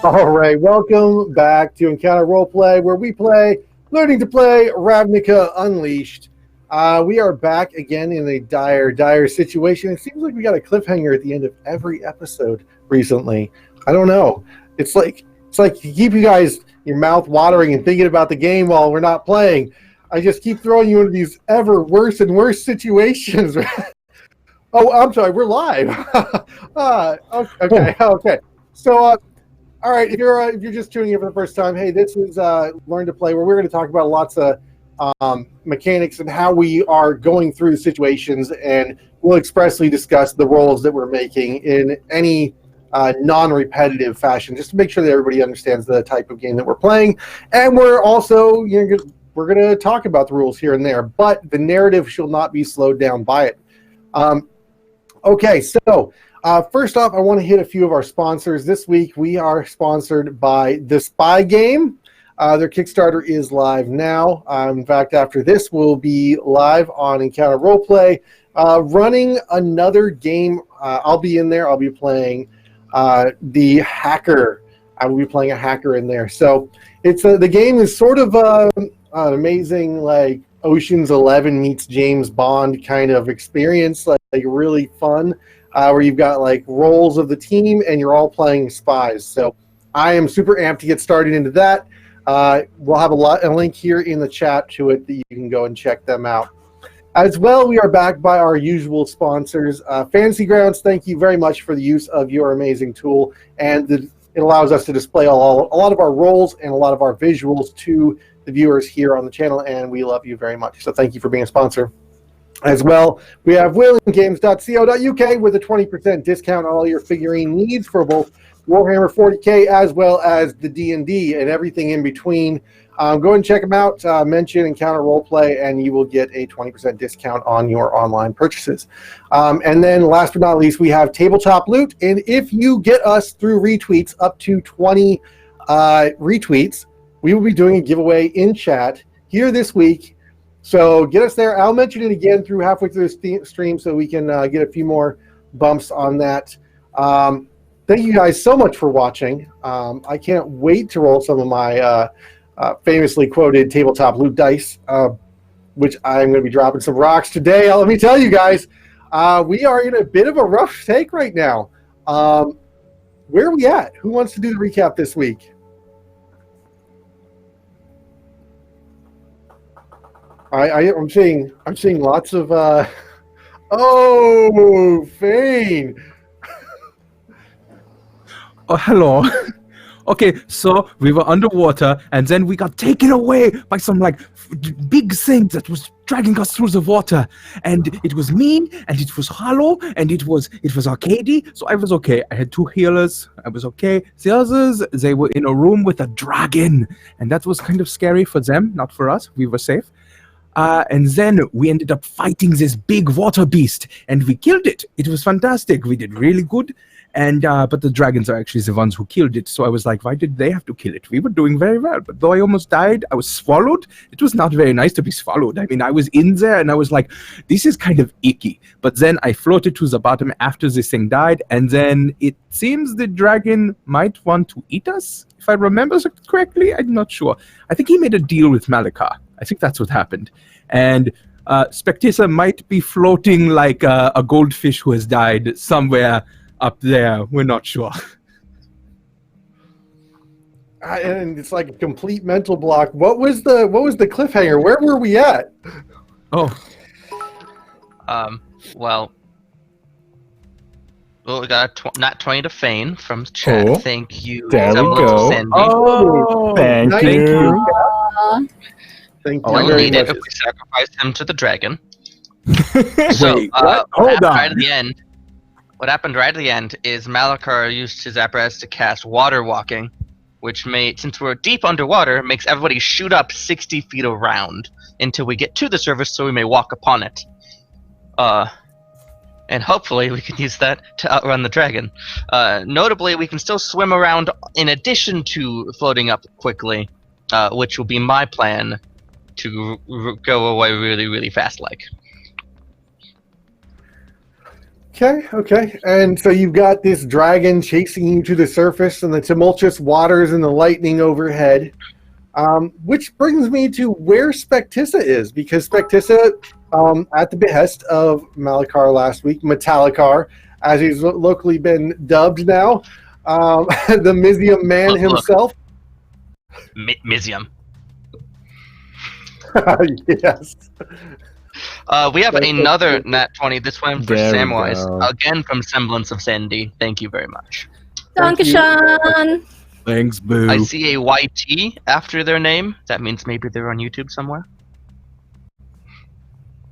All right, welcome back to Encounter Roleplay, where we play Learning to Play Ravnica Unleashed. We are back again in a dire situation. It seems like we got a cliffhanger at the end of every episode recently. I don't know. It's like to keep you guys your mouth watering and thinking about the game while we're not playing. I just keep throwing you into these ever worse and worse situations. Oh, I'm sorry, we're live. Okay. So, all right, if you're just tuning in for the first time, hey, this is Learn to Play, where we're going to talk about lots of mechanics and how we are going through situations, and we'll expressly discuss the roles that we're making in any non-repetitive fashion, just to make sure that everybody understands the type of game that we're playing. And we're also, we're going to talk about the rules here and there, but the narrative shall not be slowed down by it. Okay, so first off, I want to hit a few of our sponsors. This week, we are sponsored by The Spy Game. Their Kickstarter is live now. In fact, after this, we'll be live on Encounter Roleplay, running another game. I'll be in there. I'll be playing the Hacker. I will be playing a hacker in there. So it's the game is sort of an amazing, like, Ocean's 11 meets James Bond kind of experience, like really fun, where you've got like roles of the team and you're all playing spies. So I am super amped to get started into that. We'll have a link here in the chat to it that you can go and check them out. As well, we are backed by our usual sponsors, Fantasy Grounds. Thank you very much for the use of your amazing tool, and it allows us to display a lot of our roles and a lot of our visuals to the viewers here on the channel, and we love you very much. So thank you for being a sponsor. As well, we have willinggames.co.uk with a 20% discount on all your figurine needs for both Warhammer 40K as well as the D&D and everything in between. Go and check them out. Mention Encounter Roleplay, and you will get a 20% discount on your online purchases. And then last but not least, we have Tabletop Loot. And if you get us through retweets up to 20 retweets, we will be doing a giveaway in chat here this week. So get us there. I'll mention it again through halfway through the stream so we can get a few more bumps on that. Thank you guys so much for watching. I can't wait to roll some of my famously quoted tabletop loot dice, which I'm going to be dropping some rocks today. Let me tell you guys, we are in a bit of a rough take right now. Where are we at? Who wants to do the recap this week? I'm seeing lots of oh, Fane. Oh, hello. Okay, so we were underwater, and then we got taken away by some like big thing that was dragging us through the water. And it was me, and it was Hollow, and it was Arcady. So I was okay. I had 2 healers. I was okay. The others, they were in a room with a dragon, and that was kind of scary for them, not for us. We were safe. And then we ended up fighting this big water beast, and we killed it. It was fantastic. We did really good. And but the dragons are actually the ones who killed it. So I was like, why did they have to kill it? We were doing very well. But though I almost died, I was swallowed. It was not very nice to be swallowed. I mean, I was in there, and I was like, this is kind of icky. But then I floated to the bottom after this thing died, and then it seems the dragon might want to eat us, if I remember correctly. I'm not sure. I think he made a deal with Malika. I think that's what happened. And Spectator might be floating like a goldfish who has died somewhere up there. We're not sure. And it's like a complete mental block. What was the cliffhanger? Where were we at? Oh. Well, we got a not 20 to Fane from chat. Oh, Thank you. there we go. Sandy. Oh, Thank you. Thank Oh, you I very need it much. if we sacrifice him to the dragon. So, Wait, what hold happened on. right at the end? What happened right at the end is Malakar used his apparatus to cast water walking, which since we're deep underwater, makes everybody shoot up 60 feet around until we get to the surface so we may walk upon it. And hopefully we can use that to outrun the dragon. Notably, we can still swim around in addition to floating up quickly, which will be my plan to go away really, really fast like. Okay. And so you've got this dragon chasing you to the surface and the tumultuous waters and the lightning overhead. Which brings me to where Spectissa is, because Spectissa, at the behest of Malakar last week, Metallicar, as he's locally been dubbed now, the Mizium man himself. Mizium. Yes. We have another Nat 20. This one for There we Samwise. go. Again from Semblance of Sandy. Thank you very much. Thank you. Dankeschön. Thanks, Boo. I see a YT after their name. That means maybe they're on YouTube somewhere.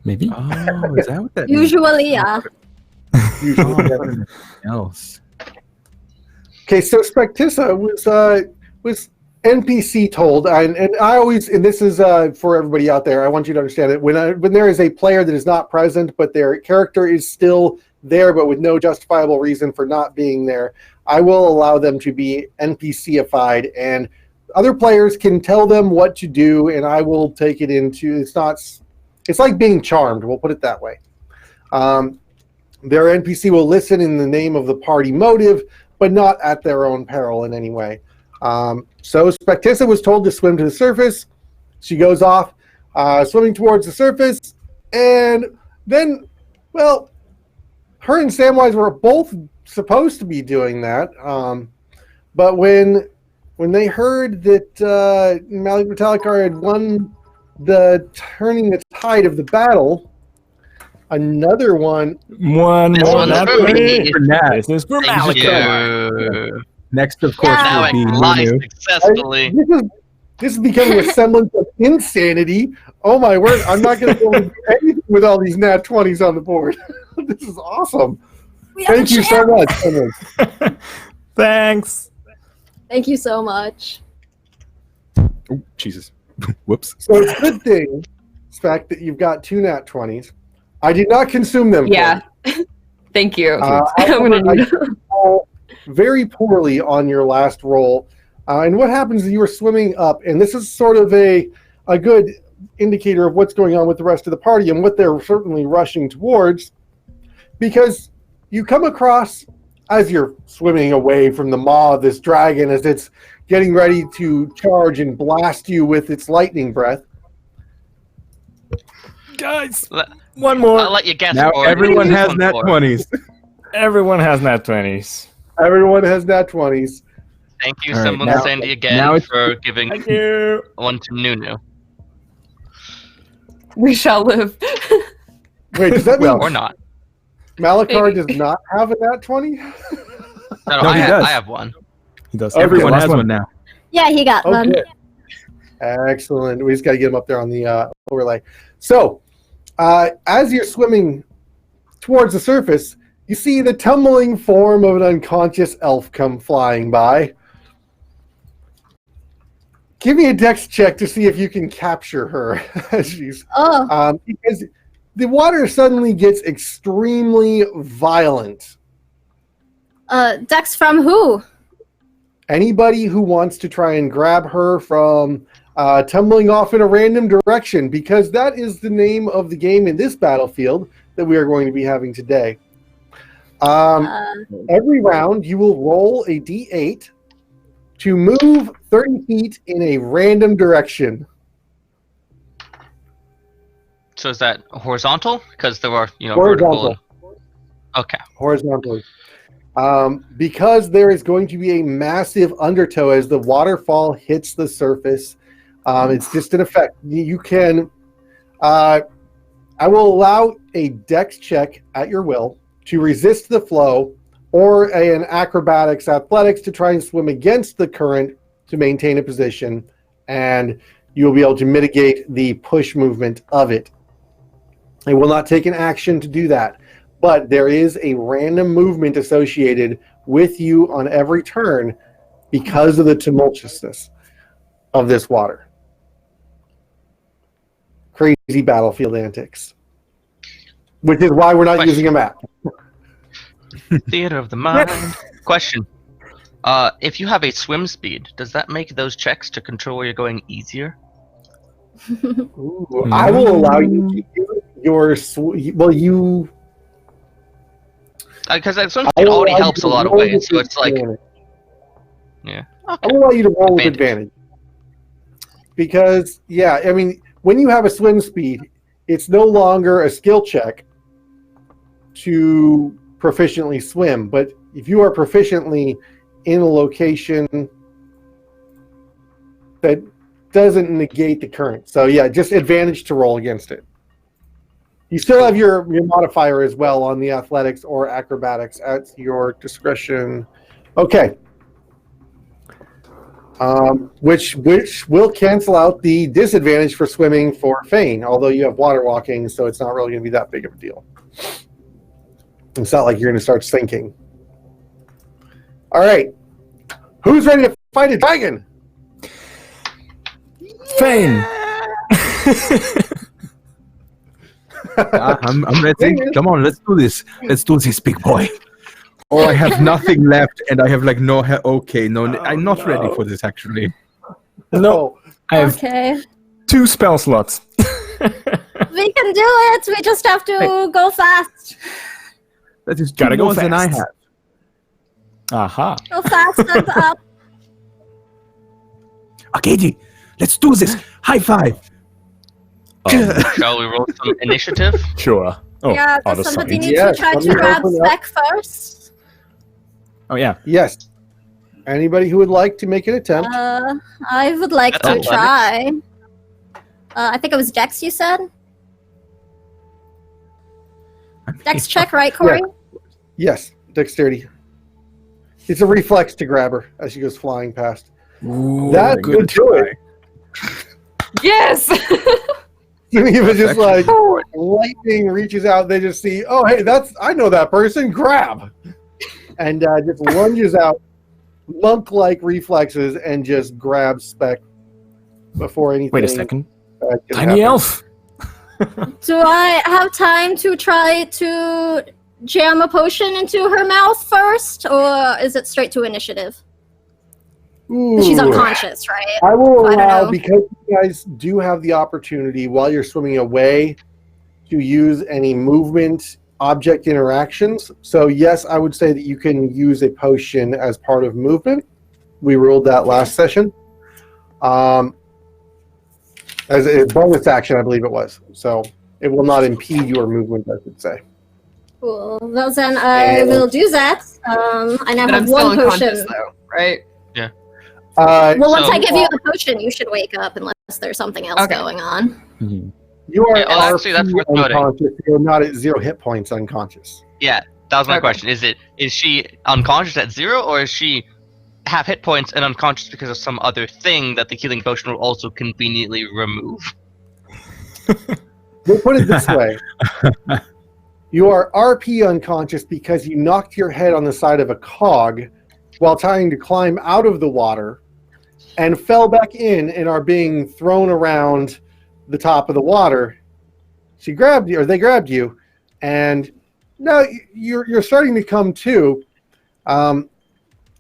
Maybe. Oh, is that what that means? Usually, yeah. Oh, else. Okay, so Spectissa was NPC told, and I always, and this is for everybody out there, I want you to understand that when there is a player that is not present, but their character is still there, but with no justifiable reason for not being there, I will allow them to be NPC-ified, and other players can tell them what to do, and I will take it into, it's like being charmed, we'll put it that way. Their NPC will listen in the name of the party motive, but not at their own peril in any way. So Spectissa was told to swim to the surface. She goes off, swimming towards the surface, and then, well, her and Samwise were both supposed to be doing that, but when they heard that Malik Metallicar had won the turning the tide of the battle, another one. One This more one's Nat for 20. me. For Nat. This is for Thank Malika. you. Next, of course, Now I will be can lie Nunu. successfully. This is becoming a semblance of insanity. Oh my word! I'm not going to be able to do anything with all these nat 20s on the board. This is awesome. Thank you so much. Thanks. Thank you so much. Oh, Jesus. Whoops. So it's a good thing, Spec, that you've got two nat 20s. I did not consume them. Yeah. Thank you. I rolled very poorly on your last roll. And what happens is you were swimming up, and this is sort of a good indicator of what's going on with the rest of the party and what they're certainly rushing towards, because you come across, as you're swimming away from the maw of this dragon as it's getting ready to charge and blast you with its lightning breath. Guys, Let- one more. I'll let you guess. Now for it. everyone Who's has one Nat for? 20s. Everyone has Nat 20s. Everyone has nat 20s. Thank you, All right, Semblance now- Sandy, again now it's- for giving Thank you. one to Nunu. We shall live. Wait, does that mean Or not. Malakar does not have a nat 20? No, No, he does. I have one. He does. Everyone Okay, last has one now. Yeah, he got one. Okay. Excellent. We just got to get him up there on the overlay. So, as you're swimming towards the surface, you see the tumbling form of an unconscious elf come flying by. Give me a dex check to see if you can capture her as she's Oh, because the water suddenly gets extremely violent. Dex from who? Anybody who wants to try and grab her from tumbling off in a random direction, because that is the name of the game in this battlefield that we are going to be having today. Every round, you will roll a d8 to move 30 feet in a random direction. So is that horizontal? Because there were, Horizontal. vertical. Okay. Horizontally. Because there is going to be a massive undertow as the waterfall hits the surface. It's just an effect. You can... I will allow a dex check at your will to resist the flow, or an acrobatics athletics to try and swim against the current to maintain a position, and you'll be able to mitigate the push movement of it. It will not take an action to do that, but there is a random movement associated with you on every turn because of the tumultuousness of this water. Crazy battlefield antics. Which is why we're not Question. using a map. Theater of the mind. Question. If you have a swim speed, does that make those checks to control where you're going easier? Ooh, I will allow you to use your Because swim speed already helps a lot of ways, so it's like, yeah. I will allow you to roll with advantage. Because, yeah, I mean, when you have a swim speed, it's no longer a skill check to proficiently swim. But if you are proficiently in a location that doesn't negate the current. So, yeah, just advantage to roll against it. You still have your modifier as well on the athletics or acrobatics at your discretion. Okay. Which will cancel out the disadvantage for swimming for Fane, although you have water walking, so it's not really going to be that big of a deal. It's not like you're going to start sinking. All right. Who's ready to fight a dragon? Fane! I'm ready. Come on, let's do this. Let's do this, big boy. Oh, I have nothing left, and I have like no. Okay, no, I'm not ready for this actually. No, I have Okay. 2 spell slots. We can do it. We just have to go fast. That is Gotta two go more than I fast. have. Aha. Go fast and up. Okay, let's do this. High five. Shall we roll some initiative? Sure. Oh, Yeah, auto does somebody sign. need Yes, to try to somebody grab open up. Spec first? Oh, yeah. Yes. Anybody who would like to make an attempt? I would like to Athletics? try. I think it was Dex, you said? Dex check, right, Corey? Yes, dexterity. It's a reflex to grab her as she goes flying past. Ooh, That good could do it. Yes. Geneva just like Oh, lightning reaches out. They just see, oh hey, I know that person. Grab, and just lunges out, monk-like reflexes, and just grabs Spec before anything. Wait a second. Can Tiny happen. elf. Do I have time to try to jam a potion into her mouth first, or is it straight to initiative? She's Ooh. unconscious, right? I will I don't allow, know. because you guys do have the opportunity while you're swimming away to use any movement object interactions. So yes, I would say that you can use a potion as part of movement. We ruled that last session. As a bonus action, I believe it was. So it will not impede your movement, I should say. Cool. Well, then I will do that. I now but I'm have still one unconscious potion. though, right? Well, once So- I give you the potion, you should wake up unless there's something else Okay. going on. You are Yeah, well, actually, that's worth noting. unconscious. You're not at 0 hit points unconscious. Yeah, that was my Okay. question. Is she unconscious at 0, or is she half hit points and unconscious because of some other thing that the healing potion will also conveniently remove? We'll put it this way. You are RP unconscious because you knocked your head on the side of a cog while trying to climb out of the water and fell back in and are being thrown around the top of the water. She grabbed you, or they grabbed you, and now you're starting to come to.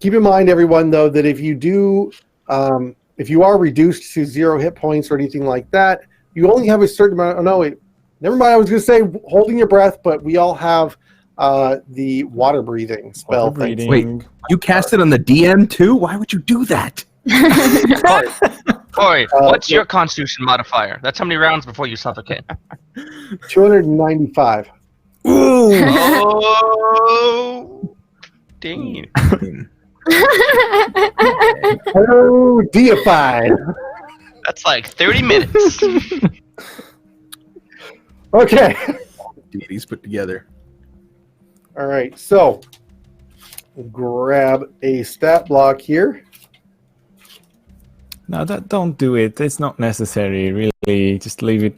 Keep in mind, everyone, though, that if you are reduced to 0 hit points or anything like that, you only have a certain amount. Oh no, wait, never mind. I was going to say holding your breath, but we all have the water breathing spell. Water breathing. Wait. You cast it on the DM too? Why would you do that? Corey, what's your constitution modifier? That's how many rounds before you suffocate. 295. Ooh. Oh, dang. Oh, deified. That's like 30 minutes. Okay. Deities put together. All right. So, grab a stat block here. No, don't do it. It's not necessary, really. Just leave it.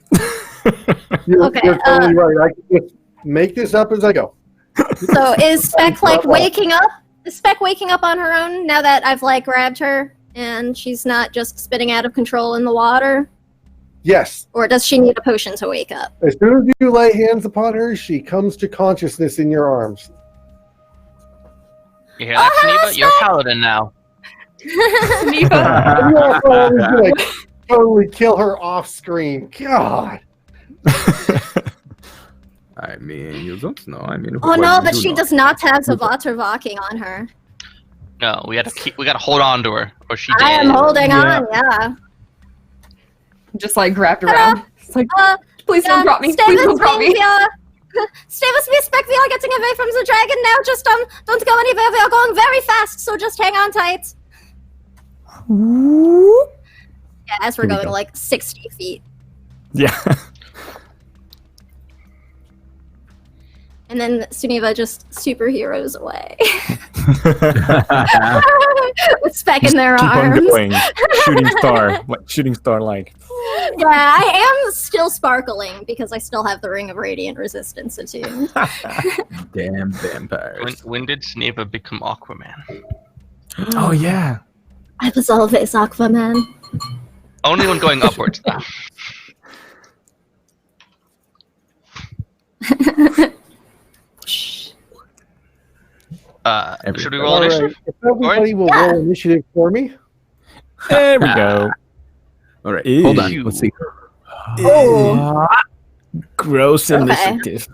You're, Okay, you're totally right. I can just make this up as I go. So is Spec like waking up? Is Spec waking up on her own now that I've like grabbed her and she's not just spitting out of control in the water? Yes. Or does she need a potion to wake up? As soon as you lay hands upon her, she comes to consciousness in your arms. You hear that, Geneva? You're a paladin now. Neva. And you also always gonna totally kill her off screen. God. I mean, you don't know. I mean, Oh what no, you but do she know. does not have the water walking on her. No, we gotta hold on to her, or she I am dead. holding Yeah. on, yeah. Just like wrapped around. It's like, please don't drop me. Please Stay don't with drop me. me. Stay with me, Spec. We are getting away from the dragon now. Just don't go anywhere. We are going very fast, so just hang on tight. Yeah, as we're Here we going go. like 60 feet. Yeah. And then Suniva just superheroes away. With Spec in their Keep on arms. going. Shooting star. What shooting star like? Yeah, I am still sparkling because I still have the Ring of Radiant Resistance attuned. Damn vampires. When did Sneva become Aquaman? Oh yeah. I was always Aquaman. Only when going upwards, though. Should we roll All initiative? right. If everybody will Yeah. roll initiative for me. There we go. All right, Ew. hold on. Let's see. Oh. Gross Okay. initiative.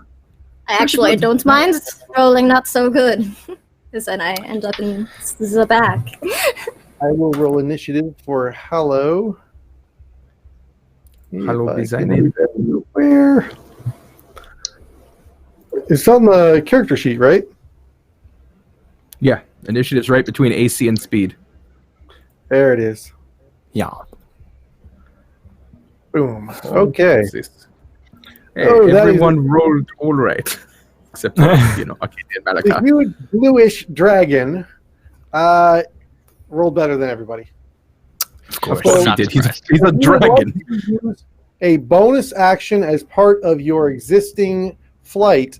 I actually don't mind rolling not so good. Because then I end up in the back. I will roll initiative for Hallow. Hallow If I design can name. remember where? It's on the character sheet, right? Yeah, initiative's right between AC and speed. There it is. Yeah. Boom. Okay. What's this? Hey, Oh, that is- everyone rolled all right. Except, Arcadian The Malaka. huge bluish dragon rolled better than everybody. Of course, course. he Not did. He's surprised. a If you would dragon. like to use a bonus action as part of your existing flight,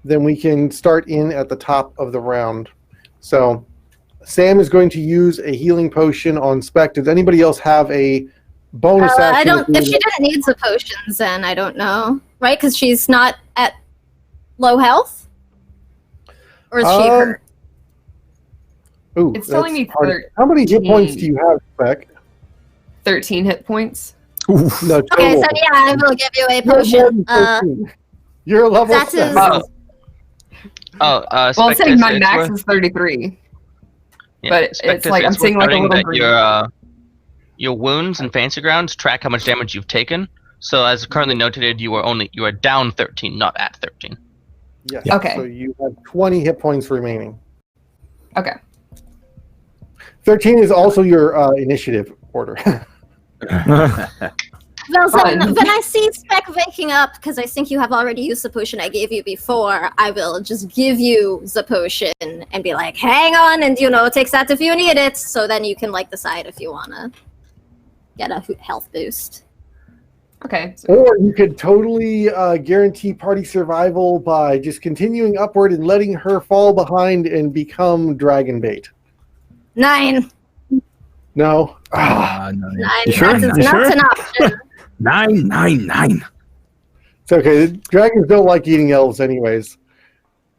then we can start in at the top of the round. So Sam is going to use a healing potion on Spec. Does anybody else have a bonus action? I don't. If she didn't need the potions, then I don't know, right? Because she's not at low health, or is she hurt? Ooh, It's telling that's me hard. How many hit points do you have, Spec? 13 hit points. Oof. No, total. Okay, so yeah, I will give you a You're more potion. than 13. You're level that is- 7. Oh, Well, it's saying my Spectus, max worth- is 33. yeah, but it's Spectus, like, I'm worth seeing like a noting little that green. your wounds and fancy grounds track how much damage you've taken. So as currently noted, you are down 13, not at 13. Yes. Okay. So you have 20 hit points remaining. Okay. 13 is also your initiative order. Well, then, Fun. when I see Spec waking up, because I think you have already used the potion I gave you before, I will just give you the potion and be like, hang on, and, take that if you need it. So then you can, decide if you want to get a health boost. Okay. So, Or you could totally guarantee party survival by just continuing upward and letting her fall behind and become dragon bait. 9. No? No, 9. You sure? That is You not sure? an option. 9. It's okay. Dragons don't like eating elves anyways.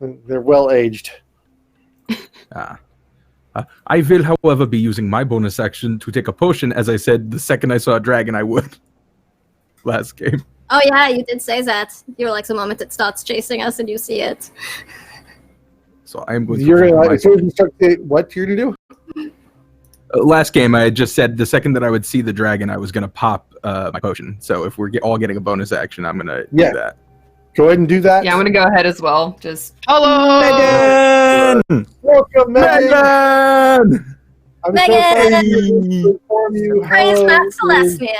They're well aged. I will, however, be using my bonus action to take a potion. As I said, the second I saw a dragon, I would. Last game. Oh, yeah, you did say that. You were like, the moment it starts chasing us and you see it. So I'm going to. You're take gonna, my- as soon as you start to, what you're gonna do? Last game, I just said the second that I would see the dragon, I was going to pop my potion. So if we're all getting a bonus action, I'm going to Yeah. do that. Go ahead and do that. yeah, I'm going to go ahead as well. Just, Hello! Megan! Welcome, Megan. Megan! I'm Megan! so sorry to inform you. Praise Hello Matt is Celestia.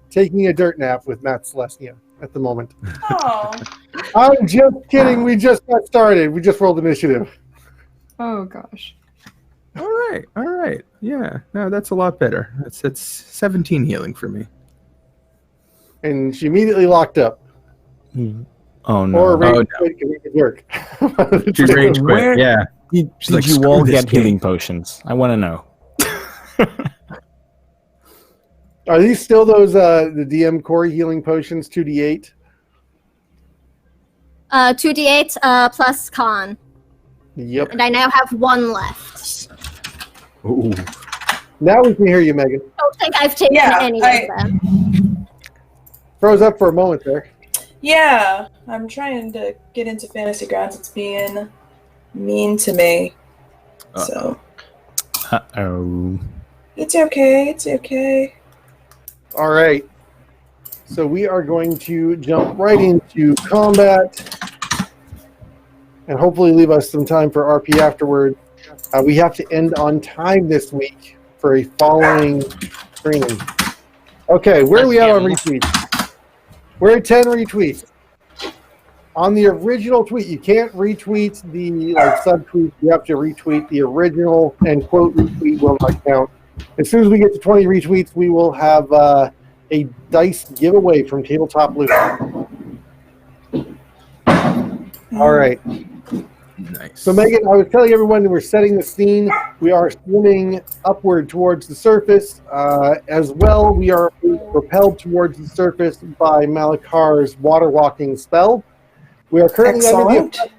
taking a dirt nap with Matt Celestia at the moment. oh. I'm just kidding. We just got started. We just rolled initiative. Oh, gosh. All right. Yeah, no, that's a lot better. It's 17 healing for me. And she immediately locked up. Oh no. Or rage no. quit because it could work. She rage quit, Where- yeah. Did, She's like, you "Screw all this get game." healing potions? I want to know. Are these still those the DM Corey healing potions 2d8? 2d8 plus con. Yep. And I now have 1 left. Ooh. Now we can hear you, Megan. I don't think I've taken any of them. Froze up for a moment there. Yeah, I'm trying to get into Fantasy Grounds. It's being mean to me. So Uh-oh. it's okay. It's okay. All right. So we are going to jump right into combat and hopefully leave us some time for RP afterward. We have to end on time this week for a following stream. Okay, where are we at on retweets? We're at 10 retweets. On the original tweet, you can't retweet the subtweet. You have to retweet the original, and quote retweet will not count. As soon as we get to 20 retweets, we will have a dice giveaway from Tabletop Loot. All right. Nice. So, Megan, I was telling everyone that we're setting the scene. We are swimming upward towards the surface. As well, we are propelled towards the surface by Malakar's water walking spell. We are currently under the effect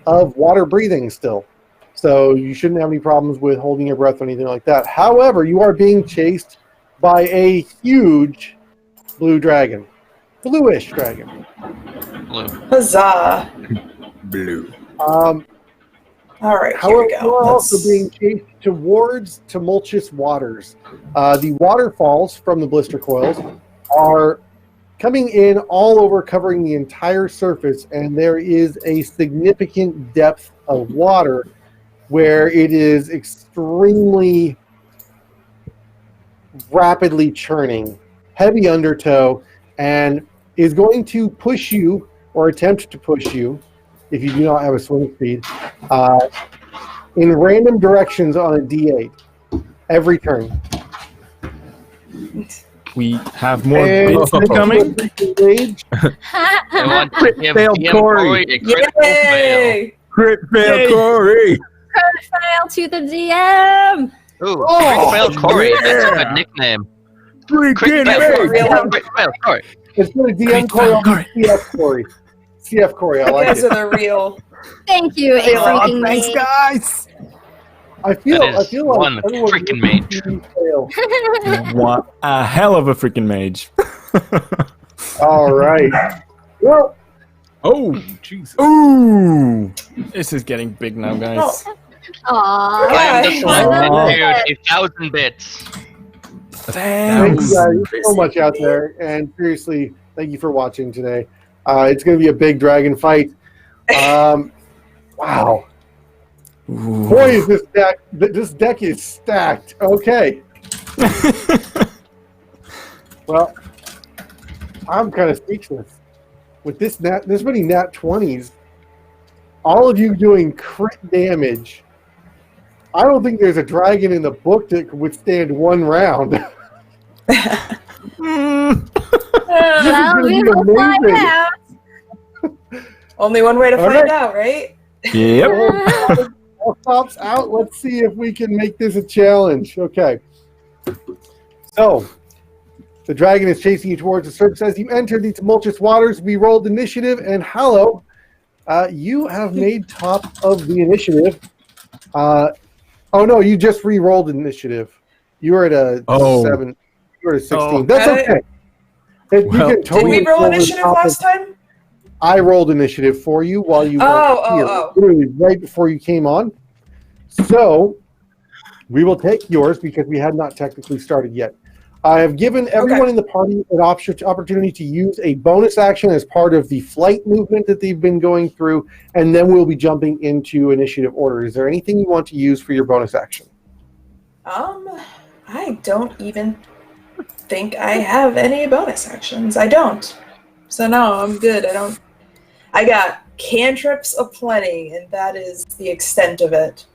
of water breathing still. So you shouldn't have any problems with holding your breath or anything like that. However, you are being chased by a huge blue dragon. Bluish dragon. Blue. Huzzah! Blue. All right, here However, we go. you are also being chased towards tumultuous waters. The waterfalls from the blister coils are coming in all over, covering the entire surface, and there is a significant depth of water where it is extremely rapidly churning, heavy undertow, and is going to push you or attempt to push you, if you do not have a swim speed, in random directions on a D8 every turn. We have more And bits coming. Engage. I want to give Fail, DM Corey. Corey a critical fail. Yay! Crit fail, Yay. Corey. Fail to the DM. Ooh, Oh, crit fail Corey. That's a yeah. good nickname. Freaking Crit fail hey. Corey. Real- Crit fail Corey. It's going to DM Corey on CF Corey. CF Corey, I You like guys it. are the real. Thank you, a freaking Thanks, mate. guys. I feel That is like one everyone freaking needs mage. to fail. What a hell of a freaking mage. All right. Well, Oh, Jesus. Ooh, this is getting big now, guys. Aww. I am just Yeah. like dude, 1,000 bits. thank you guys so much out there, and seriously, thank you for watching today. It's going to be a big dragon fight. Wow. Ooh. Boy, is this deck is stacked. Okay. Well, I'm kind of speechless. With this many nat 20s, all of you doing crit damage. I don't think there's a dragon in the book that could withstand one round. Mm. Well, we will find amazing. out. Only one way to All find right. out, right? Yep. All stops out. Let's see if we can make this a challenge. Okay. So, the dragon is chasing you towards the surface. As you enter the tumultuous waters, we rolled initiative, and Hallow, you have made top of the initiative. Oh no, you just re-rolled initiative. You were at a 7. You were at a 16. Oh. That's okay. You Well, can Did totally we roll over the initiative top of- last time? I rolled initiative for you while you were here, Oh. literally right before you came on. So we will take yours because we had not technically started yet. I have given everyone in the party an opportunity to use a bonus action as part of the flight movement that they've been going through, and then we'll be jumping into initiative order. Is there anything you want to use for your bonus action? I don't even think I have any bonus actions. I don't. So no, I'm good. I got cantrips aplenty, and that is the extent of it.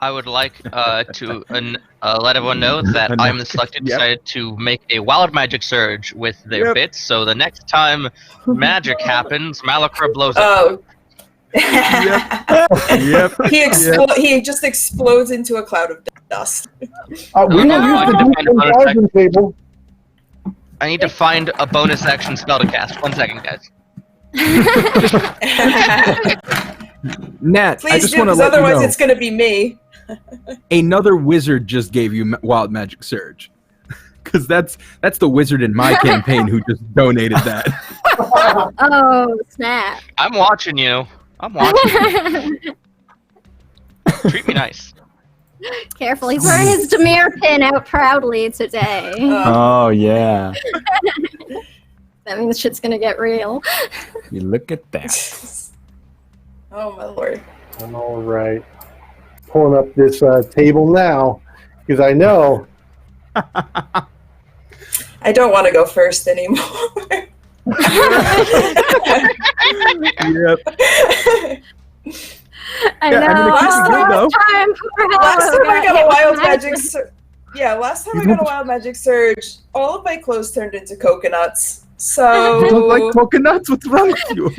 I would like to let everyone know that I'm the selected decided to make a wild magic surge with their bits, so the next time magic happens, Malakra blows up. Oh. Yep. He just explodes into a cloud of dust. We will use the D10,000 table. I need to find a bonus action spell to cast. 1 second, guys. Nat, I Please just do, want to because let you otherwise know, it's gonna be me. another wizard just gave you wild magic surge. Because that's the wizard in my campaign who just donated that. Oh, snap. I'm watching you. I'm watching you. Treat me nice. Careful, he's wearing his Demir pin out proudly today. Oh yeah. That means shit's gonna get real. You look at that. Oh my lord. All right. Pulling up this table now because I know. I don't want to go first anymore. Yep. I Yeah, know. I mean, it keeps me good, though. Last time I got a wild magic surge. Yeah, last time I got a wild magic surge, all of my clothes turned into coconuts. So You don't like coconuts? What's wrong with you?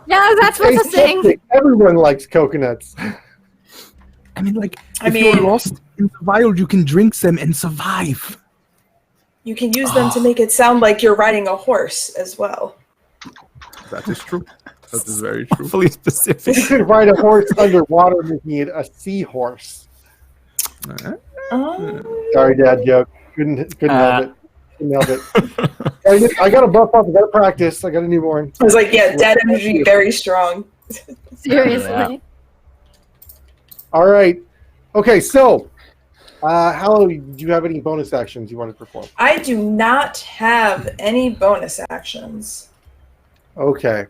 Yeah, that's what the thing. Aseptic. Everyone likes coconuts. I mean, like, I if you're mean- lost in the wild, you can drink them and survive. you can use them to make it sound like you're riding a horse as well. That is true. That is very true. Awfully specific. You could ride a horse underwater, making it a seahorse. Sorry, Dad joke. Couldn't help it. Couldn't help it. I got to buff up. I got to practice. I got a newborn. I was like, yeah, dead energy, very strong. Seriously. Yeah. All right. Okay, so Hallow, do you have any bonus actions you want to perform? I do not have any bonus actions. Okay.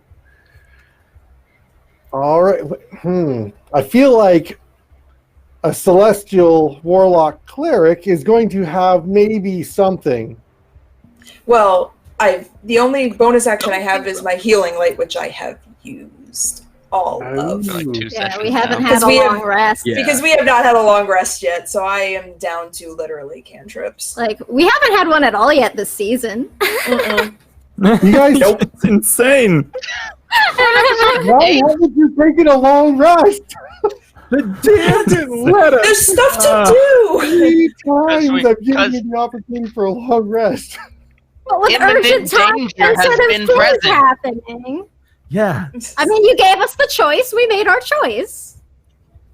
All right. I feel like a celestial warlock cleric is going to have maybe something. Well, the only bonus action I have is my healing light, which I have used all of. For like 2 Yeah, sessions we haven't now. had a we have- long rest. Yeah. Because we have not had a long rest yet, so I am down to literally cantrips. Like, we haven't had one at all yet this season. Mm-mm. You guys, It's insane. why haven't you taken a long rest? The DM didn't let us. There's stuff to do! 3 times we- I've given you because- the opportunity for a long rest. But with Imminent urgent times, danger has instead of been things present. happening. Yeah. I mean, you gave us the choice. We made our choice.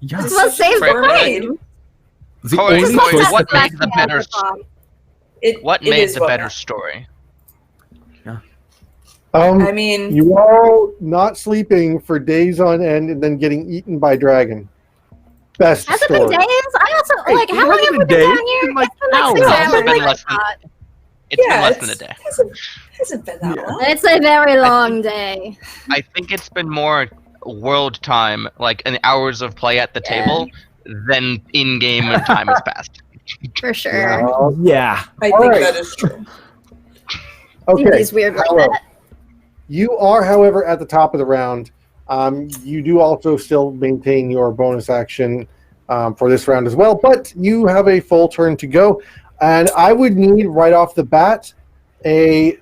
Yeah. This is what saves the Right. time. The Corey, only Corey, choice what that made the better? What It made is the what better matters. story? I mean, You all not sleeping for days on end and then getting eaten by dragon. Best Has it been story. days? I also, Hey, like, it how long hasn't have we been been days. down It's here? been like It's been like hours. 6 It's hours. been like less I than- thought. It's been yeah, less than a day. hasn't been that Yeah. long. It's a very long day. I think it's been more world time, like an hours of play at the Yeah. table, than in-game time has passed. For sure. Yeah. I All think right. that is true. Okay. He's weird like Hello. that. You are, however, at the top of the round. You do also still maintain your bonus action for this round as well, but you have a full turn to go. And I would need right off the bat a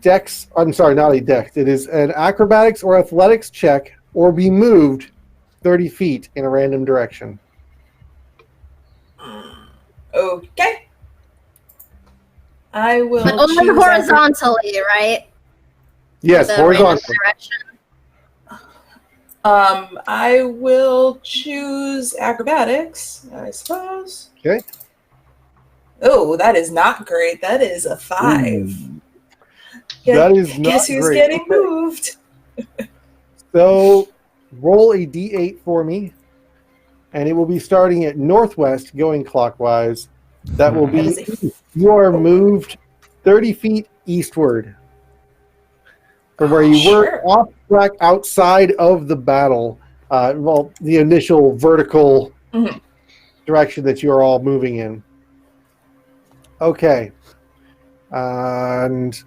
dex. I'm sorry, not a dex. It is an acrobatics or athletics check or be moved 30 feet in a random direction. Okay. I will. But only choose horizontally, right? Yes, The random horizontal. direction. I will choose acrobatics, I suppose. Okay. Oh, that is not great. That is a 5. That is not Guess who's great. getting Okay. moved? So roll a d8 for me, and it will be starting at northwest, going clockwise. That will That be, is a you are moved 30 feet eastward from where you were Sure. off track outside of the battle. Well, the initial vertical Mhm. direction that you are all moving in. Okay. And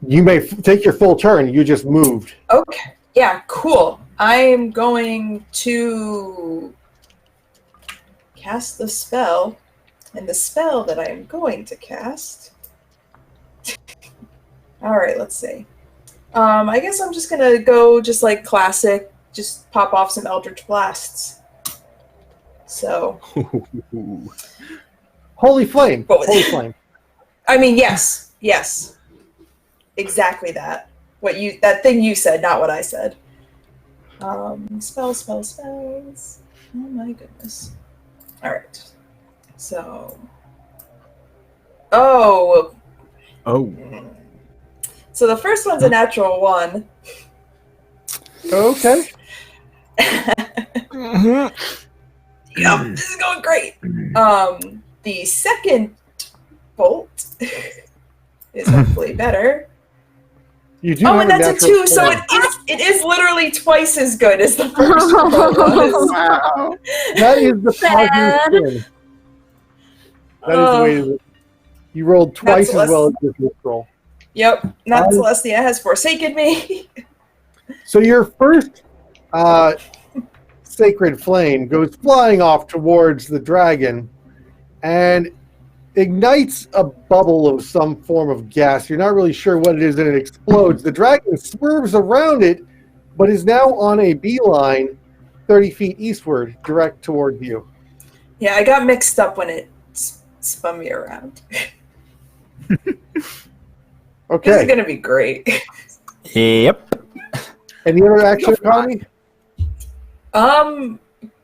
you may take your full turn. You just moved. Okay. Yeah, cool. I'm going to cast the spell. And the spell that I am going to cast. Alright, let's see. I guess I'm just gonna go just like classic, just pop off some Eldritch Blasts. So, Holy flame. What was- Holy flame. I mean, yes, exactly that. That thing you said, not what I said. Spells. Oh my goodness. All right. So. Oh. Oh. So the first one's a natural 1. Okay. Yep, this is going great. The second bolt is hopefully better. You do Oh, have and that's a natural 2, so one. it is literally twice as good as the first one was. Wow. That is the Sad. positive spin. That is the way to. You rolled twice as well as your first roll. Yep, not Celestia has forsaken me. So your first sacred flame goes flying off towards the dragon and ignites a bubble of some form of gas. You're not really sure what it is, and it explodes. The dragon swerves around it, but is now on a beeline 30 feet eastward, direct toward you. Yeah, I got mixed up when it spun me around. Okay. This is gonna be great. Yep. Any other action economy?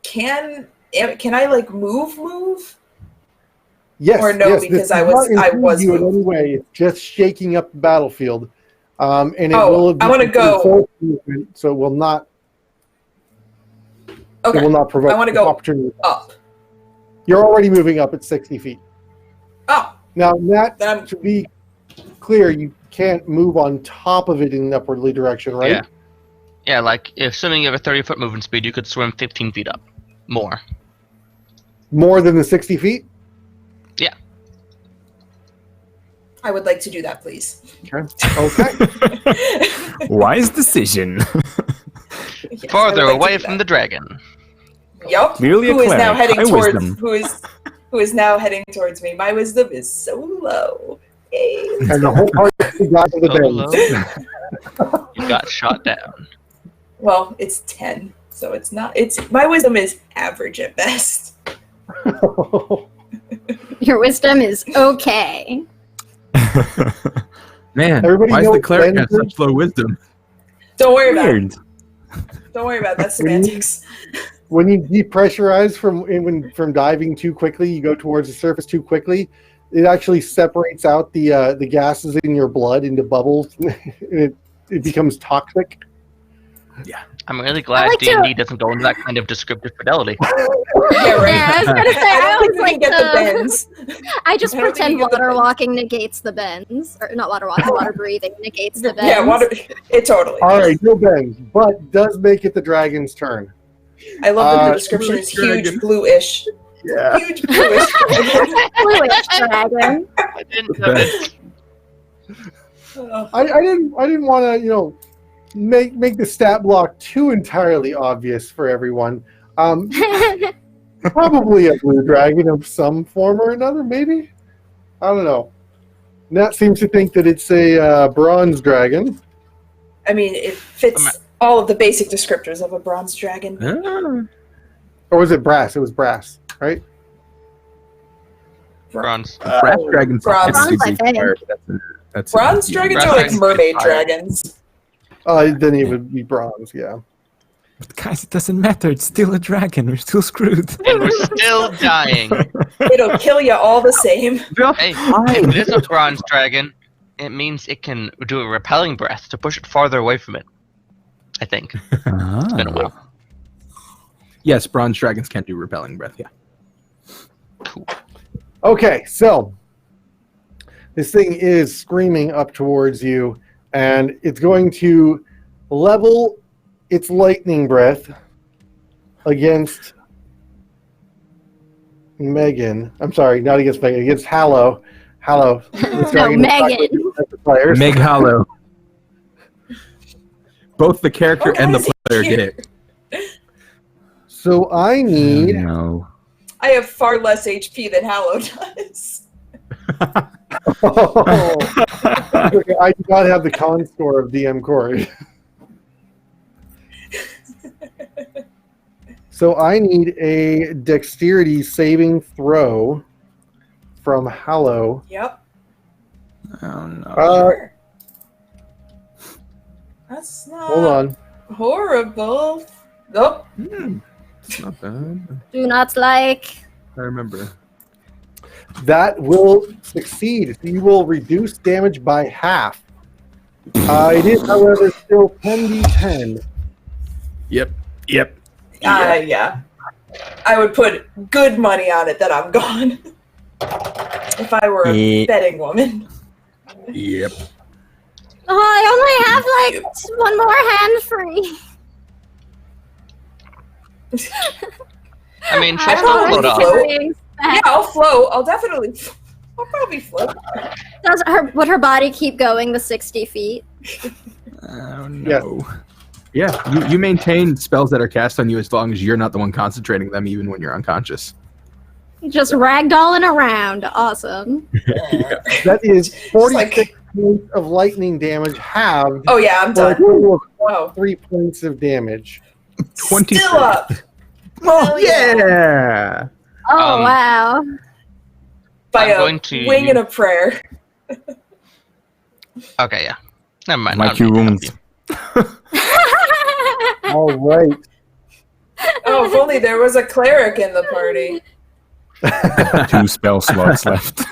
Can I like move? Yes. Or no, yes, because this I does not was include you in moved. any way. It's just shaking up the battlefield. And it Oh, will I wanna go. forced movement, so it will not Okay, it will not provoke I wanna go opportunity. up. You're already moving up at 60 feet. Oh, Now, Matt, Then- to be clear, you can't move on top of it in an upwardly direction, right? Yeah. Yeah, like, assuming you have a 30-foot movement speed, you could swim 15 feet up. More. More than the 60 feet? Yeah. I would like to do that, please. Okay. Wise decision. Yes, I Farther would like to away do from that. the dragon. Yup. Clearly a Who is now cleric. heading High towards wisdom. who is now heading towards me. My wisdom is so low. Yay. And the whole party got to the Oh, bend. You got shot down. Well, it's 10, so it's not. It's my wisdom is average at best. Your wisdom is okay. Man, Everybody why is know the what cleric cleanse have is? such low wisdom? Don't worry about it. Weird. Don't worry about that When you- semantics. When you depressurize from diving too quickly, you go towards the surface too quickly, it actually separates out the gases in your blood into bubbles. And it becomes toxic. I'm really glad like to- D&D doesn't go into that kind of descriptive fidelity. Yeah, right. Yeah, I was gonna say, I I don't think always we can like get the to- bends. I just I don't think pretend you get the water bends. walking negates the bends. Or not water walking, water breathing negates the bends. Yeah, water. It totally. All right, no bends, but does make it the dragon's turn. I love that the Uh, description is dragon. huge bluish. Yeah. Huge bluish. Bluish dragon. I didn't notice. Oh, I didn't want to make the stat block too entirely obvious for everyone. Probably a blue dragon of some form or another, maybe. I don't know. Nat seems to think that it's a bronze dragon. I mean, it fits all of the basic descriptors of a bronze dragon. Or was it brass? It was brass, right? Bronze. Brass dragons. Bronze. Bronze, I think. That's Bronze dragons Brass are like dragons mermaid fire. dragons. Then it would be bronze, yeah. But guys, it doesn't matter. It's still a dragon. We're still screwed. And we're still dying. It'll kill you all the same. Hey, if it is a bronze dragon, it means it can do a repelling breath to push it farther away from it. I think. It's been a while. Yes, bronze dragons can do repelling breath. Yeah. Cool. Okay, so this thing is screaming up towards you, and it's going to level its lightning breath against Megan. I'm sorry, not against Megan, against Hallow. Hallow. No, Megan. Players. Meg Hollow. Both the character Oh, and the how does player he get hear? it. So I need. No. I have far less HP than Hallow does. Okay, I do not have the con score of DM Corey. So I need a dexterity saving throw from Hallow. Yep. Oh no. Sure. That's not Hold on. horrible. Nope. It's not bad. Do not like. I remember. That will succeed. So you will reduce damage by half. It is, however, still 10d10. Yep. Yeah. I would put good money on it that I'm gone. If I were a betting woman. Yep. Oh, I only have like one more hand free. I mean, she'll I still probably float off. float. Yeah, I'll float. I'll probably float. Would her body keep going the 60 feet? Oh no. Yeah, you maintain spells that are cast on you as long as you're not the one concentrating them, even when you're unconscious. Just ragdolling around. Awesome. That is 46 points of lightning damage halved. Oh yeah, I'm For a done. total Wow. of 3 points of damage. 20. Still up. Oh yeah. Oh, wow. By I'm a going to wing use- and a prayer. Okay, yeah. Never mind. My I'll cue help wounds. you. All right. Oh, if only there was a cleric in the party. 2 spell slots left.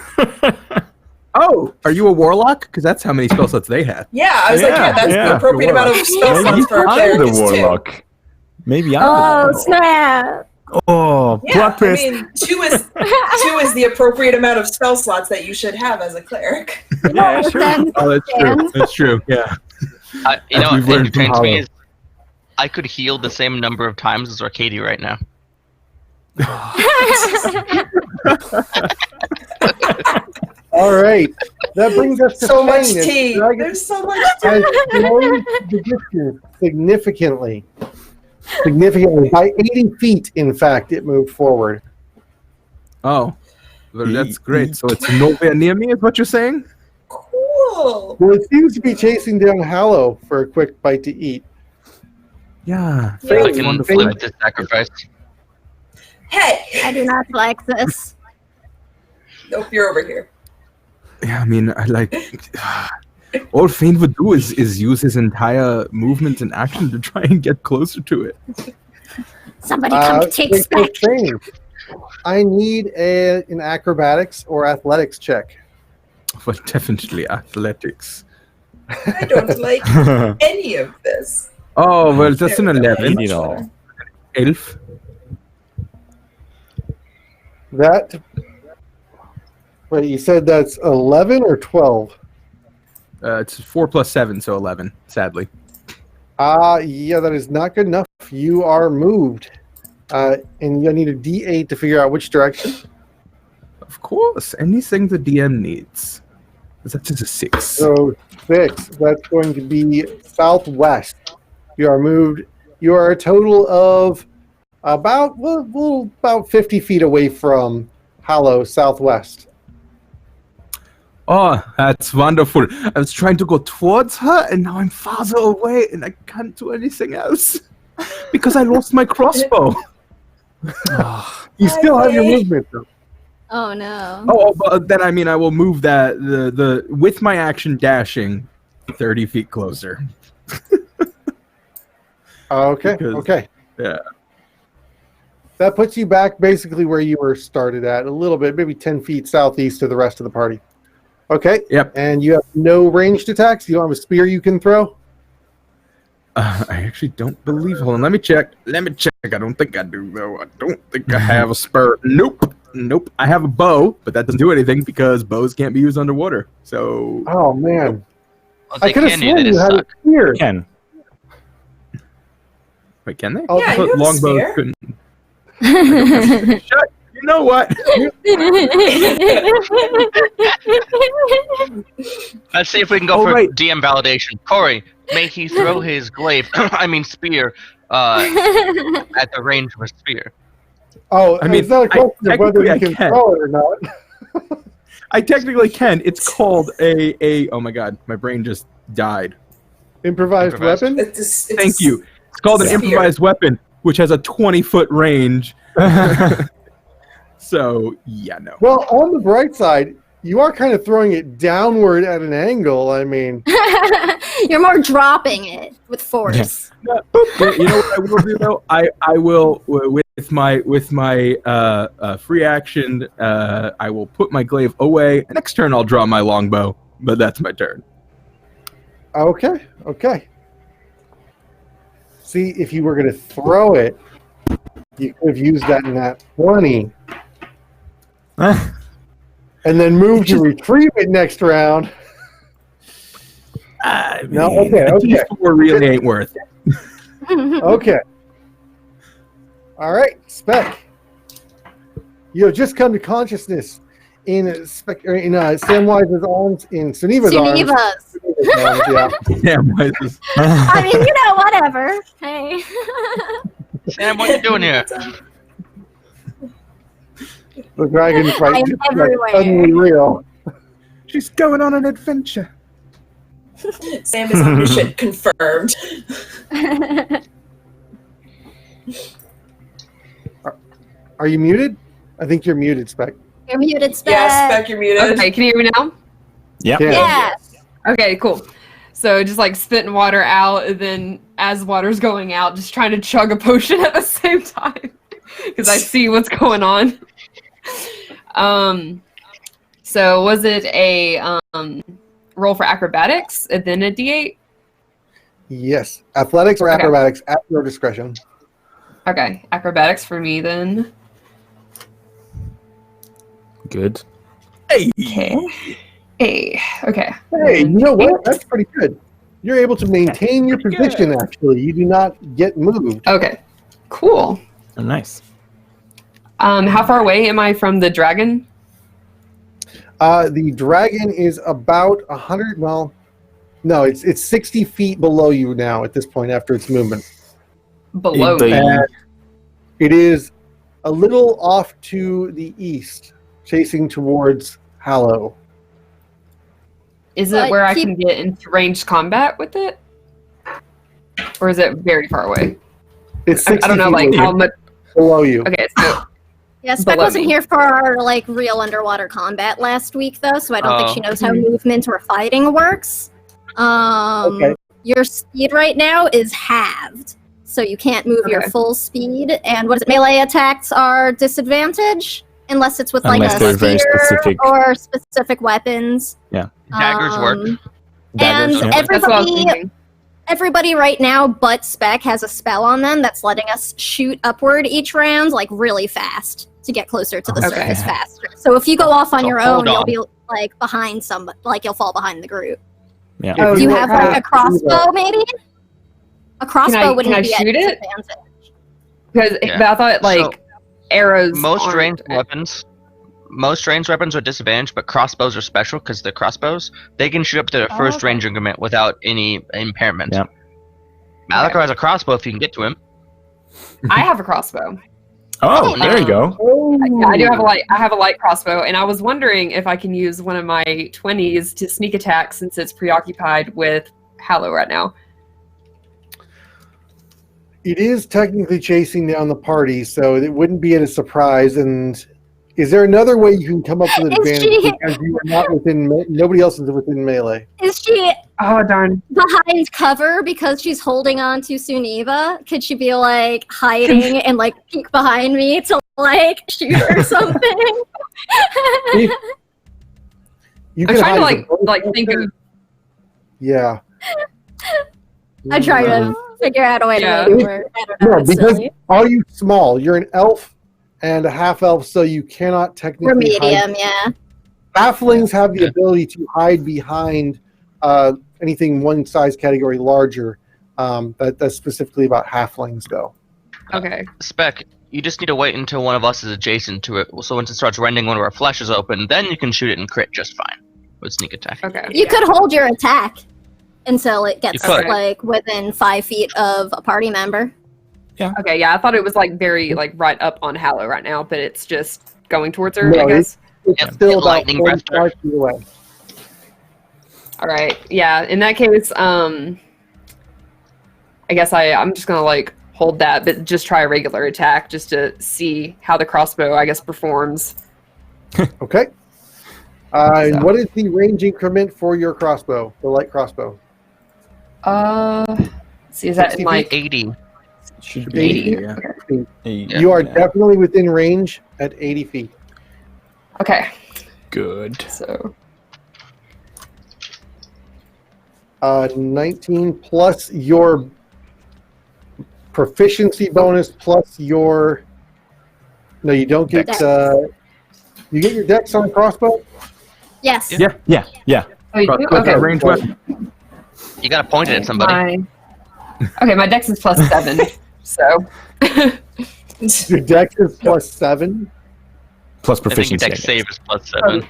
Oh, are you a warlock? Because that's how many spell slots they had. Yeah, I was like, that's the appropriate amount of spell slots Maybe for a I'm cleric the is 2. warlock. Maybe I'm Oh, the snap. Oh, Yeah, plot twist. I mean, 2 is the appropriate amount of spell slots that you should have as a cleric. Yeah, sure. Then Oh, that's true. That's true. Yeah. You know We've what learned from entertains me Hollow. is I could heal the same number of times as Arcady right now. All right. That brings us to So much Fane. Its tea. dragon There's so much tea. has slowed the distance significantly. Significantly. By 80 feet, in fact, it moved forward. Oh, well, that's great. So it's nowhere near me, is what you're saying? Cool. Well, it seems to be chasing down Hallow for a quick bite to eat. Yeah. Yeah. I Fane, can wonderful. flip this sacrifice. Hey. I do not like this. Nope, you're over here. Yeah, I mean, I like. All Fane would do is use his entire movement and action to try and get closer to it. Somebody come take wait, back. Fane, I need an acrobatics or athletics check. But definitely athletics. I don't like any of this. Oh, well, that's an 11. Hate it all. Elf. That. Wait, you said that's 11 or 12? It's 4 plus 7, so 11, sadly. Yeah, that is not good enough. You are moved. And you need a D8 to figure out which direction. Of course, anything the DM needs. That's just a 6. So 6. That's going to be southwest. You are moved. You are a total of about 50 feet away from Hallow, southwest. Oh, that's wonderful. I was trying to go towards her, and now I'm farther away, and I can't do anything else. Because I lost my crossbow. You still have your movement, though. Oh no. Oh, but then I mean I will move that the with my action dashing 30 feet closer. Okay, Because- okay. Yeah. That puts you back basically where you were started at, a little bit, maybe 10 feet southeast of the rest of the party. Okay. Yep. And you have no ranged attacks? You don't have a spear you can throw? I actually don't believe. Hold on, let me check. I don't think I do though. I don't think I have a spur. Nope. I have a bow, but that doesn't do anything because bows can't be used underwater. So Oh, man. Well, I they could have can do, sworn they you just had a suck. spear. Ken. wait, can they? Oh, Yeah, I thought you have a longbows spear. couldn't. Shut. You know what? Let's see if we can go Oh, for right. DM validation. Corey, may he throw his glaive, spear, at the range of a spear. Oh, I mean, it's not a question of whether technically you I can can. throw it or not. I technically can. It's called a. Oh my god, my brain just died. Improvised Improvised. weapon? It's Thank you. It's called an Spear. improvised weapon, which has a 20-foot range. So yeah, no. Well, on the bright side, You are kind of throwing it downward at an angle. I mean, You're more dropping it with force. You know what I will do though? I will with my free action. I will put my glaive away. Next turn, I'll draw my longbow. But that's my turn. okay. See, if you were going to throw it, you could have used that in that 20. And then move to retrieve it next round. No, okay. A D4 really ain't worth it. Okay. All right, Spec. You have just come to consciousness in Samwise's arms, in Suniva's arms. Suniva's. Yeah. Samwise. I mean, whatever. Hey. Sam, what are you doing here? The dragon fight I am just got everywhere. suddenly real. She's going on an adventure. Sam is omniscient confirmed. Are you muted? I think you're muted, Spec. You're muted, Spec. Yes, Spec, you're muted. Okay, can you hear me now? Yep. Yeah. Yes. Okay, cool. So just like spitting water out, and then as water's going out, just trying to chug a potion at the same time because I see what's going on. So was it a roll for acrobatics and then a D8? Yes. Athletics or Okay. acrobatics at your discretion. Okay, acrobatics for me then. Good. Hey. Okay. Okay. Hey, you know what? That's pretty good. You're able to maintain your Pretty position, good. actually. You do not get moved. Okay. Cool. Oh, nice. How far away am I from the dragon? The dragon is about 100, well, no, it's 60 feet below you now at this point after its movement. Below The- me. And it is a little off to the east, chasing towards Hallow. Is it But where I keep- can get into ranged combat with it? Or is it very far away? It's I 60 don't know, feet like how much. below you. Okay, so Yeah, Spec Below wasn't me. here for our real underwater combat last week though, so I don't think Oh. she knows how movement or fighting works. Okay. Your speed right now is halved, so you can't move your Okay. full speed. And what is it? Melee attacks are disadvantage unless it's with like Unless a they're very spear specific. or specific weapons. Yeah. Daggers work. And Daggers, yeah. that's what I was everybody thinking. Everybody right now but Spec has a spell on them that's letting us shoot upward each round, like really fast, to get closer to the Okay. surface faster. So if you go off on So your hold own, on. you'll be like behind somebody, like you'll fall behind the group. Yeah. Oh, Do you yeah. have like a crossbow maybe? A crossbow wouldn't can I be at shoot it? disadvantage. Because Yeah. but I thought like So, arrows. Most aren't- ranged weapons are disadvantaged, but crossbows are special because they're crossbows. They can shoot up to their first okay. range increment without any impairment. Yeah. Malachar Okay. has a crossbow if you can get to him. I have a crossbow. Oh, there you go. Yeah, I do have a light. I have a light crossbow, and I was wondering if I can use one of my 20s to sneak attack since it's preoccupied with Hallow right now. It is technically chasing down the party, so it wouldn't be a surprise. And is there another way you can come up with an Is advantage she- because you are not within? Nobody else is within melee. Is she Oh darn! behind cover because she's holding on to Suniva? Could she be like hiding and like peek behind me to like shoot or something? You I'm can trying to hide as a bow like think of. Yeah. I try to figure out a way Yeah. to make it work. I don't know. No, it's because silly. are you small? You're an elf and a half elf, so you cannot technically. We're hide. medium, yeah. Halflings have the Yeah. ability to hide behind anything one size category larger. That's specifically about halflings, though. Okay. Spec, you just need to wait until one of us is adjacent to it. So once it starts rending one of our fleshes open, then you can shoot it and crit just fine with sneak attack. Okay. You could hold your attack until it gets You could. like within 5 feet of a party member. Okay. Yeah, I thought it was like very like right up on Hallow right now, but it's just going towards her. I No, guess. It's Yep, still get about lightning breath 45 feet away. All right. Yeah. In that case, I guess I'm just gonna like hold that, but just try a regular attack just to see how the crossbow, I guess, performs. Okay. So. What is the range increment for your crossbow, the light crossbow? Let's see, is that 60 in like 80. Should 80 be feet? yeah. Okay. You are definitely within range at 80 feet. Okay, good. so 19 plus your proficiency bonus plus your. No, you don't get. Dex. You get your dex on a crossbow. Yes. Yeah. Yeah. oh, you do? Crossbow, Okay. range weapon. You gotta point it at somebody. My dex is plus 7, so Your dex is plus 7. Plus I think your proficiency. dex save is plus 7.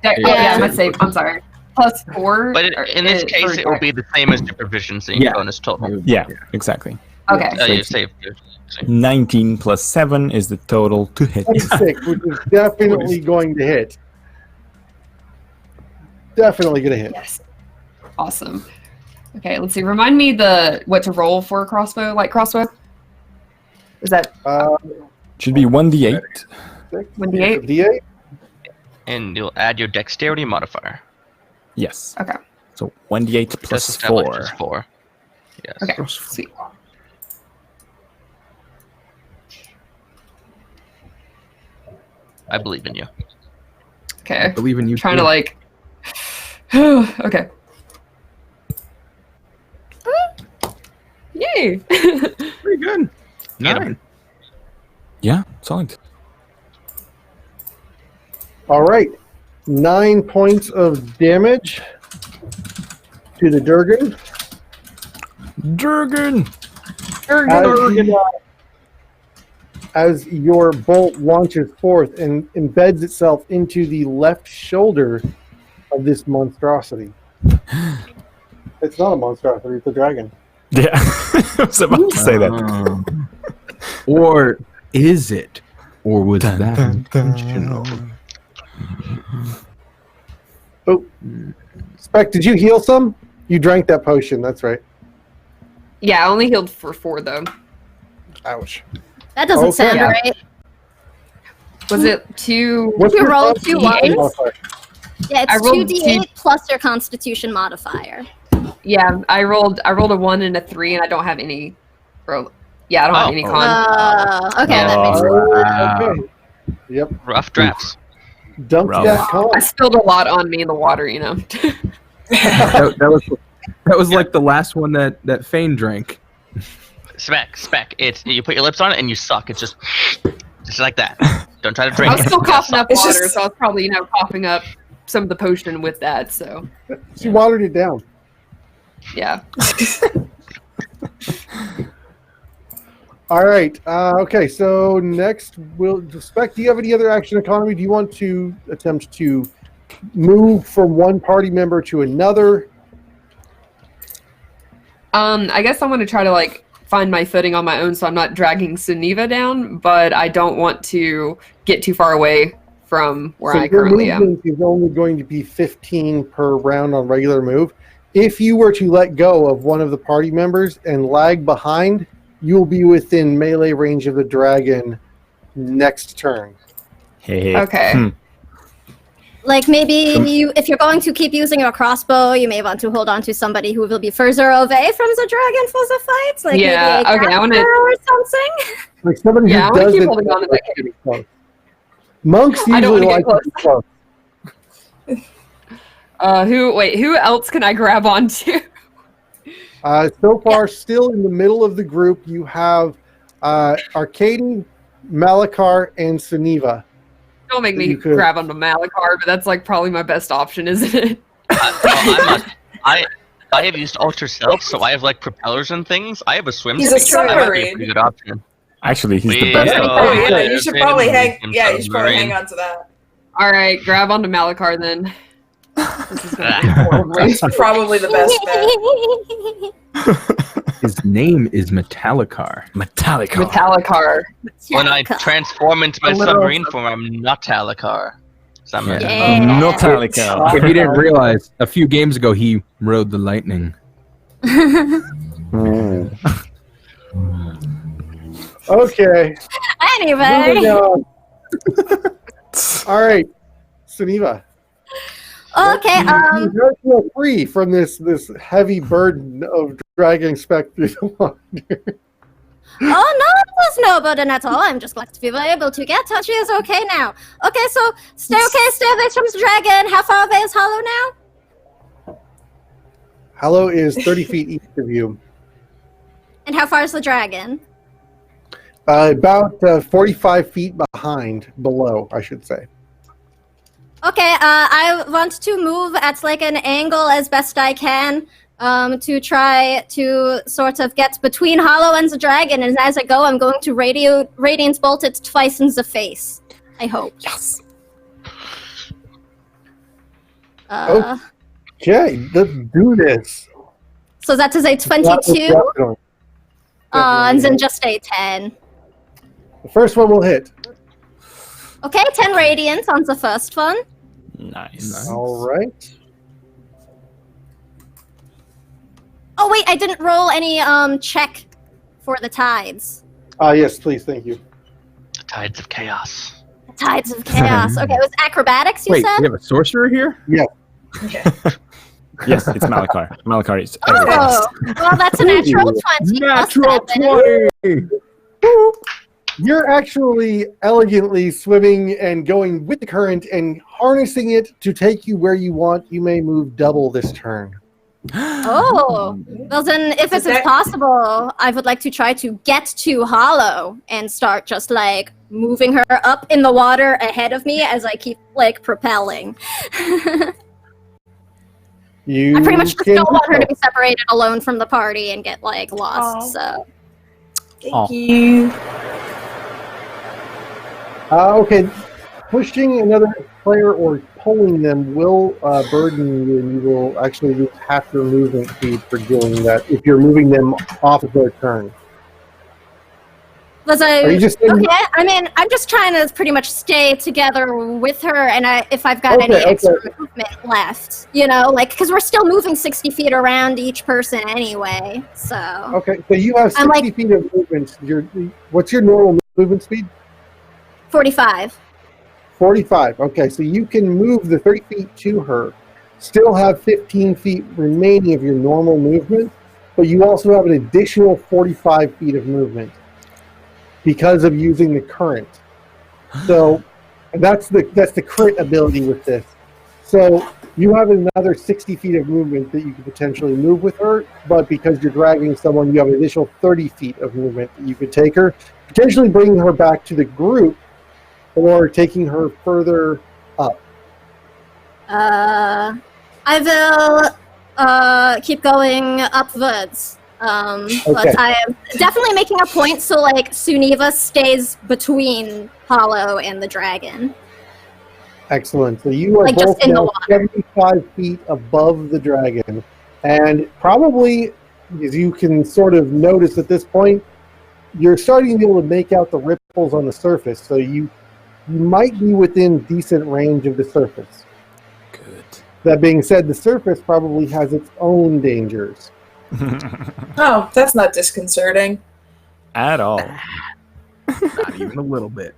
yeah, my save. I'm sorry, plus 4. But in this case, it will be the same as your proficiency bonus total. Yeah, exactly. Okay. You save. 19 plus 7 is the total to hit. 26, which is definitely going to hit. Definitely going to hit. Yes. Awesome. Okay, let's see. Remind me what to roll for a crossbow, light crossbow. Is that Should be 1d8. 1d8? D8? And you'll add your dexterity modifier. Yes. Okay. So 1d8 Just plus established 4. as 4. Yes. Okay. Sweet. I believe in you. Okay. I believe in you. Trying to too. like. Okay. Yay! Pretty good. Get 'em. 9. Yeah, solid. All right. 9 points of damage to the Durgan. Durgan! As your bolt launches forth and embeds itself into the left shoulder of this monstrosity. It's not a monstrosity, it's a dragon. Yeah, I was about to say that. Or is it? Or was that intentional? Oh, Spec, did you heal some? You drank that potion, that's right. Yeah, I only healed for 4 though. Ouch. That doesn't Okay. sound Yeah. right. Was it 2? What's You your roll constitution 2 modifier? Yeah, I it's rolled 2d8 plus your Constitution modifier. Yeah, I rolled a 1 and a 3, and I don't have any. Yeah, I don't have any con. Okay, that makes sense. Wow. Okay. Yep. Rough drafts. Dump Rough. that con. I spilled a lot on me in the water, you know. That was like the last one that Fane drank. Spec. You put your lips on it and you suck. It's just like that. Don't try to drink I was it. still coughing up It's water, just- so I was probably coughing up some of the potion with that. So She watered it down. yeah. All right. Okay. So next, Spec, do you have any other action economy? Do you want to attempt to move from one party member to another? I guess I'm gonna try to find my footing on my own, so I'm not dragging Suniva down, but I don't want to get too far away from where So I your currently am. movement is only going to be 15 per round on regular move. If you were to let go of one of the party members and lag behind, you will be within melee range of the dragon next turn. Hey. Okay. Like maybe if you're going to keep using your crossbow, you may want to hold on to somebody who will be further away from the dragon for the fight. Like Yeah, maybe a okay, I wanna- caster or something. Like somebody Yeah, I who wanna doesn't keep holding on to that getting close. Monks I don't usually wanna like get to be close. Who else can I grab onto? So far, still in the middle of the group, you have Arcady, Malakar, and Suniva. Don't make me You could- grab onto Malakar, but that's probably my best option, isn't it? I have used Ultra Self, so I have propellers and things. I have a swim He's a speed, so that might be a submarine. pretty good option. Actually, he's the We best. are- Oh yeah, you Yeah, should probably hang. I'm Yeah, you should probably submarine. hang on to that. All right, grab onto Malakar then. This is gonna be Ah. horrible. It's probably the best bet. His name is Metallicar. Metallica. Malakar. When I transform into my A little- submarine form, I'm not Talikar. So I'm Yeah. Metallica. If you didn't realize, a few games ago he rode the lightning. Okay. Moving Anyway, on. All right, Suniva. Okay, You guys feel free from this heavy burden of dragging Spec through the water. Oh no, there's no burden at all. I'm just glad to be able to get her. She is okay now. Okay, so stay away from the dragon. How far away is Hollow now? Hollow is 30 feet east of you. And how far is the dragon? About 45 feet below, I should say. Okay, I want to move at like an angle as best I can to try to sort of get between Hollow and the dragon. And as I go, I'm going to Radiance Bolt it twice in the face. I hope. Yes. Okay, let's do this. So that is a 22, and then just a 10. The first one will hit. Okay, 10 Radiance on the first one. Nice. All right. Oh wait, I didn't roll any check for the tides. Yes, please, thank you. The tides of chaos. The tides of chaos. Okay, it was acrobatics. You Wait, said. we have a sorcerer here? Okay. Yes, it's Malakar. Malakar is Oh, well, that's a natural 20. Natural plus 7. 20! You're actually elegantly swimming and going with the current and harnessing it to take you where you want. You may move double this turn. Oh, well then, if it is possible, I would like to try to get to Hollow and start just like moving her up in the water ahead of me as I keep like propelling. You I pretty much just can don't want her to be separated alone from the party and get like lost. So Thank you. Okay, pushing another player or pulling them will burden you, and you will actually lose half your movement speed for doing that if you're moving them off of their turn. was I Are you just okay? I mean, I'm just trying to pretty much stay together with her, and if I've got any extra movement left, you know, like because we're still moving 60 feet around each person anyway. So Okay, so you have 60 feet of movement. What's your normal movement speed? 45. 45. Okay, so you can move the 30 feet to her, still have 15 feet remaining of your normal movement, but you also have an additional 45 feet of movement because of using the current. So that's the current ability with this. So you have another 60 feet of movement that you could potentially move with her, but because you're dragging someone, you have an additional 30 feet of movement that you could take her, potentially bringing her back to the group, or taking her further up. I will keep going upwards. But I am definitely making a point so like Suniva stays between Hollow and the dragon. Excellent. So you are Like, both just in the now water. 75 feet above the dragon. And probably, as you can sort of notice at this point, you're starting to be able to make out the ripples on the surface. So you might be within decent range of the surface. Good. That being said, the surface probably has its own dangers. Oh, that's not disconcerting. At all. Not even a little bit.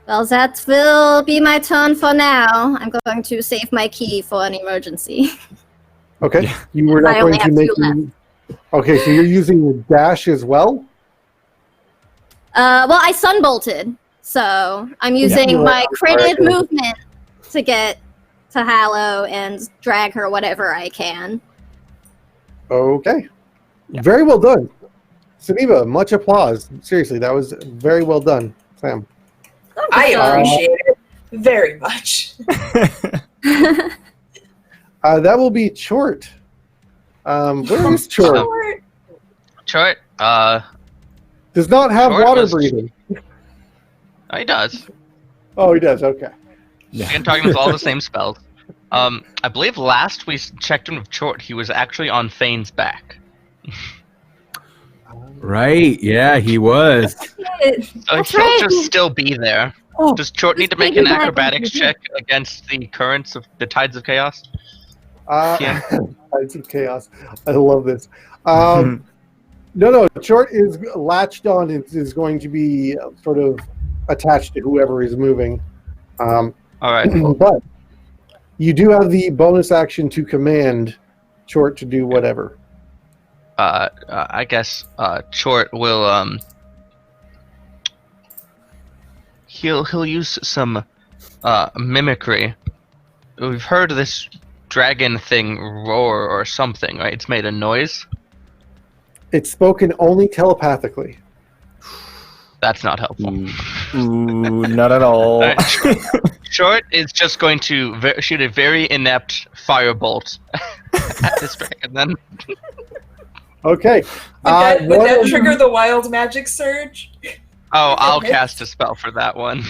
Well, that will be my turn for now. I'm going to save my key for an emergency. Okay. Yeah. You were not I going only to have make. 2 Okay, so you're using the dash as well? Well, I sunbolted, so I'm using you're my right. critted Alright. movement to get to Hallow and drag her whatever I can. Okay. Yeah. Very well done. Suniva, much applause. Seriously, that was very well done, Sam. I appreciate it very much. That will be Chort. Where is Chort? Chort, Does not have Chort water was- breathing. oh, he does. Oh, he does. Okay. You can target him with all the same spells. I believe last we checked in with Chort, he was actually on Fane's back. Right, yeah, he was. So That's he'll right. just still be there. Oh, Does Chort need to make an acrobatics check against the currents of the tides of chaos? Yeah. Tides of chaos. I love this. No. Chort is latched on and is going to be sort of attached to whoever is moving. All All right. But you do have the bonus action to command Chort to do whatever. I guess Chort will he'll use some mimicry. We've heard this dragon thing roar or something, right? It's made a noise. It's spoken only telepathically. That's not helpful. Ooh, not at all. Chort is just going to shoot a very inept firebolt at this dragon. Then Okay. Would that trigger the wild magic surge? oh, I'll cast a spell for that one.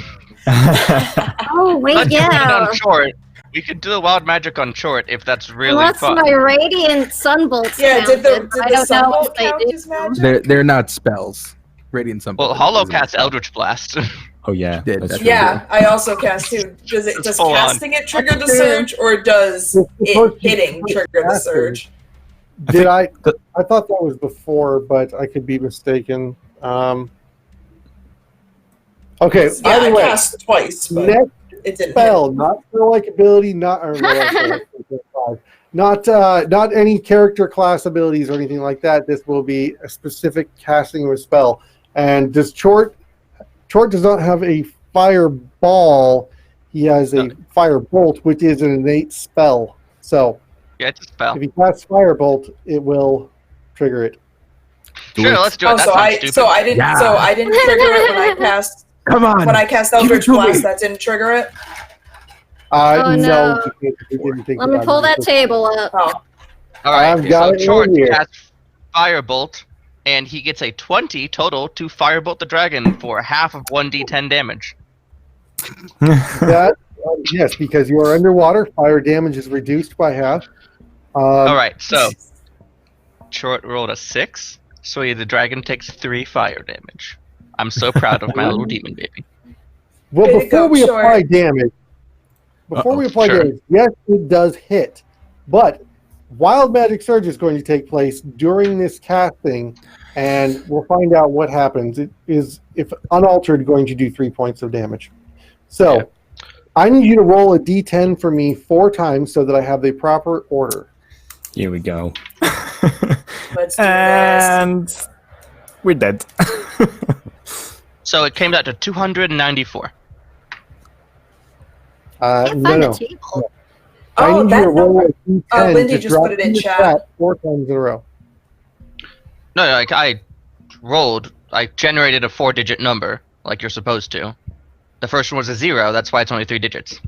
Oh wait, Let's do it yeah. on Chort. We could do the wild magic on Chort if that's really Unless fun. my radiant sunbolts. Yeah, did counted, the I don't know sunbolt if they count do. as magic? They're not spells. Radiant Sunbolt. Well, Hollow isn't a cast spell. Eldritch Blast. Oh yeah, Did, that's that's true. Yeah, I also cast too. Does full on. casting it trigger the surge, or does it hitting trigger the surge? Did I thought that was before, but I could be mistaken. Okay, Yeah, I either way, cast twice, but next it didn't. spell, not spell-like ability, not any character class abilities or anything like that. This will be a specific casting of a spell. And does Chort does not have a fireball. He has a firebolt, which is an innate spell. So Yeah, it's a spell. if he casts firebolt, it will trigger it. Sure, let's do it. Oh, That sounds stupid. so I didn't trigger it when I cast Come on. when I cast Give it Eldritch to me. Blast. That didn't trigger it. Oh, no. You didn't think Let me about pull it. that table up. Oh, All right, I've got so it Chort in here. casts Firebolt, and he gets a 20 total to Firebolt the dragon for half of 1d10 damage. That, yes, because you are underwater, fire damage is reduced by half. All right, so Chort rolled a 6, so the dragon takes 3 fire damage. I'm so proud of my little demon baby. Well, Way to before go, we Chort. apply damage, Sure. yes, it does hit, but Wild Magic Surge is going to take place during this casting, and we'll find out what happens. It is, if unaltered, going to do 3 points of damage. So, Yeah. I need you to roll a d10 for me 4 times so that I have the proper order. Here we go. let's do this. And we're dead. So it came out to 294. Can't No, find no. the table. I Oh, need you that to roll a d10 Lindy to just drop put it in the chat. 4 times in a row. No, like I generated a 4-digit number, like you're supposed to. The first one was a 0, that's why it's only 3 digits.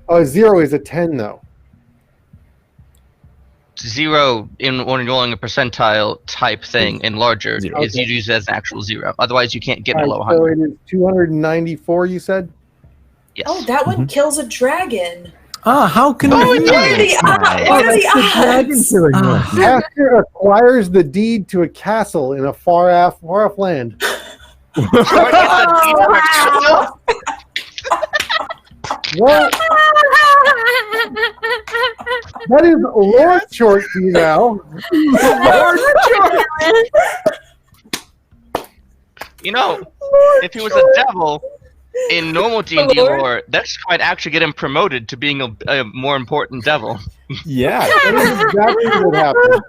Oh, 0 is a 10, though. 0 when you're rolling a percentile type thing in larger Zero. is you use it as an actual 0. Otherwise, you can't get All below right, 100. so it is 294, you said? Yes. Oh, that one kills a dragon. How can Oh, we? what are the odds? What are the odds? Caster acquires the deed to a castle in a far-off land. Chort gets a deed of a castle? What? That is Lord Chort to you now. You know, if he was a devil in normal D&D Lord. lore, that might actually get him promoted to being a more important devil. Yeah. That is exactly what happened.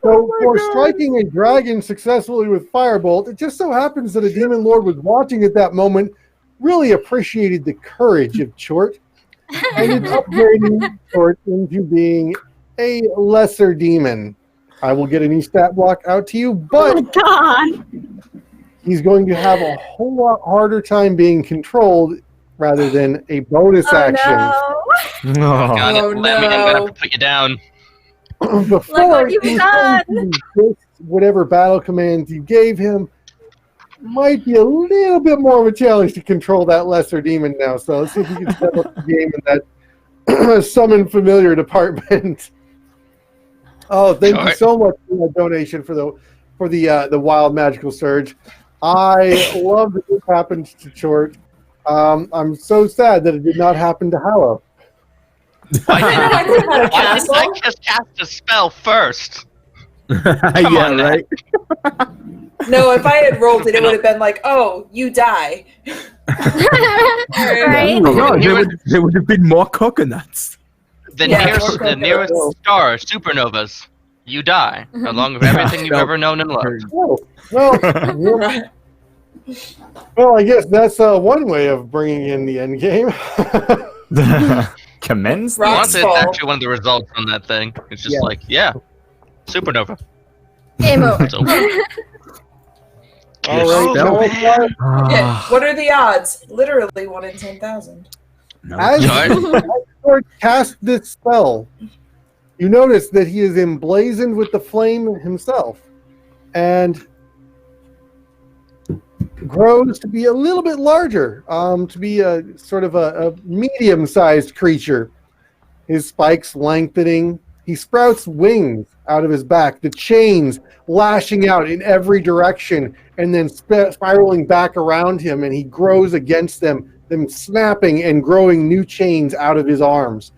So for striking a dragon successfully with Firebolt, it just so happens that a demon lord was watching at that moment, really appreciated the courage of Chort, and is upgrading Chort into being a lesser demon. I will get a new stat block out to you, but God. he's going to have a whole lot harder time being controlled rather than a bonus action. No. Got it. Oh, Let me, I'm gonna have no. to put you down. Before what you've he done. resist whatever battle commands you gave him, might be a little bit more of a challenge to control that lesser demon now. So let's see if you can step up the game in that summon familiar department. Oh, thank you so much for that donation for the wild magical surge. I love that this happened to Chort. I'm so sad that it did not happen to Hallow. Why didn't I could have had a why didn't castle. I just cast a spell first? Yeah, on, right. No, if I had rolled it, it would have been like, oh, you die. Right? No, there would have been more coconuts. The Yeah, nearest, okay. the nearest star, supernovas, you die, along with everything you've ever known and loved. Oh, well, well, I guess that's one way of bringing in the end game. Commence? Right. Honestly, Fall. it's actually one of the results on that thing. It's just Yeah. like, yeah, supernova. Game over. It's over. All right, Spell. Yeah. Ah, What are the odds? Literally 1 in 10,000. No. As Sure. Lord cast this spell, you notice that he is emblazoned with the flame himself, and grows to be a little bit larger, to be a sort of a medium-sized creature. His spikes lengthening. He sprouts wings out of his back, the chains lashing out in every direction and then spiraling back around him, and he grows against them snapping and growing new chains out of his arms.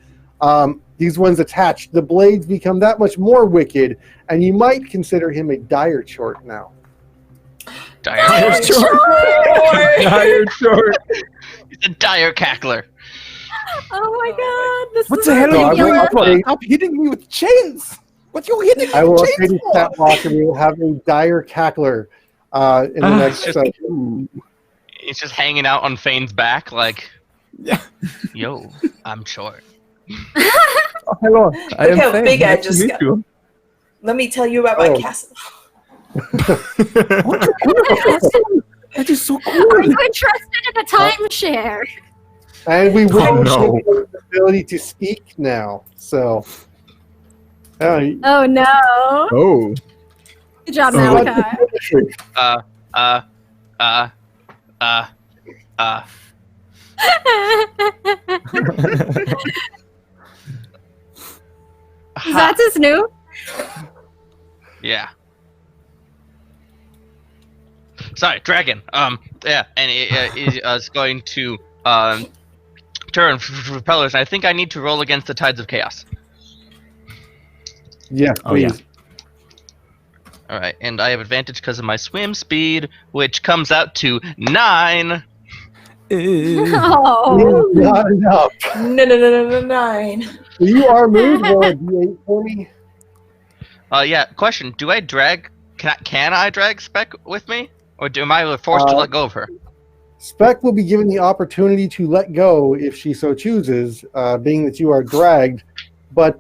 These ones attached, the blades become that much more wicked, and you might consider him a dire short now. Dire Dire short. He's a dire cackler. Oh my god, this What is the hell are you No, doing? I will- Stop hitting me with chains. What you hitting me I will with update chains his for? stat block, and we will have a dire cackler in the next. He's just hanging out on Fane's back, like, Yeah. yo, I'm short. Oh, hello. I Look am how Fang. big I Nice to just meet got. you. Let me tell you about my Oh. castle. That is so Are cool. you interested in a timeshare? And we will Oh, no. take the ability to speak now. So, Oh no. Oh. Good job, Oh. Malachi. Uh, uh, uh, That is new. yeah. Sorry, dragon. Yeah, and it is going to turn for repellers. I think I need to roll against the tides of chaos. yes, Oh, yeah. please. All right, and I have advantage because of my swim speed, which comes out to 9. Oh. Not enough. No, 9. You are moved. Roll a d8 for me. Yeah. Question: do I drag? Can I drag Spec with me, or am I forced to let go of her? Spec will be given the opportunity to let go if she so chooses, being that you are dragged. But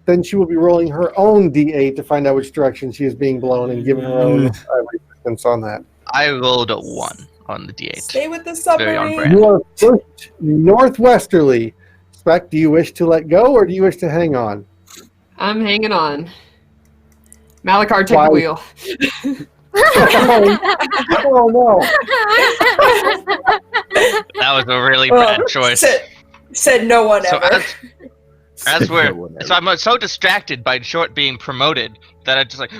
then she will be rolling her own d8 to find out which direction she is being blown and giving her own resistance on that. I rolled a 1 on the D8. Stay with the Very on submarine. brand. You are pushed northwesterly. Spec, do you wish to let go or do you wish to hang on? I'm hanging on. Malachar, take Why? the wheel. Oh no! That was a really Well, bad choice. Said no one So ever. as I'm so distracted by Short being promoted that I just like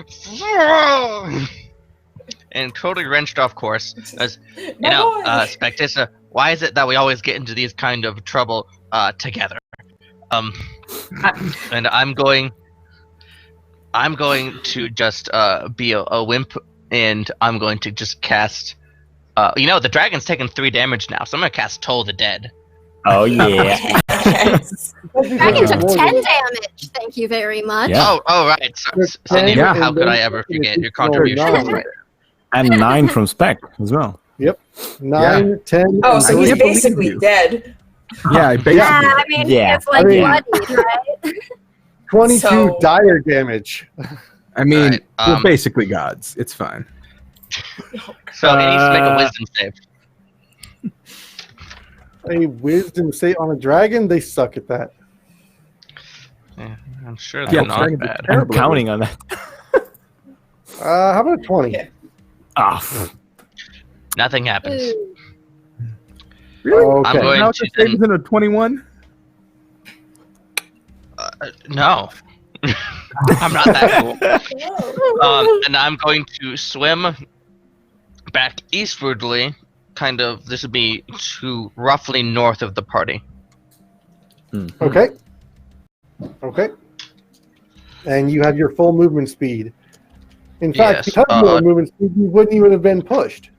and totally wrenched off course. As you My know, boy. Spectissa, why is it that we always get into these kind of trouble together? And I'm going to just be a wimp, and I'm going to just cast. The dragon's taken 3 damage now, so I'm gonna cast Toll the Dead. Oh yeah. Yes. Dragon took 10 damage. Thank you very much. Yeah. Oh, right. So, There's Cindy, 10, how and could then I ever forget your roll contribution? 9. And 9 from Spec as well. 9, 10. Oh, so and he's can't believe basically you. dead. Yeah, I basically. Yeah, I mean, Yeah. it's like I mean- bloodied, right? 22 So- dire damage. I mean, Alright, we're basically gods. It's fine. So he needs to make a wisdom save. A wisdom save on a dragon? They suck at that. Yeah, I'm sure Yeah, they're not dragons are bad. I'm terrible. counting on that. How about a 20? Yeah. Ah, Nothing happens. Ooh. Really? Okay. I'm going Now to the save is in a 21? No. I'm not that cool. And I'm going to swim back eastwardly. Kind of, this would be to roughly north of the party. Okay. Okay. And you have your full movement speed. In fact, Yes, because of your movement speed, you wouldn't even have been pushed.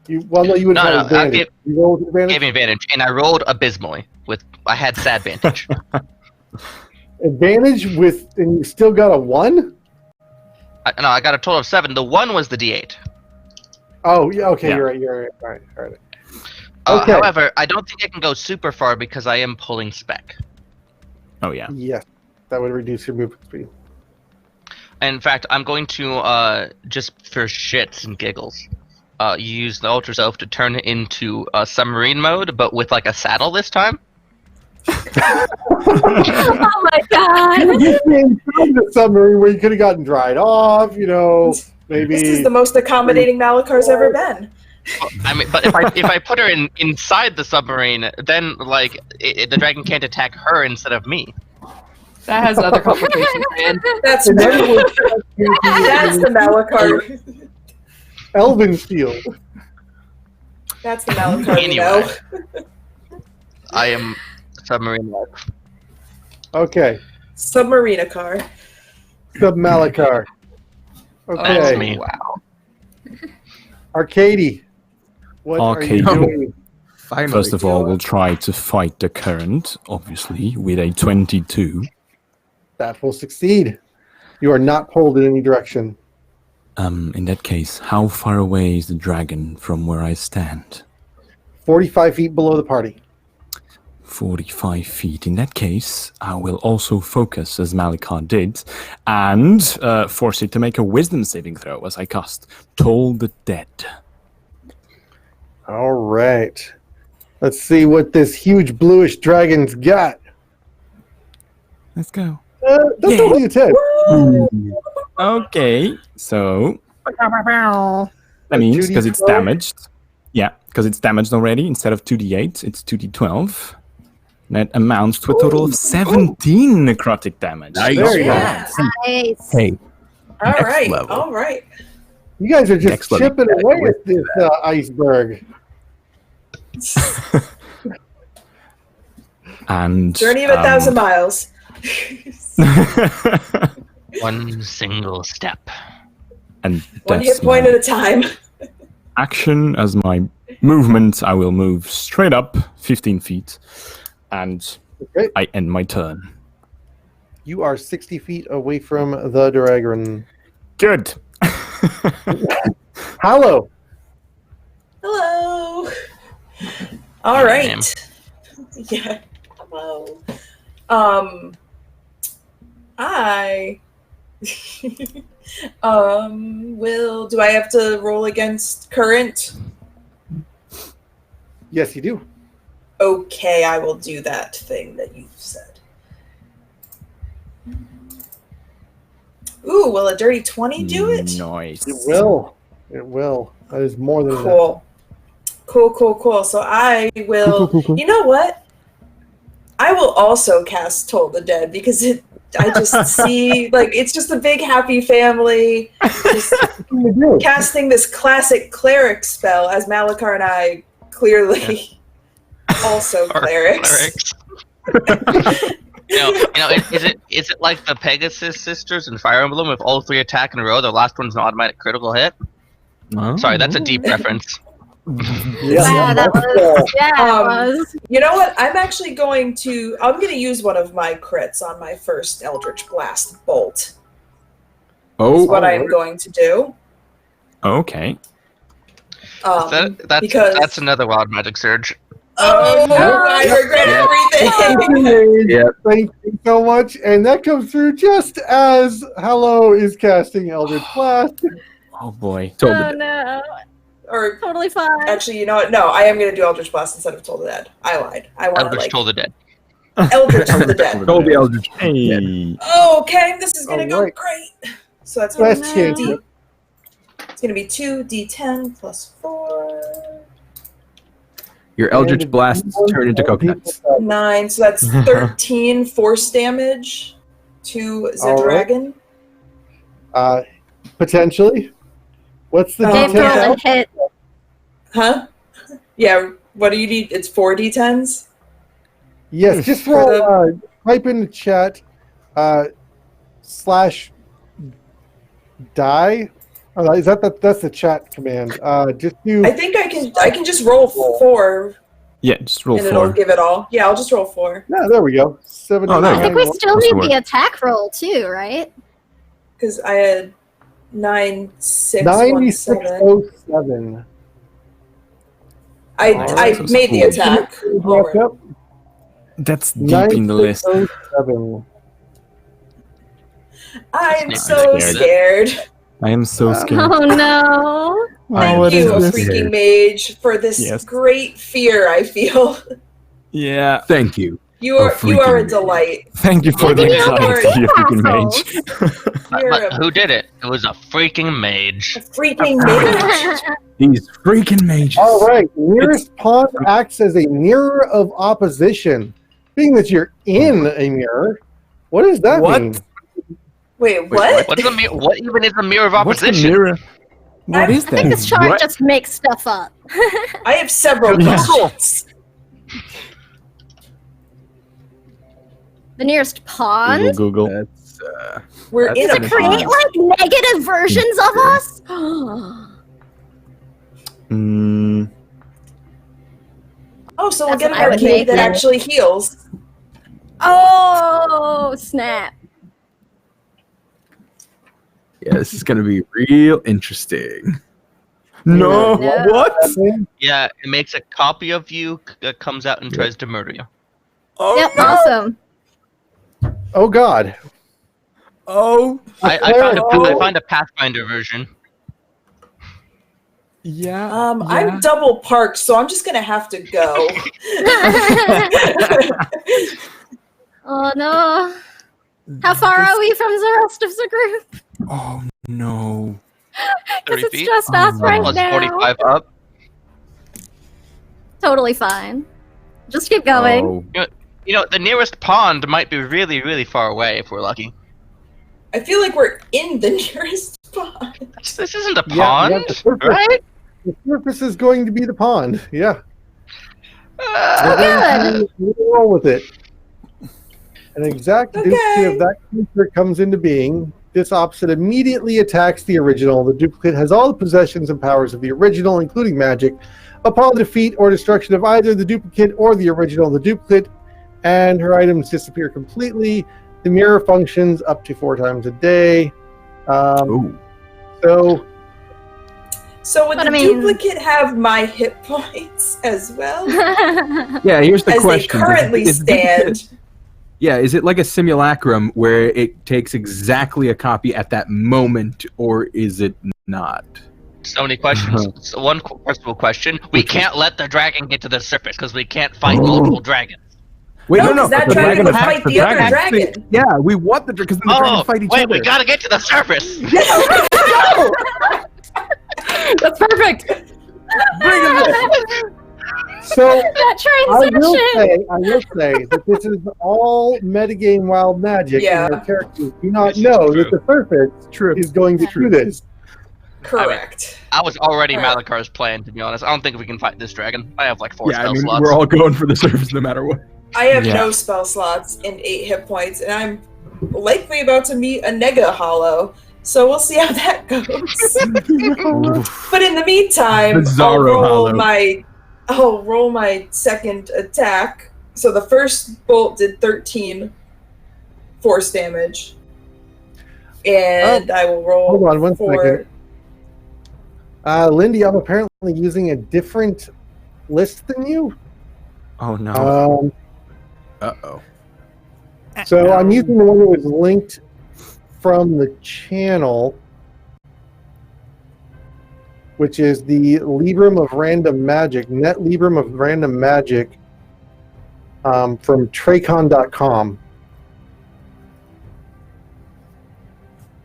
No, you would No, have no, advantage. You roll with advantage. gave me advantage, and I rolled abysmally. I had sad advantage. Advantage and you still got a 1? I got a total of 7. The 1 was the D8. Oh, yeah. Okay, Yeah. you're right. All right. Okay. However, I don't think I can go super far because I am pulling spec. Oh yeah. Yes, that would reduce your movement speed. In fact, I'm going to just for shits and giggles, use the Ultra Self to turn it into submarine mode, but with like a saddle this time. Oh my god! The submarine where you could have gotten dried off, maybe. This is the most accommodating Malakar's ever been. Well, I mean, but if I put her inside the submarine, then like the dragon can't attack her instead of me. That has other complications, man. That's And then it that's the Malakar. Elven shield. That's the Malakar. Anyway. I am submarine life. Okay, Submarina car. Sub-Malakar. That's Okay, me. Wow. Arcady. What are you Arcady. doing? Finally. First of all, we'll try to fight the current, obviously, with a 22. That will succeed. You are not pulled in any direction. In that case, how far away is the dragon from where I stand? 45 feet below the party. 45 feet. In that case, I will also focus, as Malakar did, and force it to make a wisdom saving throw as I cast Toll the Dead. All right. Let's see what this huge bluish dragon's got. Let's go. That's Yeah. only a 10. Okay, so that means because it's 2d12? damaged. Yeah, because it's damaged already. Instead of 2d8, it's 2d12. That amounts to a total of 17 necrotic damage. Nice. There you go. Yeah. Nice. Hey, All Next right. level. All right. You guys are just Next level. chipping away at this iceberg. And Journey of 1,000 miles. One single step. and One that's hit point my at a time. action as my movement. I will move straight up 15 feet, and Okay. I end my turn. You are 60 feet away from the dragon. Good. Hallow. Hello. All Ma'am. right. Yeah. Hello. I do I have to roll against current? Yes, you do. Okay, I will do that thing that you said. Ooh, will a dirty 20 do it? Nice. It will. It will. That is more than enough. Cool. So I will. You know what? I will also cast Toll the Dead because I just see it's just a big happy family. Just casting this classic cleric spell as Malakar and I clearly also Or clerics. Is it like the Pegasus sisters in Fire Emblem? If all 3 attack in a row, the last one's an automatic critical hit. Sorry, that's a deep reference. Yeah, that was. Yeah, it was. You know what? I'm going to use one of my crits on my first Eldritch Blast bolt. Oh, What I am going to do. okay. That's another wild magic surge. Oh no, I regret everything. yeah. Thank you so much. And that comes through just as Hallow is casting Eldritch Blast. Oh boy. Oh no. Or Totally fine. actually, you know what? No, I am going to do Eldritch Blast instead of Toll the Dead. I lied. I want Eldritch to Toll the Dead. Eldritch to the Dead. Told the Eldritch. Hey. Okay, this is going to go Alright. great. So that's Last going chance. to it's going to be 2d10 plus 4. Your Eldritch blasts turn into coconuts. 9, so that's 13 force damage to the All right. dragon. Potentially. What's the Dave, Dave, roll detail? a hit. Huh? Yeah, what do you need? It's 4 d10s? Yes, just For roll. Type in the chat /die Oh, that's the chat command. Just do. I think I can just roll 4 Yeah, just roll and it'll 4. give it all. Yeah, I'll just roll 4 Yeah, there we go. 79. Oh, there you I think we still Must need work. the attack roll too, right? because I had 9617. 9607. I Alright. made the attack. Back up. That's deep in the list. 9607. I'm Not so scared. scared. I am so scared. Oh no. Thank what you, is a this? freaking mage, for this Yes. great fear I feel. Yeah. Thank you. You are a freaking delight. Thank you for Look the at you, anxiety, you freaking assholes. mage. You're But a who did it? It was a freaking mage. freaking mage. These freaking mages. All right. Nearest pond acts as a mirror of opposition. Being that you're in a mirror, what does that What? mean? Wait, what? What even is a mirror of What's the opposition? mirror? What is I think that? this chart What? just makes stuff up. I have several Yeah. questions. The nearest pond? Google. That's We're That's in Does a it create pond. like negative versions of us? Mm, Oh, so we'll That's get what an I would arcade make. that actually heals. Oh snap! yeah, this is gonna be real interesting. No, No. what? Yeah, it makes a copy of you that comes out and tries to murder you. oh, Yep, no. awesome. Oh God. Oh, I find a Pathfinder version. yeah. I'm double parked, so I'm just gonna have to go. Oh no! How far are we from the rest of the group? Oh, no. Because 30 it's feet? just us Oh, right Plus now. 45 up. Totally fine. Just keep going. Oh. You know, the nearest pond might be really, really far away if we're lucky. I feel like we're in the nearest pond. This isn't a Yeah, pond, the surface, right? the surface is going to be the pond. Yeah. Good. We'll roll with it. An exact duplicate Okay. of that creature comes into being. This opposite immediately attacks the original. The duplicate has all the possessions and powers of the original, including magic. Upon defeat or destruction of either the duplicate or the original, the duplicate and her items disappear completely. The mirror functions up to 4 times a day. Ooh. So So would But the I mean- duplicate have my hit points as well? Yeah, here's the As they question. currently Is the duplicate- stand. Yeah, is it like a simulacrum where it takes exactly a copy at that moment, or is it not? So many questions. So one principal question. We can't let the dragon get to the surface because we can't fight multiple dragons. Wait, No, 'cause that but the dragon would attacks fight the other dragon. Yeah, we want the dragon because then the dragon Oh, fight each wait, other. we gotta get to the surface! That's perfect. Bring it in. So That I transition. will say that this is all metagame wild magic, Yeah. and your characters do not This is know true. that the surface True. is going to do this. Correct. I was already Alright. Malakar's plan, to be honest. I don't think we can fight this dragon. I have like 4 Yeah, I spell mean, slots. we're all going for the surface no matter what. I have Yeah. no spell slots and 8 hit points, and I'm likely about to meet a Nega Hollow. So we'll see how that goes. But in the meantime, Bizarro I'll roll my second attack. So the first bolt did 13 force damage. And I will roll Hold on one for second. Lindy, I'm apparently using a different list than you. Oh, no. Uh-oh. So I'm using the one that was linked from the channel, which is the Librum of Random Magic, Net Librum of Random Magic, from Tracon.com.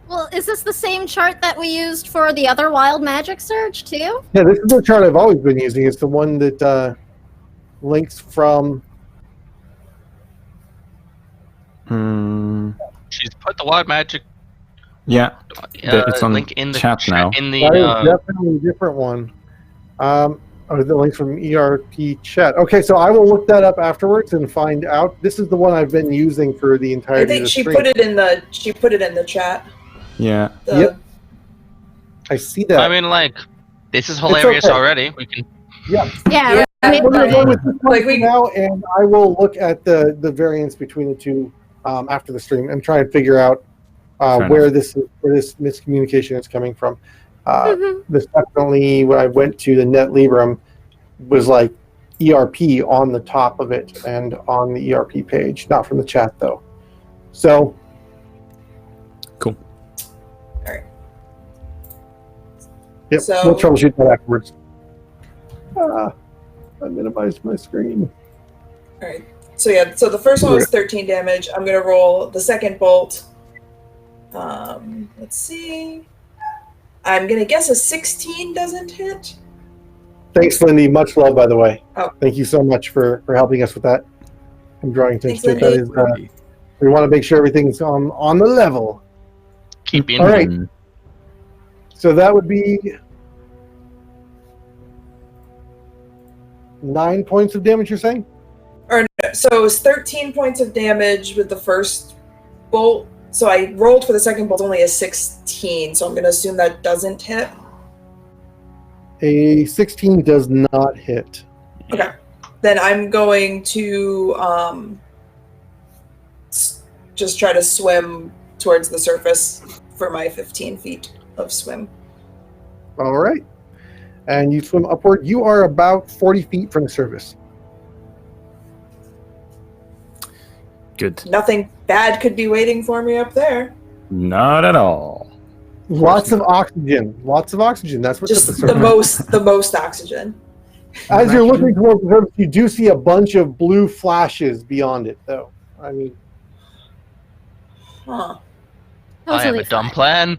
Well, is this the same chart that we used for the other wild magic surge too? Yeah, this is the chart I've always been using. It's the one that links from. She's put the wild magic Yeah, it's on link in the chat now. In the That is definitely a different one. The links from ERP chat. Okay, so I will look that up afterwards and find out. This is the one I've been using for the entirety I of think the she stream. put it in the chat. yeah. The- Yep. I see that. I mean, like, this is hilarious okay. already. We can. Yeah, Yeah, I mean, We're going to go with this one Like, we- now, and I will look at the variance between the two after the stream and try and figure out where this miscommunication is coming from. This definitely, when I went to the Net Librum, was like ERP on the top of it and on the ERP page, not from the chat though. So, Cool. Alright. Yep, So- we'll troubleshoot that afterwards. I minimized my screen. Alright. So yeah, so the first one was 13 damage. I'm gonna roll the second bolt. Let's see. I'm gonna guess a 16 doesn't hit. Thanks, Lindy. Much love, by the way. Oh. Thank you so much for helping us with that. I'm drawing attention Thanks, to it. That is, we want to make sure everything's on the level. Keep being. All right. So that would be 9 points of damage, you're saying? Or no, so it was 13 points of damage with the first bolt. So I rolled for the second bolt only a 16. So I'm gonna assume that doesn't hit. A 16 does not hit. Okay. Then I'm going to just try to swim towards the surface for my 15 feet of swim. All right. And you swim upward. You are about 40 feet from the surface. Good. Nothing bad could be waiting for me up there. Not at all. Lots of oxygen. Lots of oxygen. That's what's at the Just surface. the most oxygen. As you're looking towards the surface, you do see a bunch of blue flashes beyond it, though. I mean, Huh. I have a dumb plan.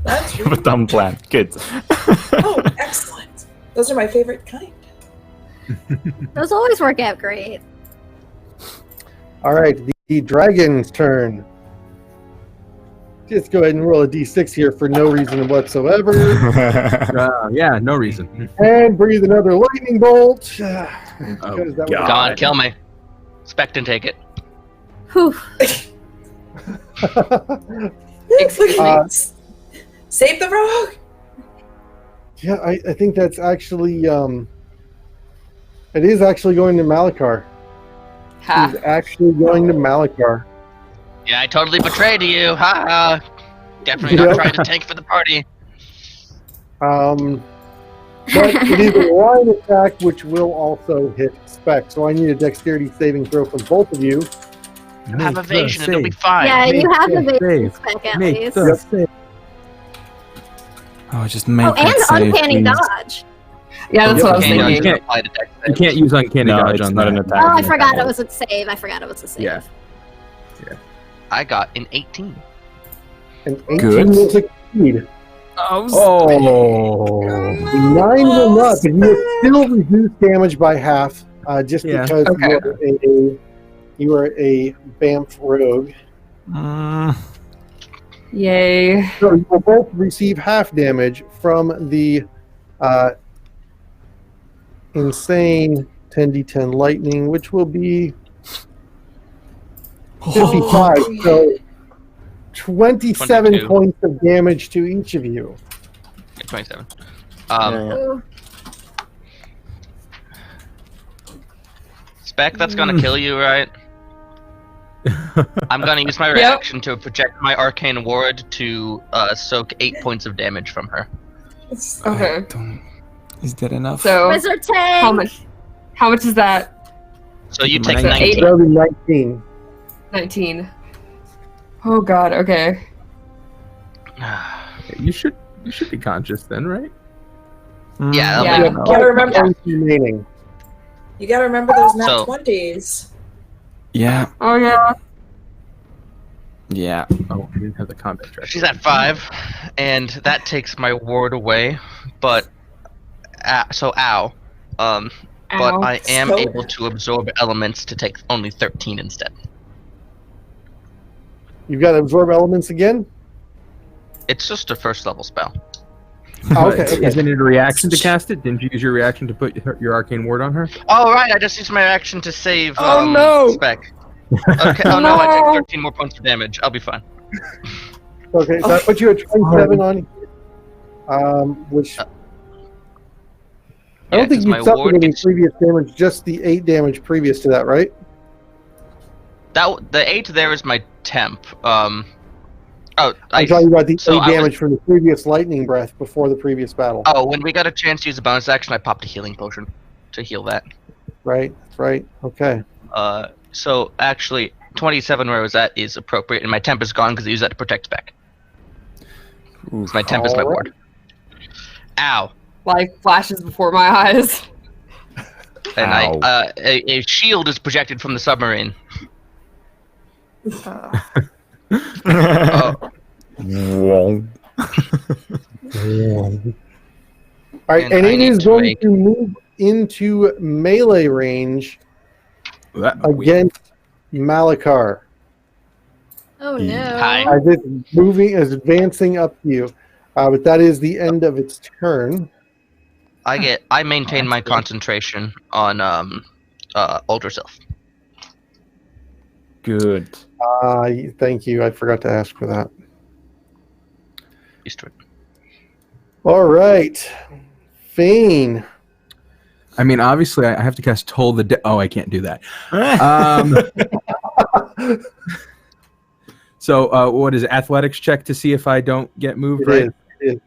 That's You have a dumb plan. Good. Oh, excellent. Those are my favorite kind. those always work out great. all right, the dragon's turn. Just go ahead and roll a d6 here for no reason whatsoever. Yeah, no reason. And breathe another lightning bolt. Oh, Because that was- Go on, kill me. Spect and take it. Whew. Excuse me. Save the rogue. Yeah, I think that's actually it is actually going to Malachar. Ha. It's actually going to Malachar. Yeah, I totally betrayed you. Ha ha. Definitely not Yep. trying to tank for the party. But it is a line attack which will also hit Spec. So I need a dexterity saving throw from both of you. Have evasion and it'll be fine. Yeah, you have the Make basic the spec at Make least. the save. Oh, just make Oh, that and save, uncanny please. dodge. Yeah, that's what I was Can't thinking. Can't- apply the dex You save. can't use uncanny No, dodge it's on not that. an attack. Oh, I It's an forgot attack. it was a save. I forgot it was a save. Yeah. I got an 18. And 18 Good. will succeed. Oh. 9 will not, but you will still reduce damage by half just Yeah. because Okay. you are a Banff rogue. Yay. So you will both receive half damage from the insane 10d10 lightning, which will be 55. So 27 22. points of damage to each of you. Yeah, 27. Ooh. Spec, that's gonna kill you, right? I'm gonna use my Yep. reaction to project my arcane ward to soak 8 points of damage from her. Okay. Is that enough? So Wizard tank. how much? How much is that? So you So take eight- 19. That'll be 19. 19. Oh God. Okay. You should be conscious then, right? Yeah, that'll Yeah. make You gotta remember. Points remaining. You gotta remember those nat So- 20s. Yeah. Oh yeah. Yeah. Oh, I didn't have the combat track. She's at 5, and that takes my ward away. But so ow. But Ow. I am So- able to absorb elements to take only 13 instead. You've got to absorb elements again? It's just a first level spell. Oh, okay. Isn't it a reaction to cast it? Didn't you use your reaction to put your arcane ward on her? Oh right, I just used my action to save Oh, no! Spec. Okay, oh no, I take 13 more points of damage. I'll be fine. Okay, so I put you at 27 on. Which I Yeah, don't think 'cause you my suffered ward any gets- previous damage, just the 8 damage previous to that, right? The 8 there is my temp. I'm talking about the 8 damage from the previous lightning breath before the previous battle. Oh, when we got a chance to use a bonus action, I popped a healing potion to heal that. Right, that's right. Okay. So actually, 27 where I was at is appropriate, and my temp is gone because I used that to protect Spec. So my temp is my Alright. ward. Ow. Life flashes before my eyes. And Ow. a shield is projected from the submarine. Oh, Whoa. All right, And and I it need is to going make- to move into melee range against Malakar. Oh no. Hi. As it's moving, as advancing up to you. But that is the end of its turn. I maintain my concentration on Ultra Self. Good. Thank you. I forgot to ask for that. Used to it. All right. Fane. I mean, obviously, I have to cast Toll the Dead. Oh, I can't do that. So, what is it? Athletics check to see if I don't get moved, right? It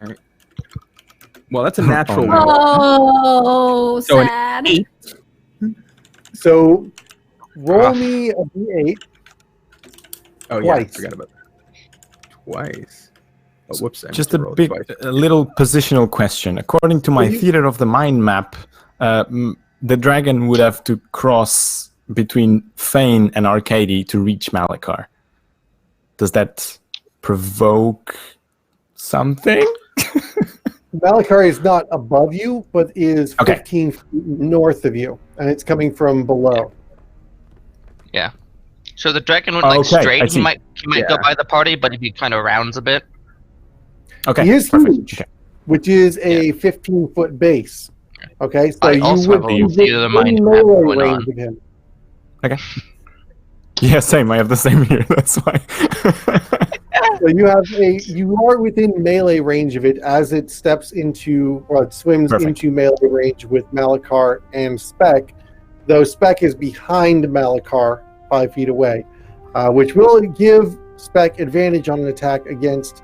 is. Well, that's a natural one. Oh, So an sad. 8. So roll me a d8. Oh, yeah, I Twice. forgot about that. Twice. Oh, whoops. I Just meant to a roll it big, twice. a little positional question. According to my Will you- Theater of the Mind map, the dragon would have to cross between Fane and Arcady to reach Malakar. Does that provoke something? Malakar is not above you, but is Okay. 15 feet north of you, and it's coming from below. So the dragon would Oh, like okay, I straight. He see. might go Yeah. by the party, but if he kind of rounds a bit. Okay, He is perfect. huge, Okay. which is a 15-foot base. Okay, so I you also would have a be Theater of the Mind within map melee going range on. of him. Yeah, same. I have the same here. That's why. So you are within melee range of it as it steps into, or it swims Perfect. into melee range with Malakar and Spec, though Spec is behind Malakar 5 feet away, which will give Spec advantage on an attack against,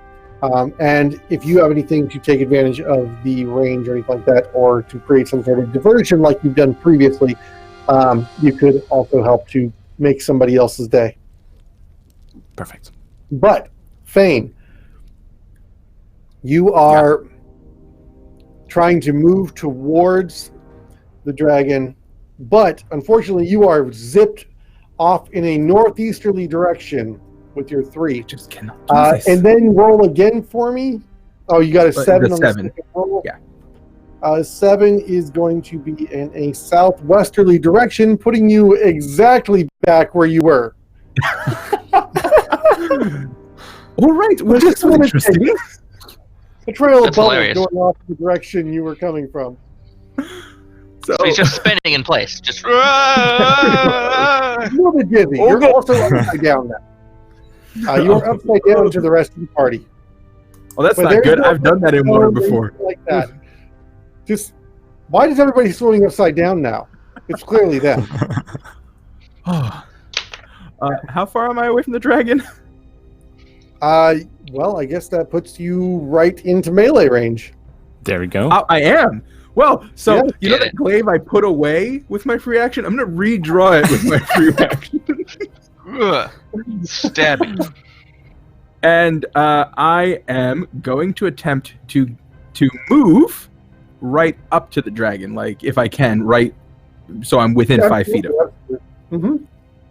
and if you have anything to take advantage of the range or anything like that, or to create some sort of diversion like you've done previously, you could also help to make somebody else's day. Perfect. But Fane, you are trying to move towards the dragon, but unfortunately you are zipped off in a northeasterly direction with your 3. I just cannot do this. And then roll again for me. Oh, you got a 7 on the 7. second roll? Yeah. 7 is going to be in a southwesterly direction, putting you exactly back where you were. All right. Well, Just this was wanna interesting. A trail of That's bubbles hilarious. going off the direction you were coming from. So he's just spinning in place. Just. A little bit dizzy. Oh, You're no. also upside down now. You're upside down to the rest of the party. Well, that's But not there's good. no- I've done that in no water reason before. Like that. Just why is everybody swimming upside down now? It's clearly them. How far am I away from the dragon? Well, I guess that puts you right into melee range. There we go. I am. Well, so Yeah. you know Get that glaive I put away with my free action? I'm going to redraw it with my free action. Ugh. Stabbing. And I am going to attempt to move right up to the dragon, like if I can, right, so I'm within 5 feet of it. Mm-hmm.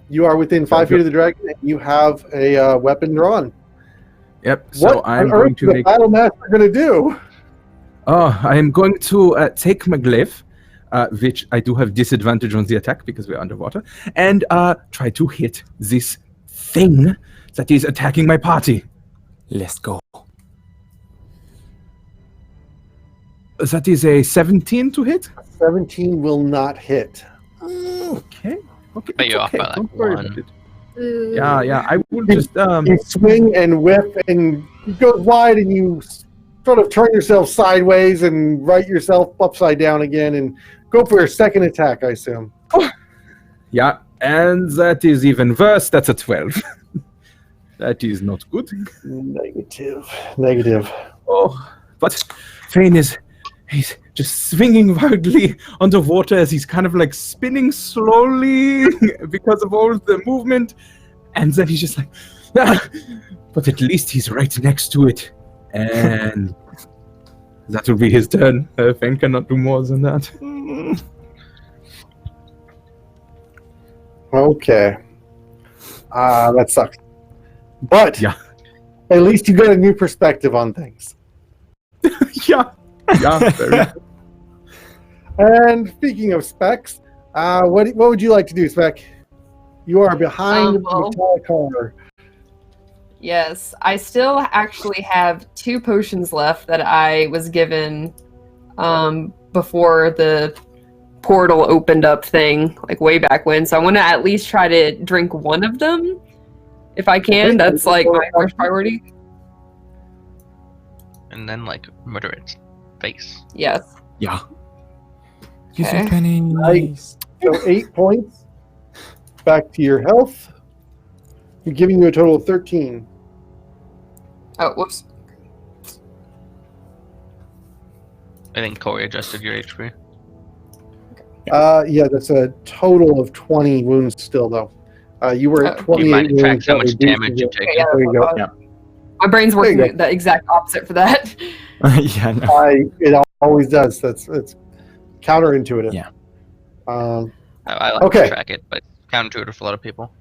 You are within 5 feet of the dragon, and you have a weapon drawn. Yep. So What I'm on going earth to is the make. battle master going to do? Oh, I am going to take my glaive, which I do have disadvantage on the attack because we're underwater, and try to hit this thing that is attacking my party. Let's go. That is a 17 to hit. 17 will not hit. Okay. Okay. But it's you're off okay. by, like, Don't worry one. about it. Ooh. Yeah. I will just You swing and whip, and you go wide, and you sort of turn yourself sideways and right yourself upside down again and go for your second attack, I assume. Yeah, and that is even worse. That's a 12. That is not good. Negative. Oh, but Fane he's just swinging wildly underwater as he's kind of like spinning slowly because of all the movement. And then he's just like, ah! But at least he's right next to it. And that will be his turn. Fane cannot do more than that. Okay. That sucks. But Yeah. at least you got a new perspective on things. Yeah. Yeah, very And speaking of Specs, what would you like to do, Spec? You are behind Well- Metallicar. Yes, I still actually have 2 potions left that I was given before the portal opened up thing, like way back when. So I want to at least try to drink one of them if I can. That's like my first priority. And then like murder its face. Yes. Yeah. Use Okay. your pennies. Nice. So 8 points. Back to your health. We're giving you a total of 13. Oh, whoops. I think Corey adjusted your HP. Yeah, that's a total of 20 wounds still, though. You were at Oh. 28 You might wounds. track how that much reduced damage you. you've taken. Okay, yeah, There you go. Yeah. My brain's There you working the exact opposite for that. Yeah, no. It always does. It's counterintuitive. Yeah. I like Okay. to track it, but it's counterintuitive for a lot of people.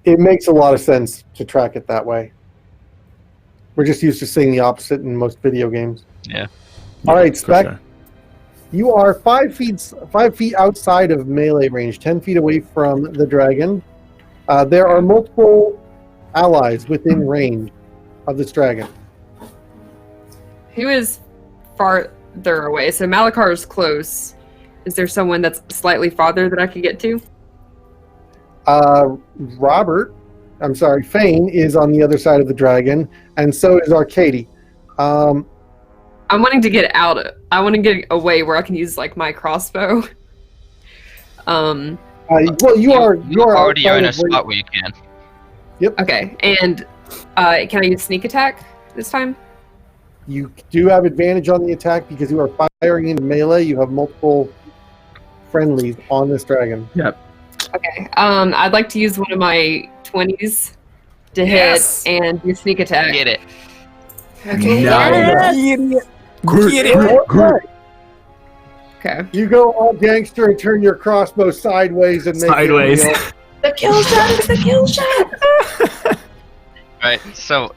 It makes a lot of sense to track it that way. We're just used to seeing the opposite in most video games. Yeah. All right, For Spec. sure. You are 5 feet outside of melee range, 10 feet away from the dragon. There are multiple allies within range of this dragon. Who is farther away? So Malakar is close. Is there someone that's slightly farther that I could get to? Fane is on the other side of the dragon, and so is Arcady. I'm wanting to get out. I want to get away where I can use like my crossbow. Well, you are already outside in a of range. spot where you can. Okay, and can I use sneak attack this time? You do have advantage on the attack because you are firing into melee. You have multiple friendlies on this dragon. Okay. I'd like to use one of my 20s to Yes! hit and do sneak attack. Get it. Okay. Yes. Okay. You go all gangster and turn your crossbow sideways and make Sideways. it real. The kill shot is the kill shot! Right, so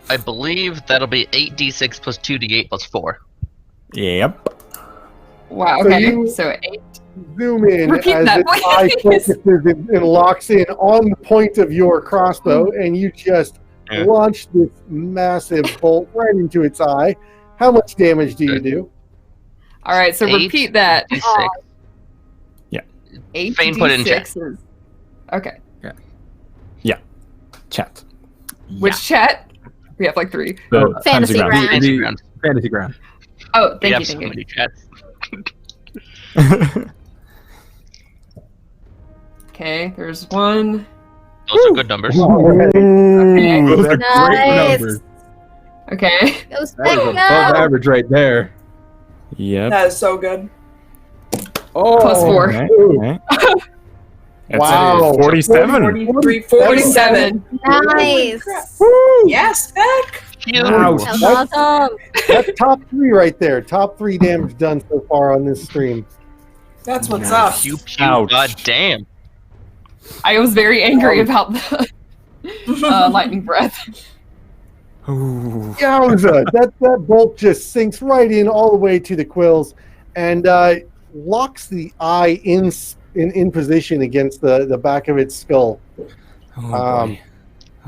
I believe that'll be 8d6 plus 2d8 plus 4. Yep. Wow. So Okay. you- So 8. Zoom in Repeat as that, its eye please. focuses and locks in on the point of your crossbow, and you just Yeah. launch this massive bolt right into its eye. How much damage do you do? All right. So 8 repeat that. D6. 8 Fane put in chat. D6s. Okay. Chat. Which chat? We have like 3. The Fantasy ground. ground. Fantasy ground. Fantasy ground. Oh, We thank have you. so Thank you. many chats. Okay. There's one. Those are good numbers. Okay. Those are great Nice. numbers. Okay. Go That is Spec, above go! average right there. Yep. That is so good. Oh, Plus 4. Okay, okay. That's Wow. 47. 43, 47. Nice. Yes, Beck! Phew. Wow. That was awesome. That's top 3 right there. Top 3 damage done so far on this stream. That's what's Nice. up. Pew, pew, Ouch. god damn. I was very angry about the lightning breath. Ooh. Yowza! that bolt just sinks right in all the way to the quills and locks the eye in position against the back of its skull. Oh, Um, boy.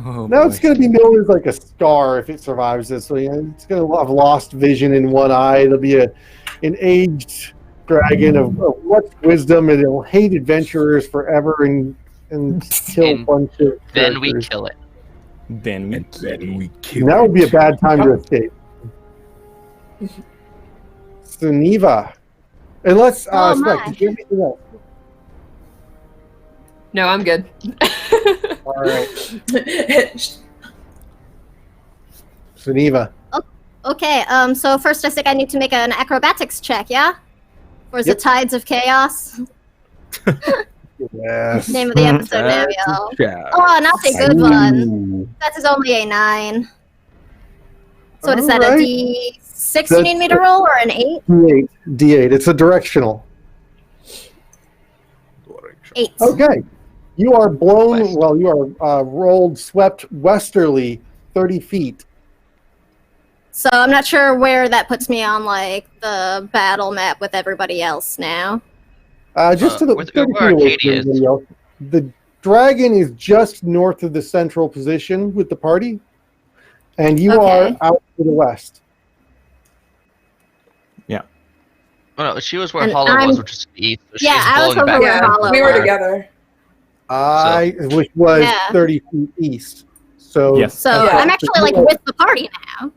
Oh, Now boy. it's going to be known as like a scar if it survives this. So it's going to have lost vision in one eye. It'll be an aged dragon of much wisdom, and it'll hate adventurers forever and kill a And bunch of Then we characters. kill it. Then we And kill then it. we kill That would be a bad time to escape. Suniva. Unless, Oh, Spec, my. did you have anything else? No, I'm good. All right. Suniva. Okay, so first I think I need to make an acrobatics check, yeah? For the Yep. Tides of Chaos. Yes. Name of the episode, Namiel. Yeah. Oh, not a good one. Ooh. That is only a 9. So what is that, a Alright. D6 you need me to roll, or an 8? D8. D8. It's a directional. 8. Okay. You are blown, West. well, you are rolled, swept westerly 30 feet. So I'm not sure where that puts me on, like, the battle map with everybody else now. Just to the where 30 feet away Arcadia from is. everybody else. The dragon is just north of the central position with the party, and you Okay. are out to the west. Oh, no, she was where And Hollow I'm- was, which is east. So Yeah, she's I was blowing over back where Yeah, towards Hollow we were was. her. together. Which was Yeah. 30 feet east. So Yes. So Yeah. I'm actually, like, with the party now.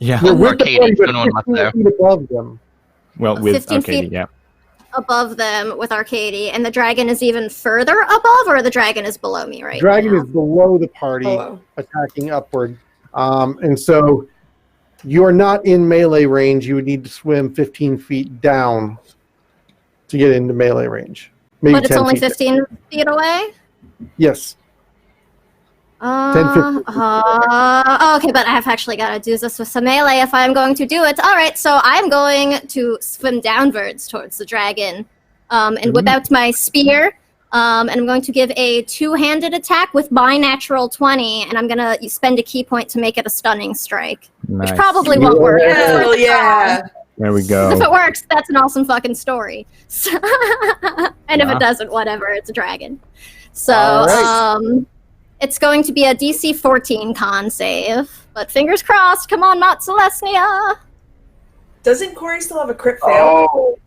Yeah. you're Well, with the Arcadia, party, but the one left 15 there. feet above them. Well, with 15 Arcadia, feet. yeah. Above them with Arcady, and the dragon is even further above, or the dragon is below me right Dragon now? is below the party, Hello. attacking upward. And so you're not in melee range. You would need to swim 15 feet down to get into melee range. Maybe But it's 10 only feet. 15 feet away? Yes. 10, 15. Okay, but I've actually got to do this with some melee if I'm going to do it. All right, so I'm going to swim downwards towards the dragon and whip out my spear. And I'm going to give a two-handed attack with my natural 20, and I'm going to spend a key point to make it a stunning strike. Nice. Which probably won't work. but it's Hell worth a yeah. try. There we If go. it works, that's an awesome fucking story. So- and if Yeah. it doesn't, whatever, it's a dragon. So, All right. it's going to be a DC 14 con save. But fingers crossed, come on, not Celestia! Doesn't Corey still have a crit fail? Oh.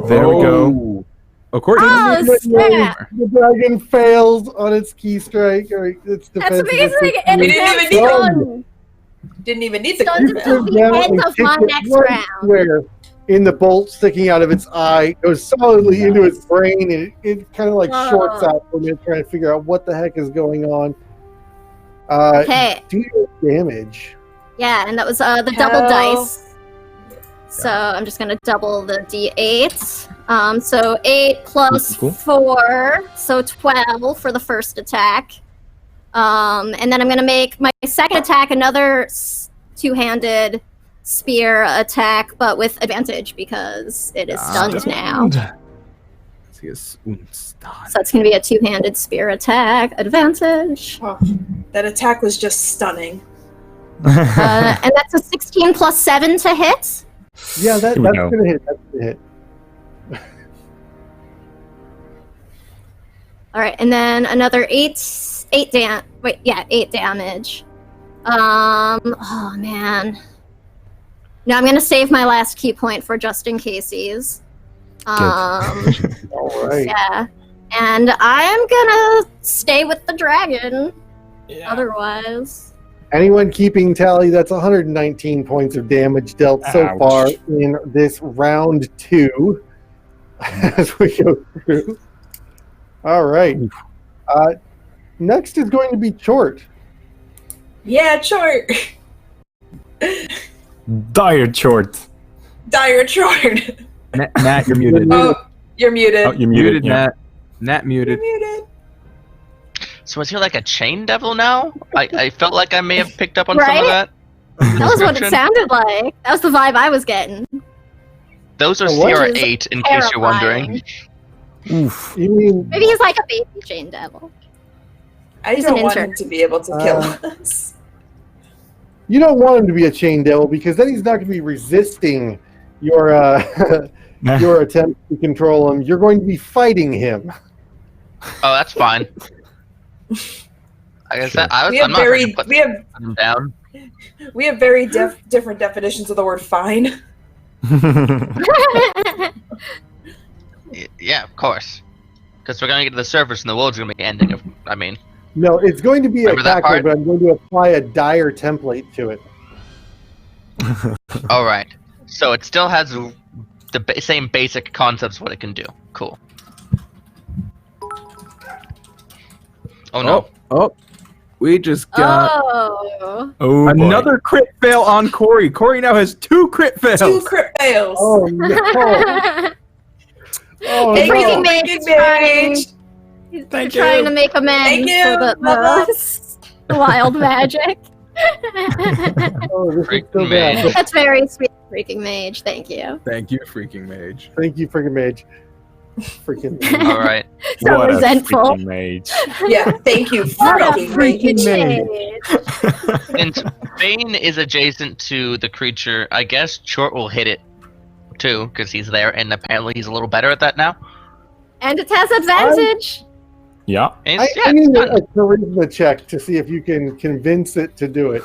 There we go. Of course. Oh, snap! The dragon fails on its key strike. Or its That's defensive amazing! And We it's didn't now even need stunned! Didn't even need the Stunned crit fail. until the end of my next round. Square in the bolt sticking out of its eye goes solidly into its brain, and it kind of like shorts Whoa. out when you're trying to figure out what the heck is going on. Okay, Do your damage. yeah, and that was the double Hell. dice. So I'm just gonna double the d8. So 8 plus Cool. 4, so 12 for the first attack. And then I'm gonna make my second attack another two-handed spear attack, but with advantage because it is stunned now. Sie ist unstunned. So it's gonna be a two-handed spear attack, advantage. Oh, that attack was just stunning. And that's a 16 plus 7 to hit. Yeah, that's Here we gonna go. hit. That's gonna hit. All right, and then another 8 damage. Oh man. No, I'm gonna save my last key point for just in cases. All right. Yeah. And I'm gonna stay with the dragon. Otherwise. Anyone keeping tally? That's 119 points of damage dealt so Ouch. far in this round 2 as we go through. All right. Next is going to be Chort. Yeah, short. Dire short. Dire short. Nat, you're muted. Oh, you're muted. Oh, you're Muted, muted. Yeah. Nat You're muted. muted. So is he like a chain devil now? I felt like I may have picked up on some Right? of that. That was what it Description. sounded like. That was the vibe I was getting. Those are What? Sierra Which is 8, in case you're wondering. Oof. You mean Maybe he's like a baby chain devil. I He's don't an want intern. him to be able to kill us. you don't want him to be a chain devil because then he's not going to be resisting your your attempt to control him. You're going to be fighting him. Oh, that's fine. I guess Sure. I'm not going to put him down. We have very different definitions of the word fine. Yeah, of course. Because we're going to get to the surface and the world's going to be ending. I mean, No, it's going to be a Remember that tackle, part? but I'm going to apply a dire template to it. all right. So it still has the same basic concepts what it can do. Cool. Oh no. Oh, we just got Oh. Oh, another crit fail on Corey. Corey now has 2 crit fails. 2 crit fails. Oh no! Oh Thank Freaking you, no! mage freaking trying- mage. He's Thank trying you. to make amends Thank you. for the wild magic. Oh, this is Freaking so bad. mage. That's very sweet, freaking mage. Thank you. Thank you, freaking mage. Thank you, freaking mage. Freaking mage. All right. So what resentful. a freaking mage. Yeah, thank you, What a freaking freaking mage. mage. Since Bane is adjacent to the creature, I guess Short will hit it too, because he's there, and apparently he's a little better at that now. And it has advantage. Yeah. And I, it's- yeah, I need it's a charisma check to see if you can convince it to do it.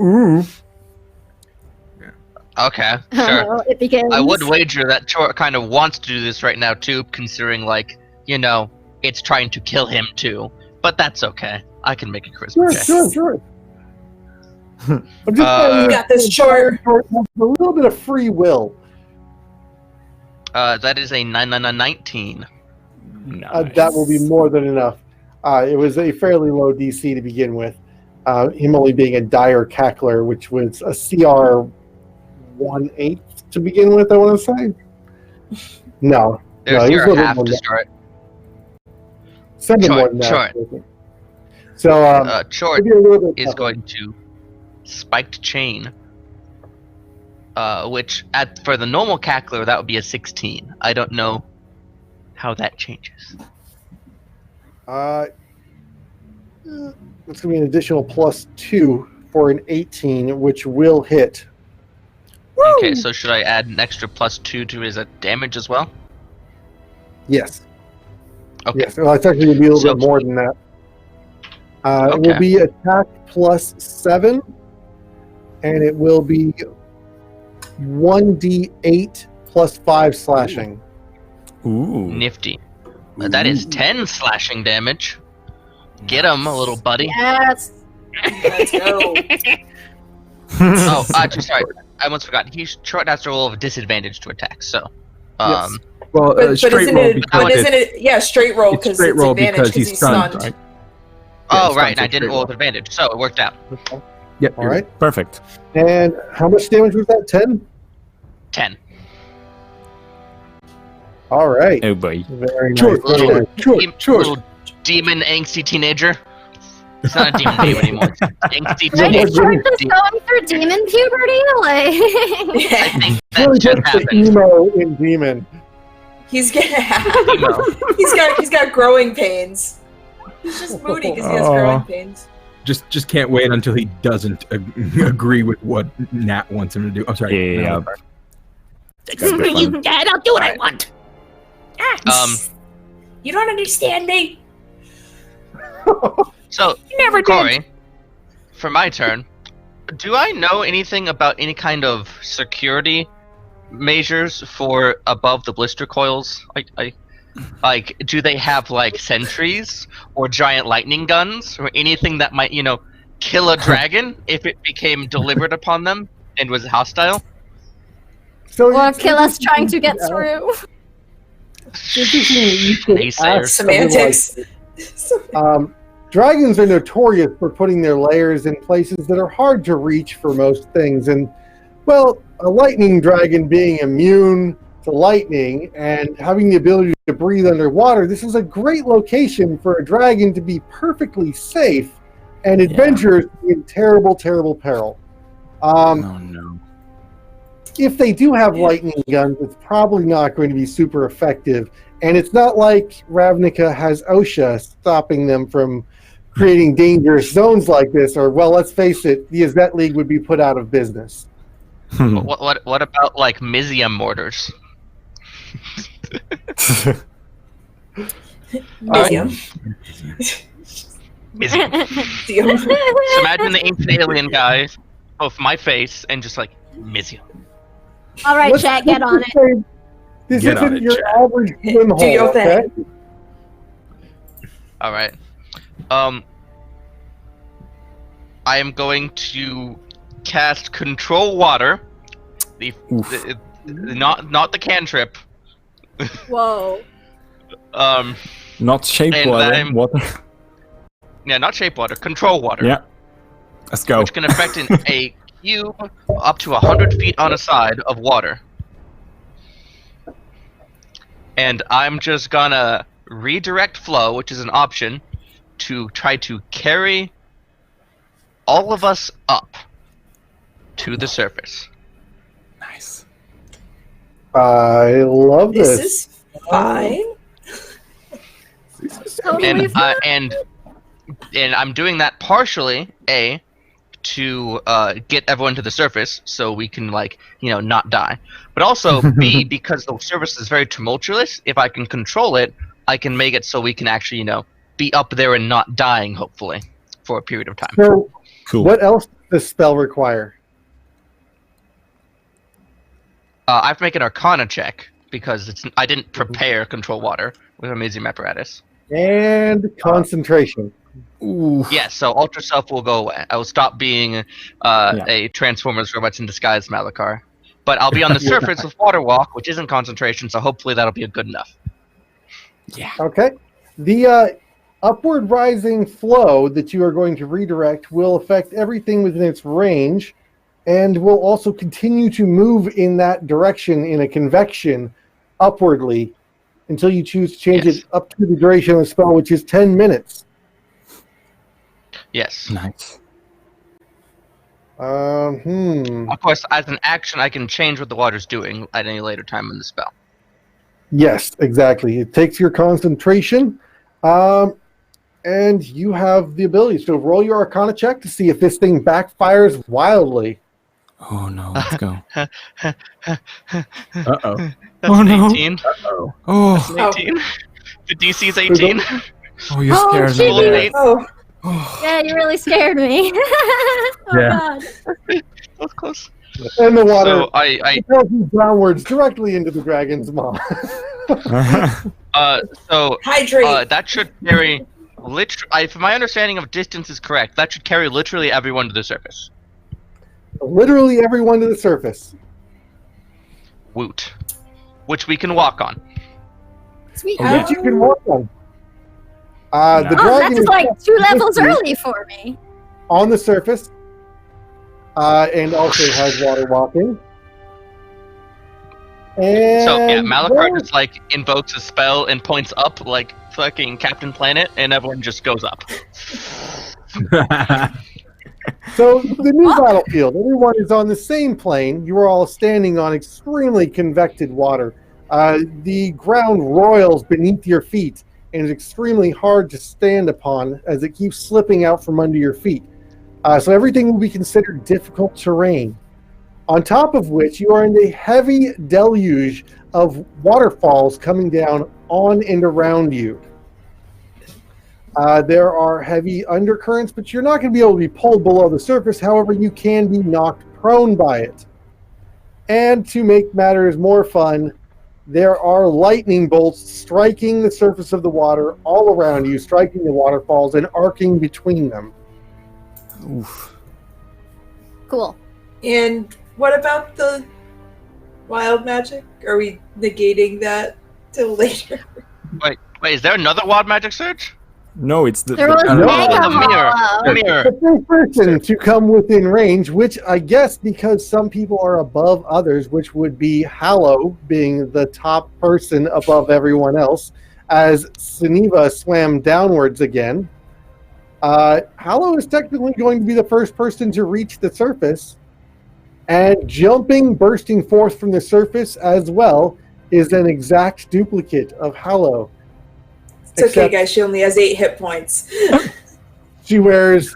Ooh. fun. Okay, sure. Oh, it begins. I would wager that Short kind of wants to do this right now too, considering like, it's trying to kill him too. But that's okay. I can make a charisma check. Sure. I'm just You got this, Short. Short has a little bit of free will. That is a 19. Nice. That will be more than enough. It was a fairly low DC to begin with. Him only being a dire cackler, which was a CR 1/8 to begin with, I want to say. No. There's he was a your little half more to than start. 7 Short, more than that. short. So, Short maybe a little bit is tougher. going to spiked chain, which for the normal cackler that would be a 16. I don't know how that changes. It's going to be an additional +2 for an 18, which will hit. Okay, so should I add an extra +2 to his damage as well? Yes. Okay. Yes. Well, it's actually going to be a little So- bit more than that. It will Okay. be attack +7, and it will be 1d8 +5 slashing. Ooh. Nifty. That is 10 slashing damage. Get him, little buddy. Yes. Let's go. Oh, sorry. I almost forgot. Short has to roll with disadvantage to attack, so. Yes. Well, But straight isn't roll it? because But isn't it's- it? Yeah, straight roll it's because straight it's roll advantage because because he's stunned. Right. Oh, it's right, and not I didn't straight roll roll. with advantage, so it worked out. Yep. All right. Perfect. And how much damage was that? 10? 10. All right. Oh boy. Very nice. Sure, Very Little, nice. little demon angsty teenager. It's not a demon babe anymore. It's an angsty Right? teenager. Is Short just going through demon puberty? Like, I think Really that just puts the happened. emo in demon. he's getting. Emo. he's got growing pains. He's just moody because he has growing pains. Just can't wait until he doesn't agree with what Nat wants him to do. I'm sorry. Yeah. No, You dad, I'll do what I want. You don't understand me. So, Never did. Corey, for my turn, do I know anything about any kind of security measures for above the blister coils? Like, do they have like sentries or giant lightning guns or anything that might, kill a dragon if it became delivered upon them and was hostile? So or it's kill us trying to get through. interesting that you could Naysayer. ask something Semantics. like- dragons are notorious for putting their lairs in places that are hard to reach for most things. And, well, a lightning dragon being immune to lightning and having the ability to breathe underwater, this is a great location for a dragon to be perfectly safe and adventurers to be in terrible, terrible peril. Oh no. If they do have lightning guns, it's probably not going to be super effective. And it's not like Ravnica has OSHA stopping them from creating dangerous zones like this, or, well, let's face it, the Azet League would be put out of business. What about like Mizium mortars? Museum. Mizium. Museum. So imagine the ancient alien guy of my face and just like Mizium. All right, Let's- chat, get let's on just it. say This Get on isn't it, your chat. average swim hole, Do your okay? thing. All right. I am going to cast Control Water. Not the cantrip. Whoa. Not shape And water. I'm- Water. Yeah, not shape water. Control water. Yeah. Let's go. Which can affect a cube up to 100 feet on a side of water. And I'm just gonna redirect flow, which is an option, to try to carry all of us up to the surface. Nice. I love This this. is fine. Totally And fine. and I'm doing that partially to get everyone to the surface so we can not die, but also B, because the surface is very tumultuous. If I can control it, I can make it so we can actually be up there and not dying, hopefully, for a period of time. So, Cool. what else does this spell require? I have to make an Arcana check because I didn't prepare control water with Amazing Apparatus. And concentration. Ooh. Yeah, so Ultra Self will go away. I will stop being a Transformers Robots in Disguise Malachar. But I'll be on the surface with Water Walk, which isn't concentration, so hopefully that'll be good enough. Yeah. Okay. The upward rising flow that you are going to redirect will affect everything within its range and will also continue to move in that direction in a convection upwardly until you choose to change Yes. it up to the duration of the spell, which is 10 minutes. Yes. Nice. Of course, as an action, I can change what the water's doing at any later time in the spell. Yes, exactly. It takes your concentration, and you have the ability to roll your Arcana check to see if this thing backfires wildly. Oh no. Let's go. That's Uh-oh. an Oh, no. 18. Oh. 18. The DC is 18. Oh, you Oh, scared me. gee. Roll an there. 8. Oh, Oh. Yeah, you really scared me. Oh Yeah. god. That was close. And the water So I propels you downwards directly into the dragon's maw. hydrate. that should carry if my understanding of distance is correct, that should carry literally everyone to the surface. Literally everyone to the surface. Woot. Which we can walk on. Sweet. Oh, yeah. Which you can walk on. The Nice. Oh, dragon that's is like 2 levels quickly early for me. on the surface, and also has water walking. And So yeah, Malachar well, just invokes a spell and points up like fucking Captain Planet, and everyone just goes up. so the new battlefield, everyone is on the same plane. You are all standing on extremely convected water. The ground roils beneath your feet and is extremely hard to stand upon as it keeps slipping out from under your feet. So everything will be considered difficult terrain. On top of which, you are in a heavy deluge of waterfalls coming down on and around you. There are heavy undercurrents, but you're not going to be able to be pulled below the surface. However, you can be knocked prone by it. And to make matters more fun, there are lightning bolts striking the surface of the water all around you, striking the waterfalls and arcing between them. Oof. Cool. And what about the wild magic? Are we negating that till later? Wait, is there another wild magic surge? No, it's the. There was No, Mega the mirror. Hollow. The mirror. The first person to come within range, which I guess because some people are above others, which would be Hallow being the top person above everyone else, as Suniva swam downwards again. Hallow is technically going to be the first person to reach the surface, and bursting forth from the surface as well, is an exact duplicate of Hallow. It's okay, Except- guys. She only has 8 hit points. She wears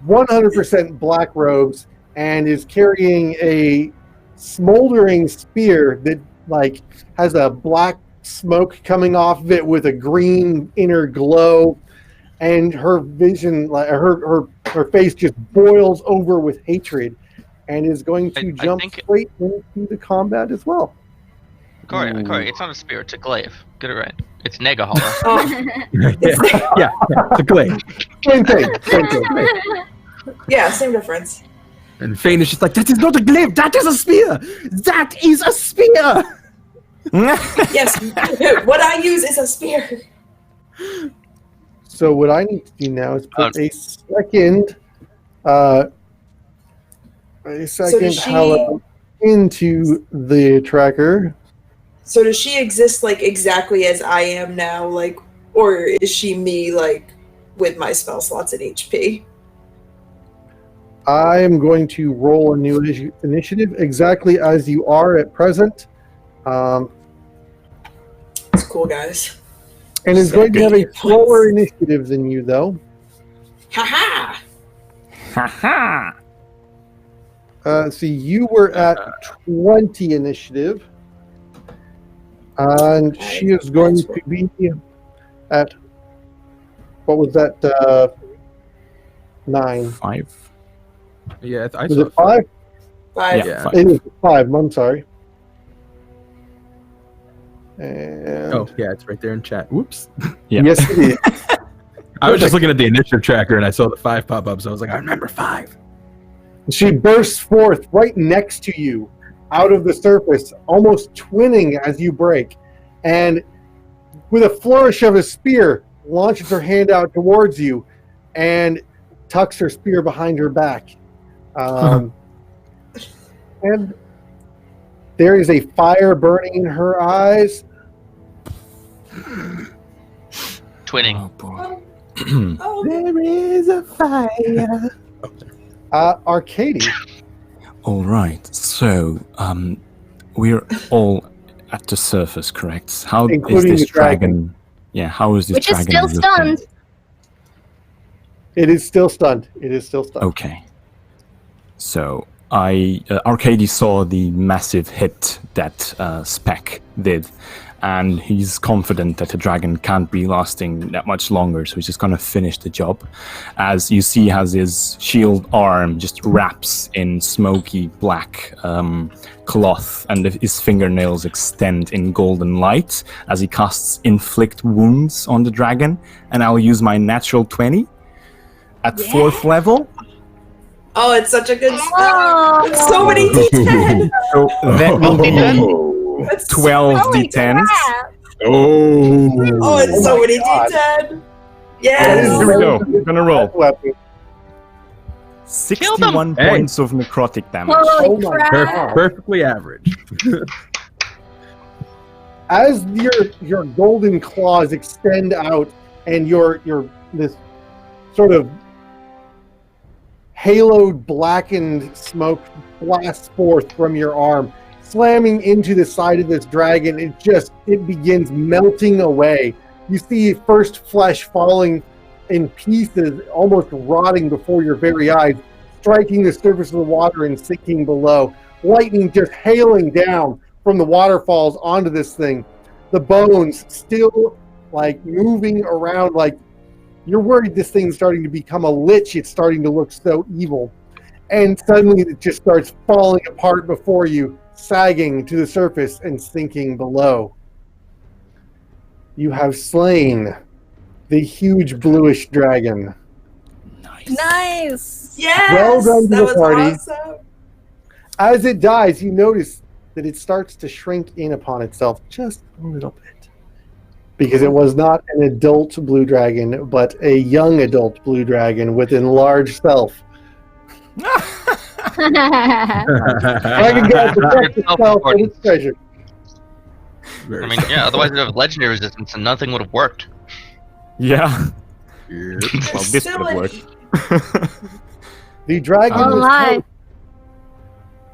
100% black robes and is carrying a smoldering spear that has a black smoke coming off of it with a green inner glow, and her vision, her face just boils over with hatred, and is going to I jump think- straight into the combat as well. Corey, it's not a spear, it's a glaive. Get it right. It's Nega Hollow. Oh, yeah, the glaive. Same thing. yeah, same difference. And Fane is just like, that is not a glaive, that is a spear! That is a spear! Yes, what I use is a spear. So what I need to do now is put a second Hallow into the tracker. So does she exist like exactly as I am now, like, or is she me like with my spell slots and HP? I am going to roll a new initiative exactly as you are at present. It's cool, guys. And is going to have a slower initiative than you, though. Haha! Haha! See, you were at 20 initiative. And she is going to be at, what was that, 9? 5. Yeah, I Was saw it 5? 5. Yeah. 5. It is 5, I'm sorry. And Oh, yeah, it's right there in chat. Whoops. Yeah. yes, it is. I was just looking at the initiative tracker and I saw the 5 pop up, so I was like, I remember 5. She bursts forth right next to you out of the surface, almost twinning as you break. And with a flourish of a spear, launches her hand out towards you and tucks her spear behind her back. And there is a fire burning in her eyes. Twinning. Oh boy. Oh, There is a fire. Arcady. All right. So, we're all at the surface, correct? How is Including this the dragon. Yeah. How is this Which is dragon? still looking? stunned. It is still stunned. It is still stunned. Okay. So Arcady saw the massive hit that Spec did, and he's confident that the dragon can't be lasting that much longer, so he's just gonna finish the job. As you see, has his shield arm just wraps in smoky black cloth, and his fingernails extend in golden light as he casts Inflict Wounds on the dragon, and I'll use my natural 20 at 4th level. oh, it's such a good Oh. spell. It's so many D10. So that will be That's 12 Holy d10s. crap. Oh, it's so my many God. D10. Yes. Here we go. We're gonna roll. Weapon. 61 Hey. points of necrotic damage. Holy Oh my crap. Perfectly average. As your golden claws extend out and your this sort of haloed blackened smoke blasts forth from your arm, slamming into the side of this dragon, it begins melting away. You see first flesh falling in pieces, almost rotting before your very eyes, striking the surface of the water and sinking below. Lightning just hailing down from the waterfalls onto this thing. The bones still like moving around, like you're worried this thing's starting to become a lich. It's starting to look so evil. And suddenly it just starts falling apart before you, sagging to the surface and sinking below. You have slain the huge bluish dragon. Nice. Yes. Well done to that the was party. awesome. As it dies, you notice that it starts to shrink in upon itself just a little bit. Because it was not an adult blue dragon, but a young adult blue dragon with enlarged self. Dragon can protect itself and its treasure. I mean, yeah, otherwise we'd have legendary resistance and nothing would have worked. Yeah. Yeah. Well, this Still would have in- worked. The dragon Oh is my. toast.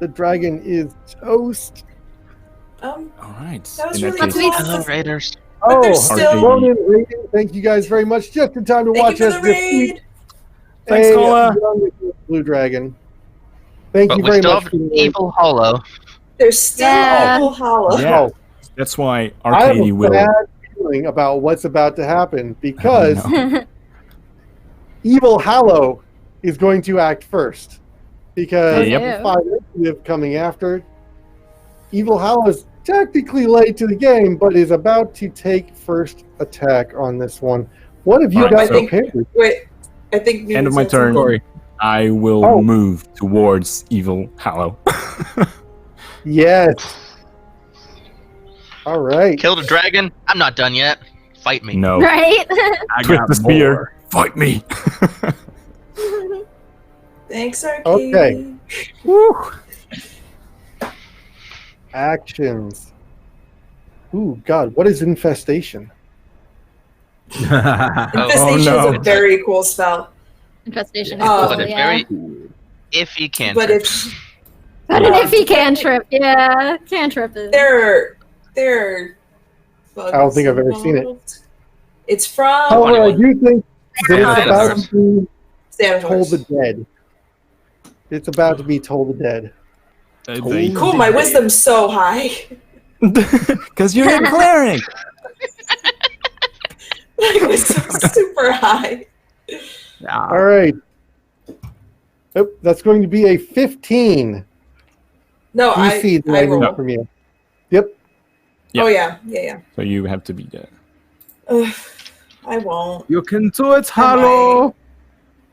The dragon is toast. All right. That was In really that cool. case, Hello, Raiders. But Oh, there's still- Ronan Raiden, thank you guys very much. Just in time to Thank watch you for us the defeat raid. Thanks, a Cola. young blue dragon. Thank But you we very still much. have for the raid. Evil Hollow. There's still Yeah. Evil Hollow. Yeah. Oh, that's why I have Arcady a will. bad feeling about what's about to happen because Oh, no. Evil Hallow is going to act first. Because Yep. 5 initiative coming after. Evil Hallow is technically late to the game, but is about to take first attack on this one. What have you Alright, got so- prepared? Wait, I think End of my Nina's turn. got Sorry. I will Oh. move towards Evil Hallow. Yes. All right. Killed a dragon. I'm not done yet. Fight me. No. Right? I Twist got the spear. more. Fight me. Thanks, Arcade. Okay. Woo. Actions. Ooh, God, what is infestation? Infestation no. is a very cool spell. Infestation is Oh, cool, But it's yeah. very iffy cantrip. But it's But an iffy cantrip, yeah. Cantrip is. there are bugs I don't think I've ever seen it. involved. It's from However, I do think that Yeah, it's about to be Santa Toll Claus. the Dead. It's about to be Toll the Dead. Cool, my wisdom's so high. Because you're a cleric. My wisdom's super high. All right. Oh, that's going to be a 15 No, DC that I I need roll. from you. Yep. Yeah. Oh yeah. So you have to be there. Ugh, I won't. You can do it, I Hollow.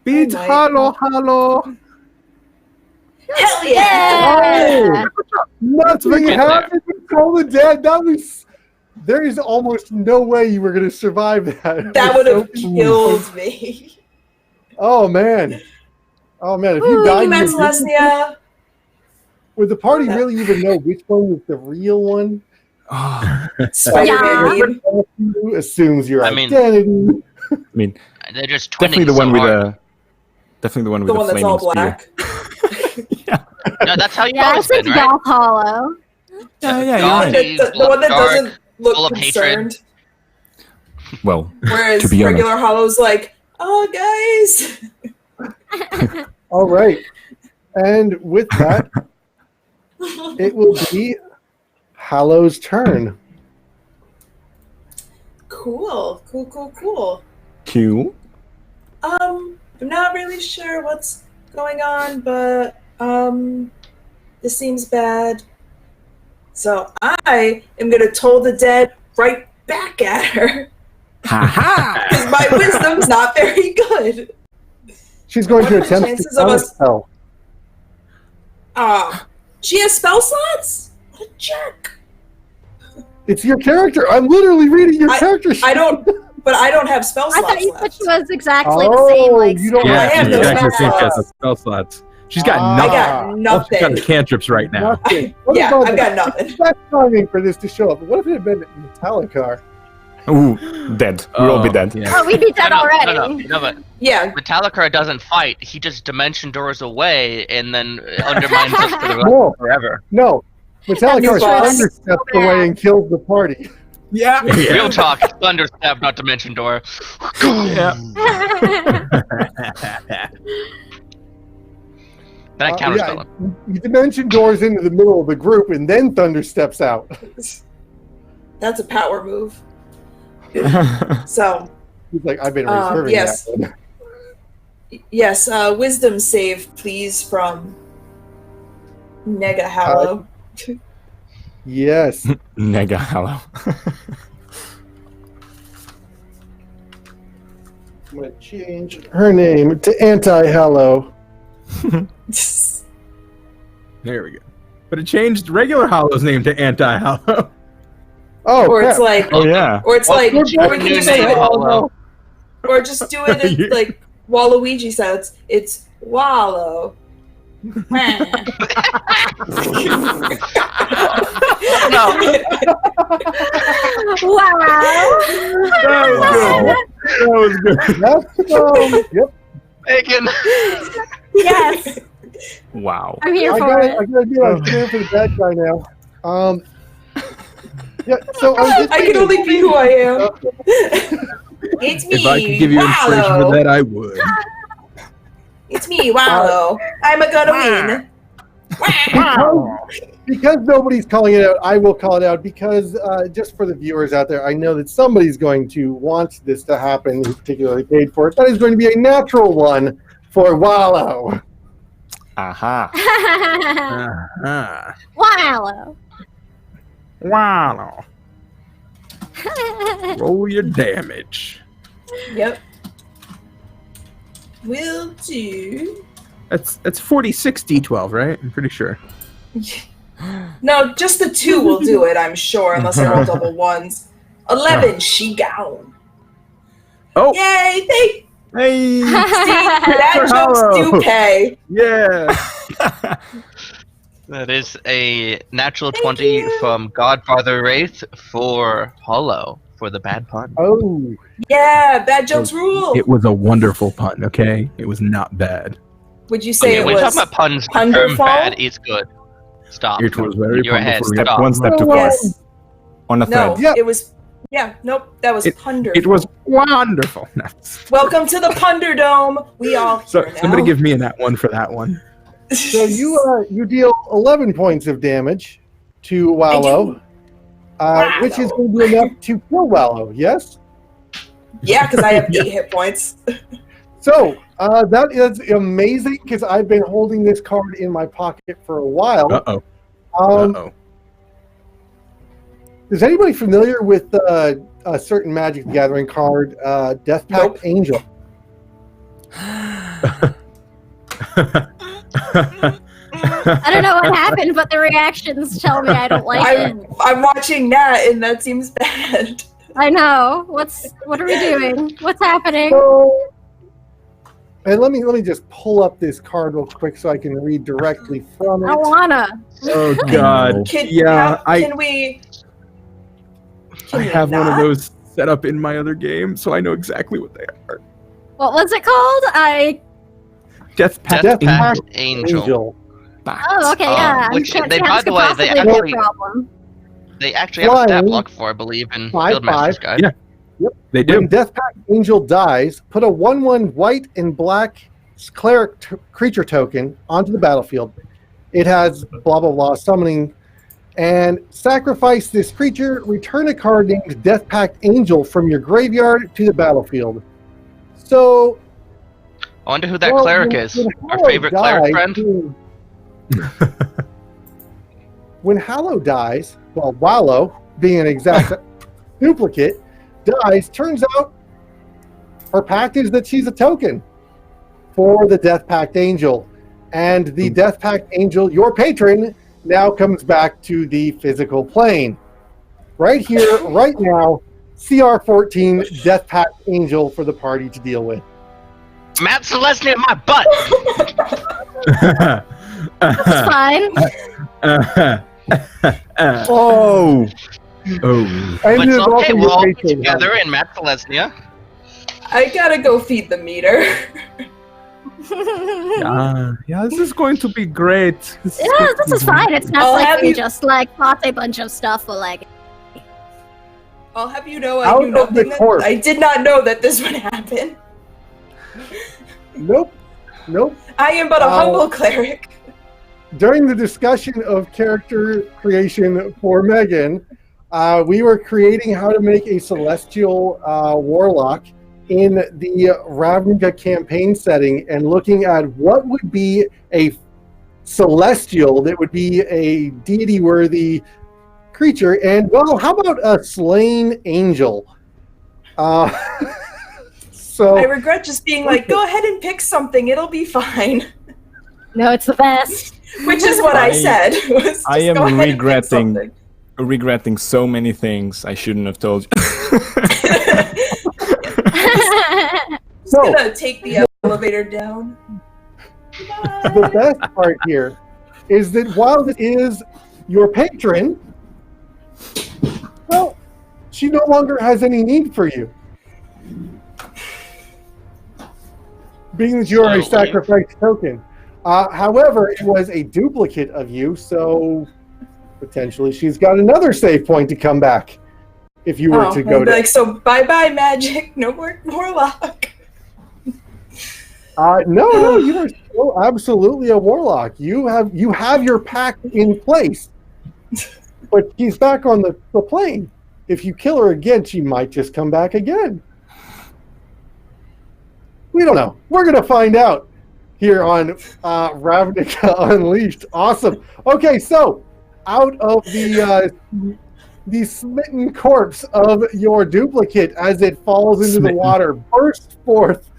Beat I might. Hollow, Hollow. Hell yeah! Yeah! Nothing Get happened with Toll the Dead. That was. There is almost no way you were going to survive that. That It would was have so- killed me. Oh man. Oh man. If Ooh, you died, Thank you, in Matt the- Celestia. would the party really even know which one was the real one? Spider-Man Yeah. meme. Who assumes your I mean- identity? I mean, They're just definitely twinning the one so with hard. definitely the one with The the one that's flaming all spear. black. No, that's how you Yeah, always it's like been, right? Golf Hollow. Yeah, yeah, Dark, you're right. The one that dark, doesn't look full of hatred. concerned. Well, Whereas To be honest. regular Hollow's like, oh guys. All right. And with that, it will be Hallow's turn. Cool. Q. I'm not really sure what's going on, but this seems bad. So I am gonna toll the dead right back at her. Ha ha! Because my wisdom's not very good. She's going What to are the attempt to chances of stun a us- spell. She has spell slots? What a jerk. It's your character. I'm literally reading your character sheet. I don't have spell I slots thought you said left. she was exactly the same, Oh, like. you don't I Yeah, have she's no exactly spell the same slots. as spell slots. She's got Ah. I nothing. got Oh, she's nothing. got cantrips right now. Nothing. What Yeah, about I've the got nothing. best timing for this to show up? What if it had been Metallica? Ooh, dead. We'll all be dead. Yeah. Oh, we'd be dead already. No, but Yeah, Metallica doesn't fight. He just dimension doors away and then undermines us for the rest No, forever. no. Metallica New boss. thundersteps away and kills the party. Yeah. Real talk, thunderstep, not dimension door. Yeah. Then I counterspell him. You dimension doors into the middle of the group and then thunder steps out. that's a power move. So, He's like, I've been reserving yes. that one. yes, wisdom save, please, from Nega Hallow. Yes. Nega Hallow. I'm going to change her name to Anti-Hallow. There we go. But it changed regular Hollow's name to Anti-Hollow. Oh, or it's crap. like, Oh yeah. or it's Well, like, we're or we both can just new do name, it, Hollow. or just do it in, like Waluigi sounds. It's Wallow. Wow. That was good. That's, yep. Megan! Yes, Wow. I'm here I for gotta, it. I gotta do it. I'm cheering for the bad guy now. Yeah, so I was just I can thinking- only be who I am. It's me, If I could give you inspiration for Wallow. that, I would. It's me, Wallow. I'm gonna win. Because nobody's calling it out, I will call it out because just for the viewers out there, I know that somebody's going to want this to happen, who's particularly paid for it. That is going to be a natural one for Wallow. Aha. Uh-huh. Wallow. Wow. Roll your damage. Yep. Will do That's 46 D12, right? I'm pretty sure. No, just the 2 will do it, I'm sure, unless I roll double ones. 11, she gown. Oh, Yay, thank Hey! that jokes do pay. yeah. That is a natural Thank 20 you. from Godfather Wraith for Hollow for the bad pun. Oh, Yeah, bad jokes rule. It was a wonderful pun, okay? It was not bad. Would you say Okay, it when was talking about puns, the term Punderful? bad is good. Stop. It was very You're ahead. wonderful. Step Stop. one step too Oh, far. Yes. On a No, thread. Yeah. it was. Yeah, nope, that was Punderful. It was wonderful. No. Welcome to the Punderdome. We all So here now. somebody give me a nat one for that one. so you deal 11 points of damage to Wallow, which is going to be enough to kill Wallow. Yes. Yeah, because I have 8 hit points. So that is amazing because I've been holding this card in my pocket for a while. Uh-oh. Um, Uh-oh. Is anybody familiar with a certain Magic the Gathering card, Death Pact Nope. Angel? I don't know what happened, but the reactions tell me I don't like it. I'm watching that, and that seems bad. I know. What are we doing? What's happening? So, and let me just pull up this card real quick so I can read directly from I it. wanna. Oh God. Can we? I have one of those set up in my other game, so I know exactly what they are. What was it called? Death Pact Death Angel. Pact Angel. Oh, okay, yeah. Which I can't they- see how by this the could way, they possibly be a actually- problem. They actually have a stat Flying. block for, I believe, in 5/5. Guildmaster's Guide. Yeah. They When do. Death Pact Angel dies, put a 1/1 white and black cleric creature token onto the battlefield. It has blah blah blah summoning, and sacrifice this creature. Return a card named Death Pact Angel from your graveyard to the battlefield. So, I wonder who that well, cleric when- is. when Our Hallow favorite cleric dies, friend? When Hallow dies, well, Wallow, being an exact duplicate, dies, turns out her pact is that she's a token for the Death Pact Angel. And the Death Pact Angel, your patron, now comes back to the physical plane. Right here, right now, CR14 Death Pact Angel for the party to deal with. Matt Celestia in my butt! That's fine. Oh. Oh. And But it it's is also okay, your we'll all be patron. together in Matt Celestia. I gotta go feed the meter. Yeah, this is going to be great. This is fine. It's not I'll like have we you- just like bought a bunch of stuff for like. I'll have you know I Out knew of the nothing. corpse. I did not know that this would happen. Nope. I am but a Oh. humble cleric. During the discussion of character creation for Megan, we were creating how to make a celestial warlock in the Ravnica campaign setting and looking at what would be a celestial that would be a deity-worthy creature. And, well, how about a slain angel? So I regret just being like, go ahead and pick something. It'll be fine. No, it's the best. Which is what I I- said. Was just I am go ahead and pick regretting- something. Regretting so many things I shouldn't have told you. Just So- gonna take the elevator down. the best part here is that while this is your patron, well, she no longer has any need for you. Being that you are a Totally. sacrifice token. However, it was a duplicate of you, so potentially she's got another save point to come back if you were to go I'd be to. like, so bye magic, no more warlock. No, you are still absolutely a warlock. You have your pact in place, but she's back on the plane. If you kill her again, she might just come back again. We don't know. We're gonna find out here on Ravnica Unleashed. Awesome. Okay, so out of the smitten corpse of your duplicate as it falls into the Smitten. water, bursts forth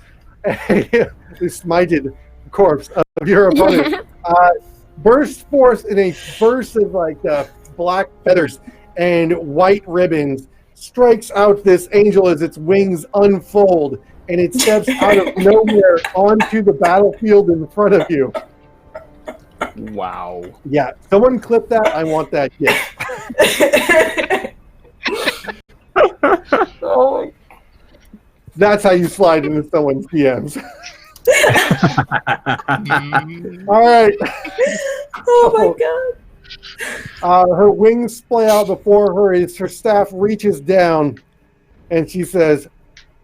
a smited, corpse of your opponent bursts forth in a burst of like black feathers and white ribbons, strikes out this angel as its wings unfold, and it steps out of nowhere onto the battlefield in front of you. Wow. Yeah, someone clip that. I want that gift. Oh my. That's how you slide into someone's DMs. All right. Oh my god. Her wings splay out before her as her staff reaches down, and she says,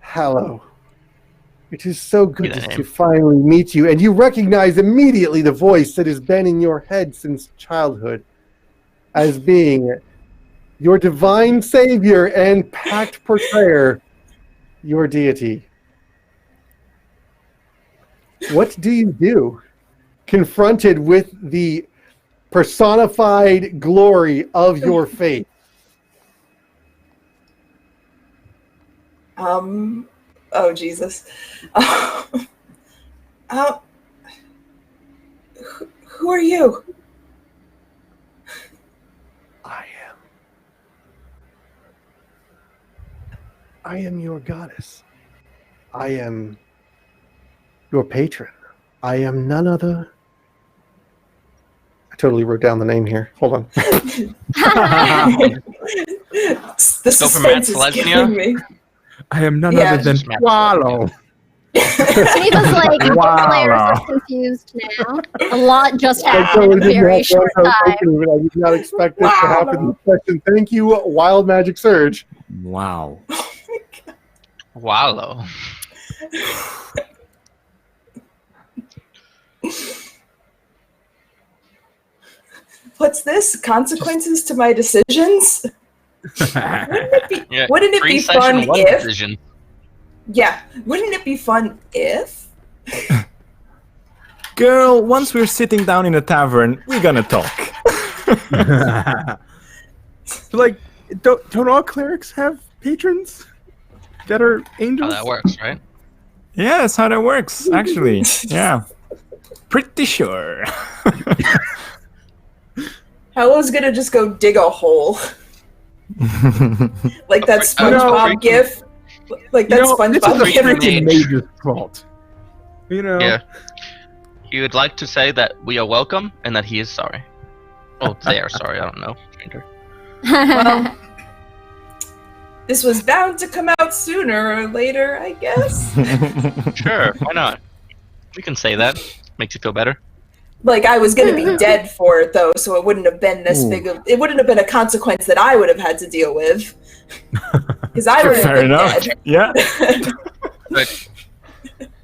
"Hello. It is so good to finally meet you." And you recognize immediately the voice that has been in your head since childhood as being your divine savior and pact portrayer, your deity. What do you do confronted with the personified glory of your faith? Oh Jesus. Who are you? I am your goddess. I am your patron. I am none other. I totally wrote down the name here. Hold on. The suspense is killing me. I am none other than Wallow. Sneeva's like, Wow. players are confused now. A lot just I happened in a totally did very not short know how time. to open it. I did not expect this to happen in this session. Thank you, Wild Magic Surge. Wow. Wallow. What's this? Consequences to my decisions? Yeah, Wouldn't it be pre-session fun one if? decision. Yeah. Wouldn't it be fun if? Girl, once we're sitting down in a tavern, we're gonna talk. So, like, don't all clerics have patrons that are How angels? that works, right? Yeah, that's how that works, actually. Yeah. Pretty sure. Hello's gonna just go dig a hole. Like that SpongeBob gif. Like that SpongeBob this is a gif. freaking mage's fault. You know. Yeah. He would like to say that we are welcome and that he is sorry. Oh, they are sorry. I don't know. Stranger. Well, this was bound to come out sooner or later, I guess. Sure, why not? We can say that. Makes you feel better. Like I was gonna be dead for it though, so it wouldn't have been this big of. It wouldn't have been a consequence that I would have had to deal with. Because I would have Fair been enough. dead. Yeah. But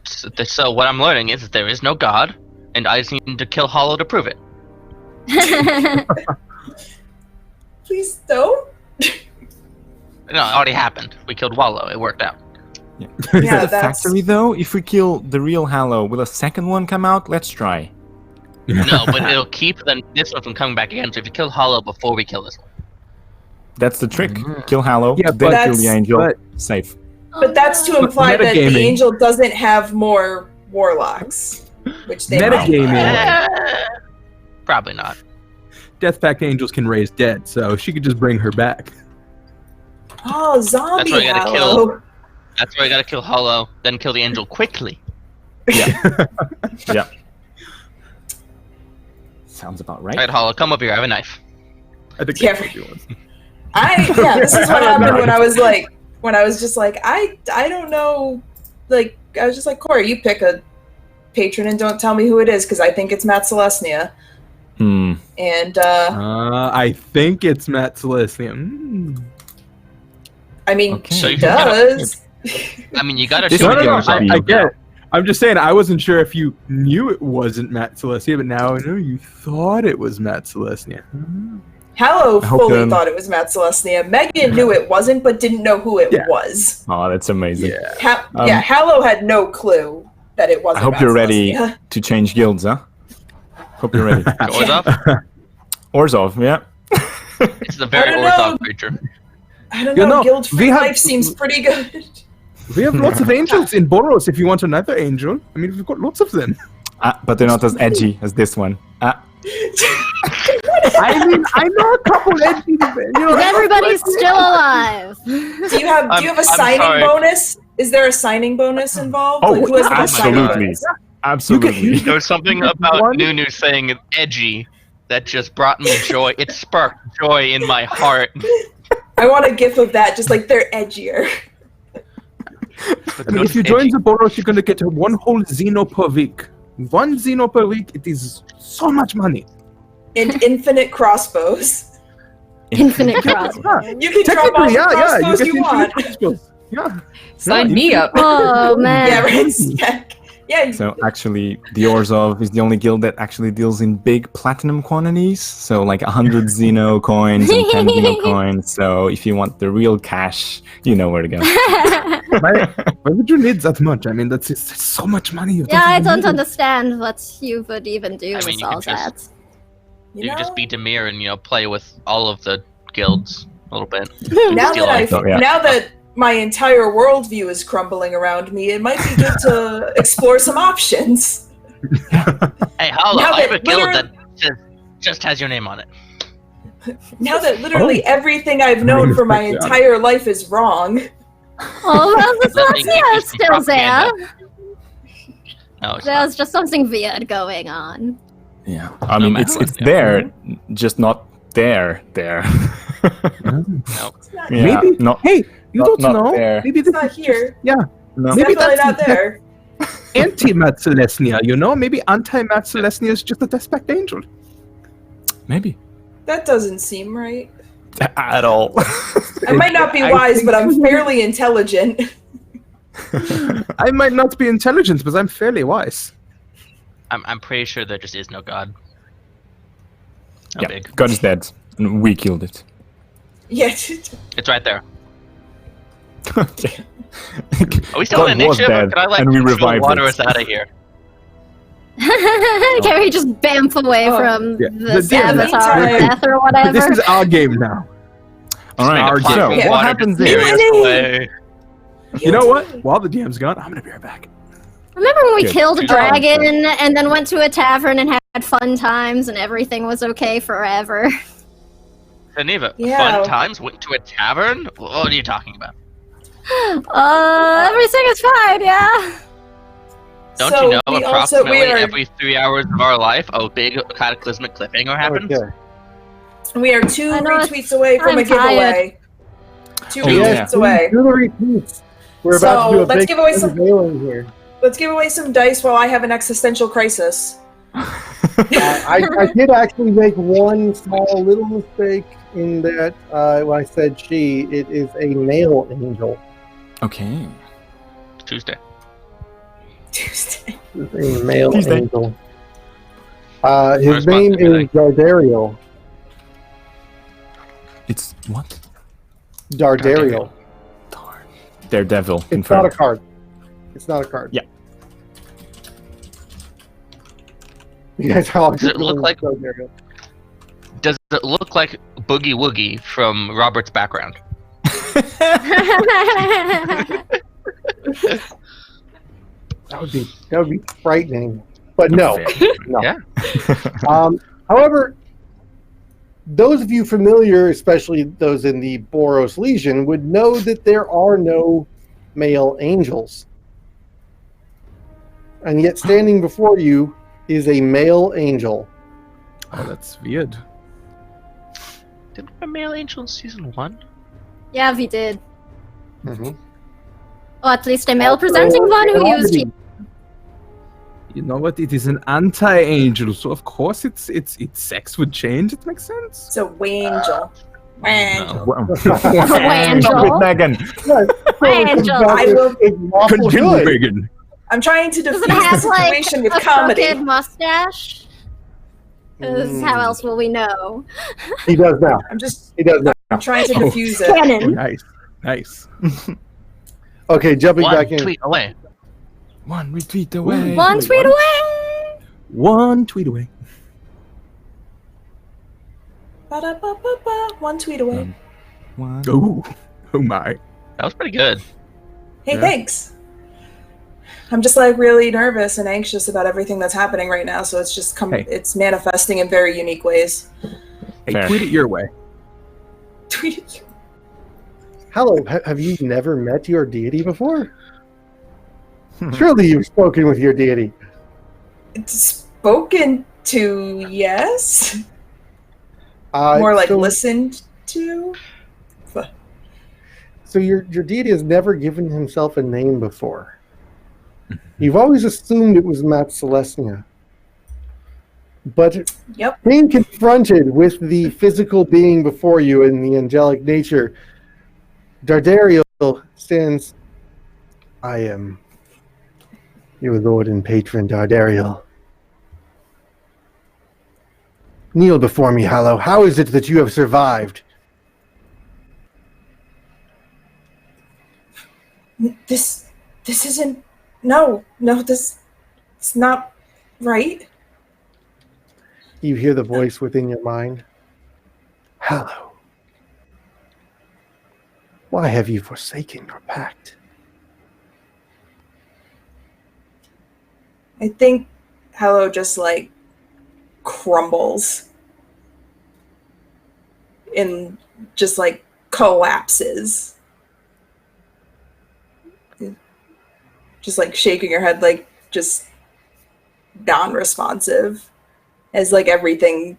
so what I'm learning is that there is no god, and I just need to kill Hollow to prove it. Please don't. No, it already happened. We killed Wallow. It worked out. Is Yeah, that a that's- factory though? If we kill the real Hallow, will a second one come out? Let's try. No, but it'll keep this one from coming back again. So if you kill Hollow before we kill this one. That's the trick. Kill Hallow, Yeah, then but kill the angel. but- Safe. But that's to imply that the metagaming. angel doesn't have more warlocks, which they might. Metagaming. Probably not. Death Pact angels can raise dead, so she could just bring her back. Oh, zombie That's why you gotta Hallow. That's why I gotta kill Hollow, then kill the angel quickly. Yeah. Sounds about right. Alright, Hollow, come over here. I have a knife. I think Yeah. that's what she wants. This is what happened when I was like, when I was just like, I don't know, like, I was just like, Corey, you pick a patron and don't tell me who it is, because I think it's Matt Celestia. Hmm. And, I think it's Matt Celestia. I mean, Okay. So she you gotta- does. I mean, you gotta This shoot would it be No, yourself. I get it. I'm just saying, I wasn't sure if you knew it wasn't Matt Celestia, but now I know you thought it was Matt Celestia. Hallow I hope fully then- thought it was Matt Celestia. Megan knew it wasn't, but didn't know who it Yeah. was. Oh, that's amazing. Yeah. Hallow had no clue that it I wasn't hope Matt you're ready Celestia. to change guilds, huh? Hope you're ready. Orzhov? Orzhov, yeah. This is a very I don't know. Orzhov creature. I don't You know, know, Guild for we have- Life seems pretty good. We have lots of angels in Boros if you want another angel. I mean, we've got lots of them. But they're not as edgy as this one. I mean, I know a couple edgy, Everybody's still alive. Do you have a I'm signing sorry. bonus? Is there a signing bonus involved? Oh, Like, who has the best signing absolutely. bonus? Absolutely. There was something about Nunu saying edgy that just brought me joy. It sparked joy in my heart. I want a gif of that, just like they're edgier. I mean, if you join the Boros, you're gonna get one whole Xeno per week. 1 Xeno per week, it is so much money. And infinite crossbows. Infinite crossbow. You can drop all the crossbows you you get want. crossbows. Yeah. Sign me up. Oh man. Yeah, right. Yeah. So actually, the Orzhov is the only guild that actually deals in big platinum quantities. So like 100 Xeno coins and 10 Xeno coins. So if you want the real cash, you know where to go. Why would you need that much? I mean, that's so much money. You Yeah, I even don't need it. understand what you would even do I mean, with you all could just- that. You can just be Demir and play with all of the guilds a little bit. now Steal that it. Yeah. now that my entire worldview is crumbling around me, it might be good to explore some options. Hey, hello! Now I have that a guild literally- that just has your name on it. Now that literally everything I've known for my entire life is wrong. Oh well, the Let me give Celestia you is some still there. propaganda. No, it's There's just something weird going on. Yeah. I mean, it's there, just not there. not. No. Yeah, Maybe. not. Hey, you not- don't not know. there. Maybe It's this not is here. yeah. No. Maybe Definitely that's not there. anti-Mad Celestia. Maybe anti-Mad Celestia is just a Despect Angel. Maybe. That doesn't seem right. At all. I might not be I wise, think- but I'm fairly intelligent. I might not be intelligent, but I'm fairly wise. I'm pretty sure there just is no god. No Yeah, big. God is dead, and we killed it. Yeah. It's right there. Okay. Are we still in God was initiative, or dead, can I and we control revived water it. us out of here? Can we just bamf away Oh. from Yeah. this The- yeah, avatar the- of death or whatever? This is our game now. All right. Make a So platform Yeah. what water happens just carry is us away. You know what? While the DM's gone, I'm gonna be right back. Remember when we Good. killed a Oh, dragon and then went to a tavern and had fun times and everything was okay forever? Geneva, Yeah. fun times? Went to a tavern? What are you talking about? Everything is fine, yeah. Don't So you know we approximately are- every 3 hours of our life a big cataclysmic cliffhanger happens? Okay. We are 2 I know retweets away from I'm a giveaway. 2 Oh, retweets yeah. away. Do the retweets. We're about to do a let's big give away some- unveiling here. Let's give away some dice while I have an existential crisis. I did actually make one small little mistake in that when I said she, it is a male angel. Okay. Tuesday. Tuesday. It's a male Tuesday. angel. My His name is responsibility. Dardario. It's what? Dardario. Darn. Daredevil. It's not a Confirmed. card. It's not a card. Yeah. You guys all Does it look like- Dardario. Does it look like Boogie Woogie from Robert's background? That would be frightening. But no. No. Yeah. However, those of you familiar, especially those in the Boros Legion, would know that there are no male angels. And yet standing before you is a male angel. Oh, that's weird. Did we have a male angel in season 1? Yeah, we did. Mhm. Or at least a male presenting one who used Already. You know what? It is an anti-angel, so of course its sex would change. It makes sense. It's a wangel. Wangel. Angel. With Megan. Angel. I will- It's lawful Continue, good. Megan. I'm trying to Does defuse it have the like situation with a comedy. crooked mustache? Because how Mm. else will we know? He does now. I'm just He does now. I'm trying to Oh. diffuse it. Oh, Canon. nice, nice. Okay, jumping One back in. tweet away. One retweet away. One tweet away. One tweet away. Ba-da-ba-ba-ba. 1 tweet away. One. Oh my. That was pretty good. Hey, Yeah. thanks. I'm just like really nervous and anxious about everything that's happening right now. So it's just Hey. it's manifesting in very unique ways. Hey, Fair. tweet it your way. Tweet it. Hello, have you never met your deity before? Surely you've spoken with your deity. It's spoken to, yes. More like so, listened to. So your deity has never given himself a name before. You've always assumed it was Matt Celestia. But Yep. being confronted with the physical being before you and the angelic nature, Dardariel stands, I am your lord and patron, Dardariel. Kneel before me, Hallow. How is it that you have survived? This isn't. No, this. It's not right. You hear the voice within your mind. Hallow, why have you forsaken your pact? I think Hello just like crumbles and just like collapses. Just like shaking her head, like just non-responsive as like everything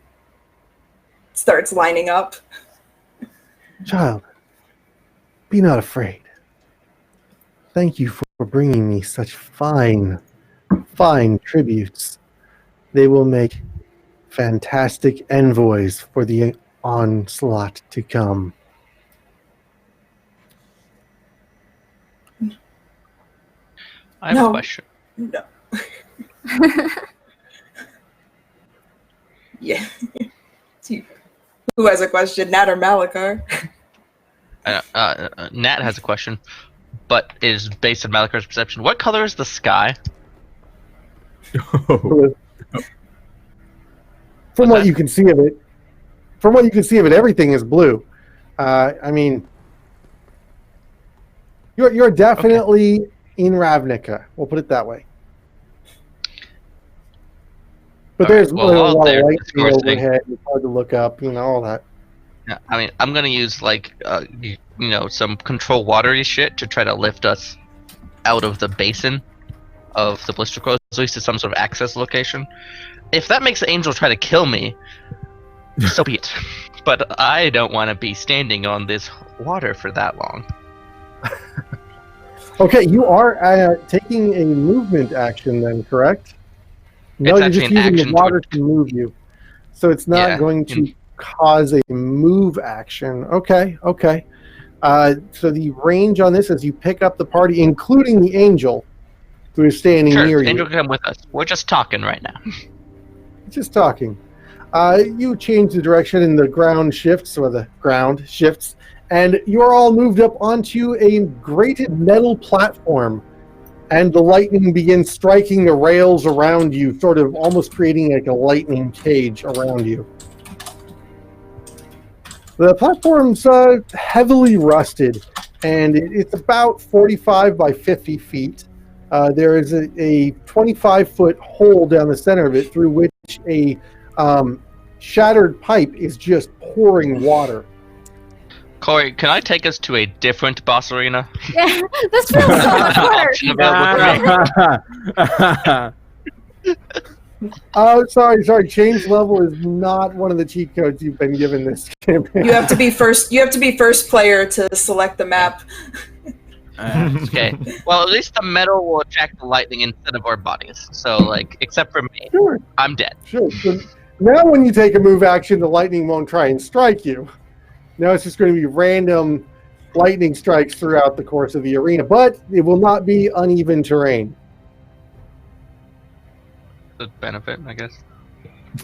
starts lining up. Child, be not afraid. Thank you for bringing me such fine tributes. They will make fantastic envoys for the onslaught to come. I have a question. No. Yeah. Who has a question, Nat or Malakar? Nat has a question, but is based on Malakar's perception. What color is the sky? From What's what that? you can see of it, everything is blue. I mean, you're definitely in Ravnica. We'll put it that way. But All there's right, well, a while lot they're of light discoursing- overhead. It's hard to look up. All that. Yeah, I mean, I'm gonna use like some control watery shit to try to lift us out of the basin of the blister crows, at least to some sort of access location. If that makes the angel try to kill me, so be it. But I don't want to be standing on this water for that long. Okay, you are taking a movement action then, correct? No, It's you're actually just an using the action water to move you. So it's not Yeah, going to cause a move action. Okay. So the range on this is you pick up the party, including the angel, who is standing Sure, near the you. angel can come with us. We're just talking right now. Just talking. You change the direction and the ground shifts, and you are all moved up onto a grated metal platform. And the lightning begins striking the rails around you, sort of almost creating like a lightning cage around you. The platform's heavily rusted, and it's about 45 by 50 feet. There is a 25-foot hole down the center of it through which a shattered pipe is just pouring water. Corey, can I take us to a different boss arena? Yeah, this feels so much worse. Option available to me. Sorry. Change level is not one of the cheat codes you've been given this campaign. You have to be first. You have to be first player to select the map. Okay. Well, at least the metal will attract the lightning instead of our bodies. So, like, except for me, Sure. I'm dead. So now when you take a move action, the lightning won't try and strike you. Now it's just going to be random lightning strikes throughout the course of the arena, but it will not be uneven terrain. The benefit, I guess.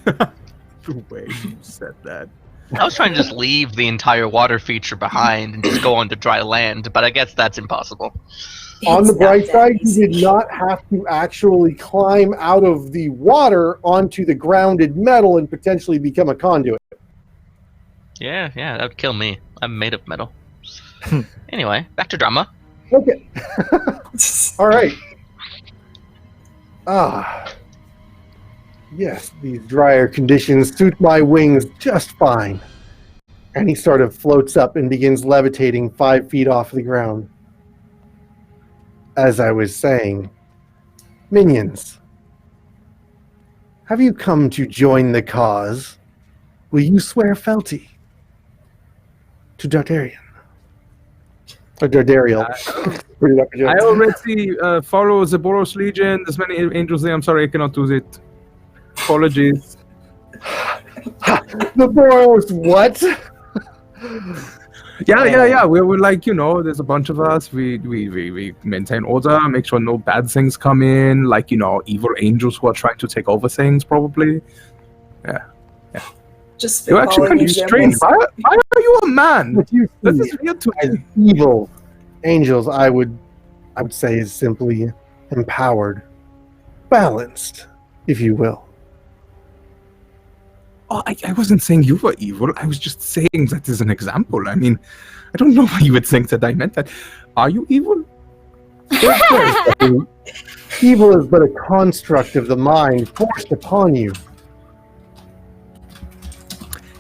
The way you said that. I was trying to just leave the entire water feature behind and just go onto dry land, but I guess that's impossible. On the It's not bright that side, easy. you did not have to actually climb out of the water onto the grounded metal and potentially become a conduit. Yeah, that would kill me. I'm made of metal. Anyway, back to drama. Okay. All right. Ah, yes, these drier conditions suit my wings just fine. And he sort of floats up and begins levitating 5 feet off the ground. As I was saying, minions, have you come to join the cause? Will you swear fealty to Dardarian? Or Dardariel. I already follow the Boros Legion. There's many angels there. I'm sorry, I cannot do it. Apologies. The Boros what? Yeah. We're like, there's a bunch of us. We maintain order, make sure no bad things come in, like, evil angels who are trying to take over things, probably. Yeah. Just You're actually spitballing kind of strange. examples. Why are you a man? What you This see is weird to as me. evil angels, I would say, is simply empowered, balanced, if you will. Oh, I wasn't saying you were evil. I was just saying that as an example. I mean, I don't know why you would think that I meant that. Are you evil? Evil is but a construct of the mind forced upon you.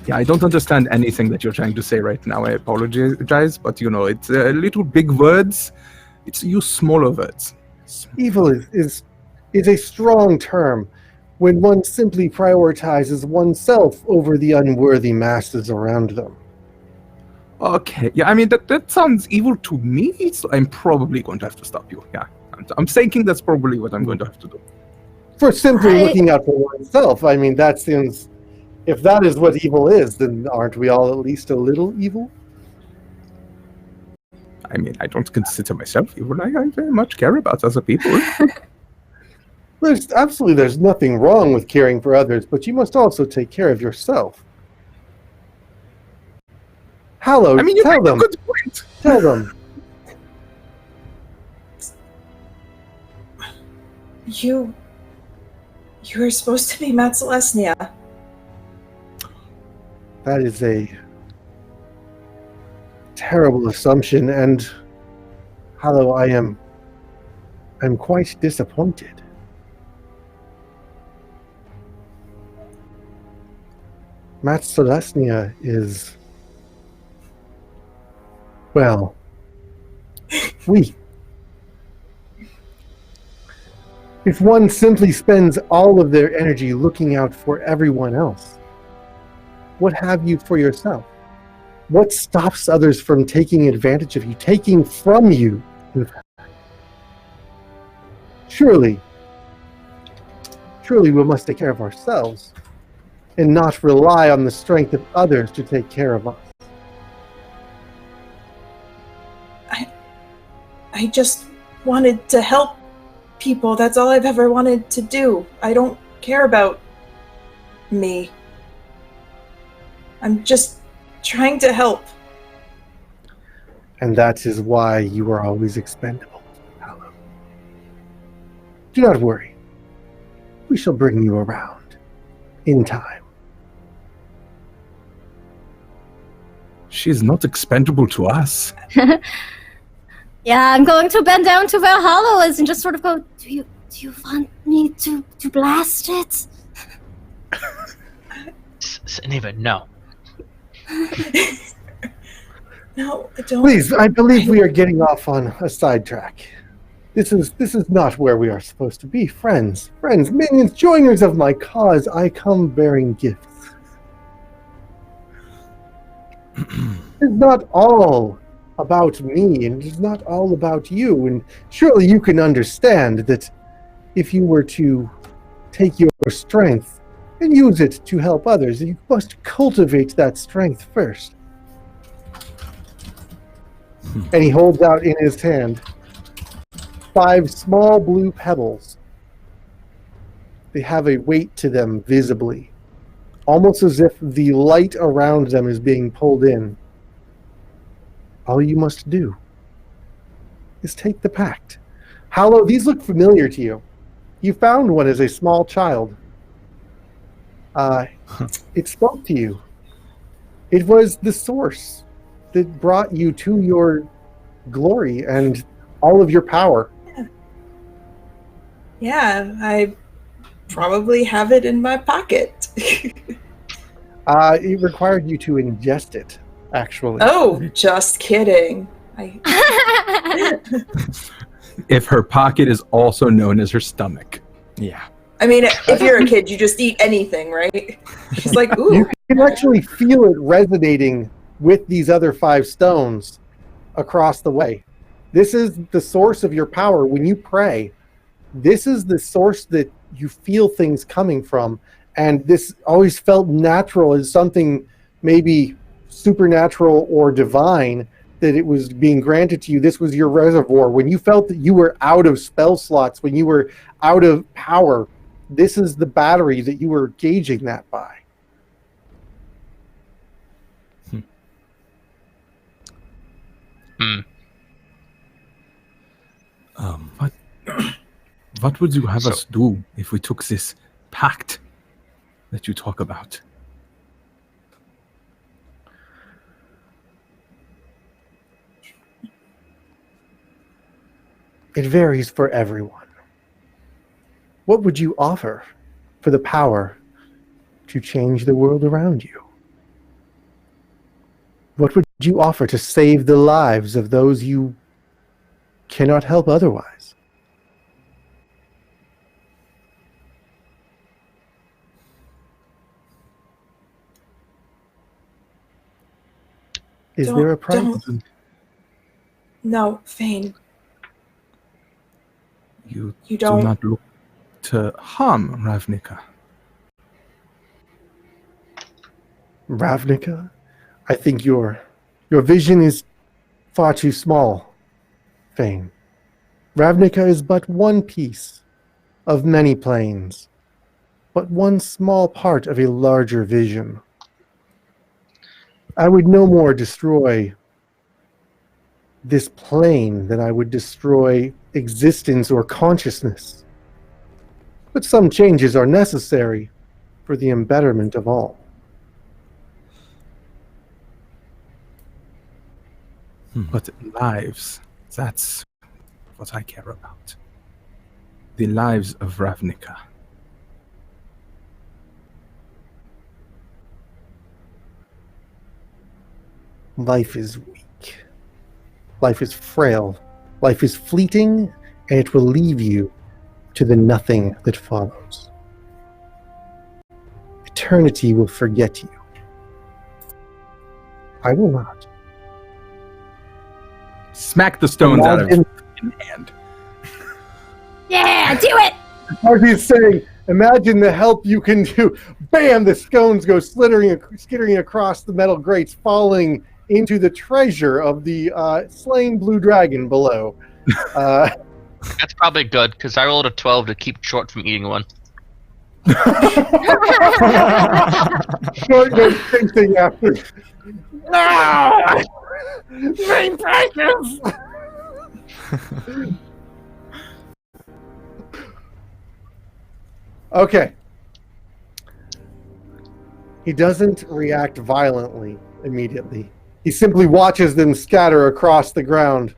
Yeah, I don't understand anything that you're trying to say right now. I apologize, but it's little big words. It's use smaller words. Evil is a strong term when one simply prioritizes oneself over the unworthy masses around them. Okay, yeah, I mean, that sounds evil to me, so I'm probably going to have to stop you. Yeah, I'm thinking that's probably what I'm going to have to do. For simply looking out for oneself, I mean, that seems... If that is what evil is, then aren't we all at least a little evil? I mean, I don't consider myself evil. I very much care about other people. There's nothing wrong with caring for others, but you must also take care of yourself. Hallow, I mean, you tell make a them. good point. Tell them. You were supposed to be Matt Celestia. That is a terrible assumption, and Hallow, I'm quite disappointed. Matt Celestia is, well, weak. If one simply spends all of their energy looking out for everyone else, what have you for yourself? What stops others from taking advantage of you, taking from you, in fact? Surely we must take care of ourselves and not rely on the strength of others to take care of us. I just wanted to help people. That's all I've ever wanted to do. I don't care about me. I'm just trying to help. And that is why you are always expendable, Hallow. Do not worry. We shall bring you around in time. She's not expendable to us. Yeah, I'm going to bend down to where Hollow is and just sort of go, do you want me to blast it? Neva, no. No, I don't. Please, I believe we are getting off on a sidetrack. This is not where we are supposed to be. Friends, minions, joiners of my cause, I come bearing gifts. It's not all about me, and it's not all about you, and surely you can understand that if you were to take your strength and use it to help others, you must cultivate that strength first. And he holds out in his hand 5 small blue pebbles. They have a weight to them visibly, almost as if the light around them is being pulled in. All you must do is take the pact. Hallow, these look familiar to you. You found one as a small child. It spoke to you. It was the source that brought you to your glory and all of your power. Yeah, I probably have it in my pocket. It required you to ingest it, actually. Oh, just kidding. If her pocket is also known as her stomach. Yeah. I mean, if you're a kid, you just eat anything, right? She's like, ooh. You can actually feel it resonating with these other 5 stones across the way. This is the source of your power. When you pray, this is the source that you feel things coming from. And this always felt natural as something maybe supernatural or divine, that it was being granted to you. This was your reservoir. When you felt that you were out of spell slots, when you were out of power, this is the battery that you were gauging that by. What would you have us do if we took this pact that you talk about? It varies for everyone. What would you offer for the power to change the world around you? What would you offer to save the lives of those you cannot help otherwise? Is there a price? No, Fane. You You do don't. not look to harm Ravnica. Ravnica? I think your vision is far too small, Fane. Ravnica is but one piece of many planes, but one small part of a larger vision. I would no more destroy this plane than I would destroy existence or consciousness. But some changes are necessary for the embetterment of all. But lives, that's what I care about. The lives of Ravnica. Life is weak. Life is frail. Life is fleeting, and it will leave you to the nothing that follows. Eternity will forget you. I will not. Smack the stones out of his hand. Yeah, do it! Marty's saying, imagine the help you can do. Bam! The stones go skittering across the metal grates, falling into the treasure of the slain blue dragon below. That's probably good, because I rolled a 12 to keep short from eating one. Short goes chasing after. Ah! Main practice! Okay. He doesn't react violently immediately. He simply watches them scatter across the ground.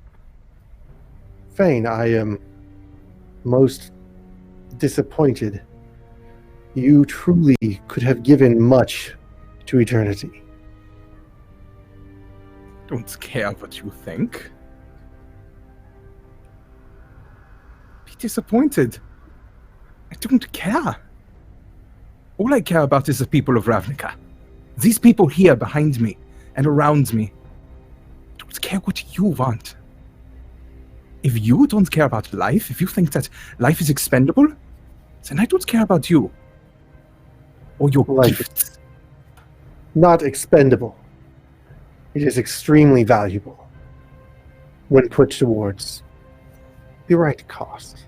Fane, I am most disappointed. You truly could have given much to eternity. Don't care what you think. Be disappointed. I don't care. All I care about is the people of Ravnica. These people here behind me and around me. I don't care what you want. If you don't care about life, if you think that life is expendable, then I don't care about you. Or your Life gifts. Not expendable. It is extremely valuable when put towards the right cost.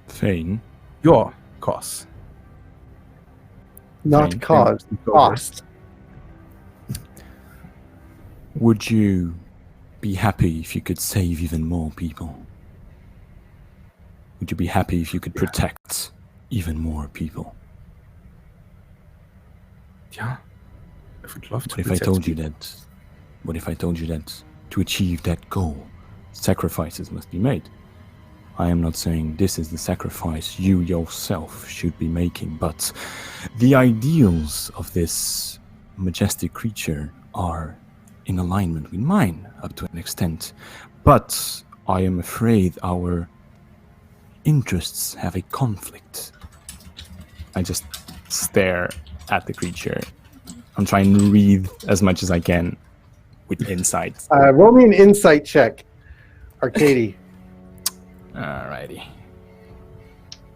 Fane, Your costs. Not Fine. cause, cost. would you be happy if you could save even more people? Would you be happy if you could protect even more people? Yeah. I would love to. What if I told you that? What if I told you that to achieve that goal, sacrifices must be made. I am not saying this is the sacrifice you yourself should be making, but the ideals of this majestic creature are in alignment with mine up to an extent. But I am afraid our interests have a conflict. I just stare at the creature. I'm trying to read as much as I can with insight. Roll me an insight check, Arcady. Alrighty.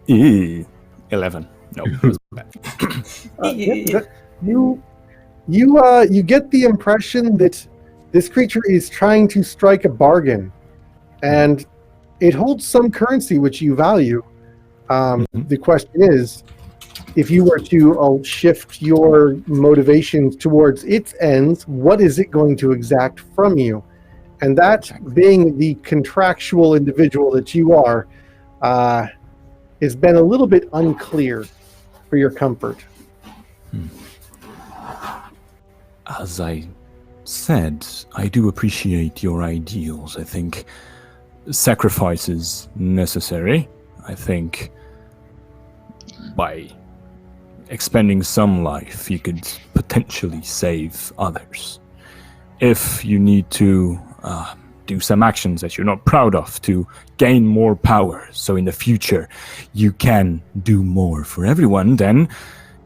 Ew. 11. No, it was bad. You get the impression that this creature is trying to strike a bargain, and it holds some currency which you value. The question is, if you were to shift your motivations towards its ends, what is it going to exact from you? And that, being the contractual individual that you are, has been a little bit unclear for your comfort. As I said, I do appreciate your ideals. I think sacrifice is necessary. I think by expending some life, you could potentially save others. If you need to do some actions that you're not proud of to gain more power, so in the future you can do more for everyone, then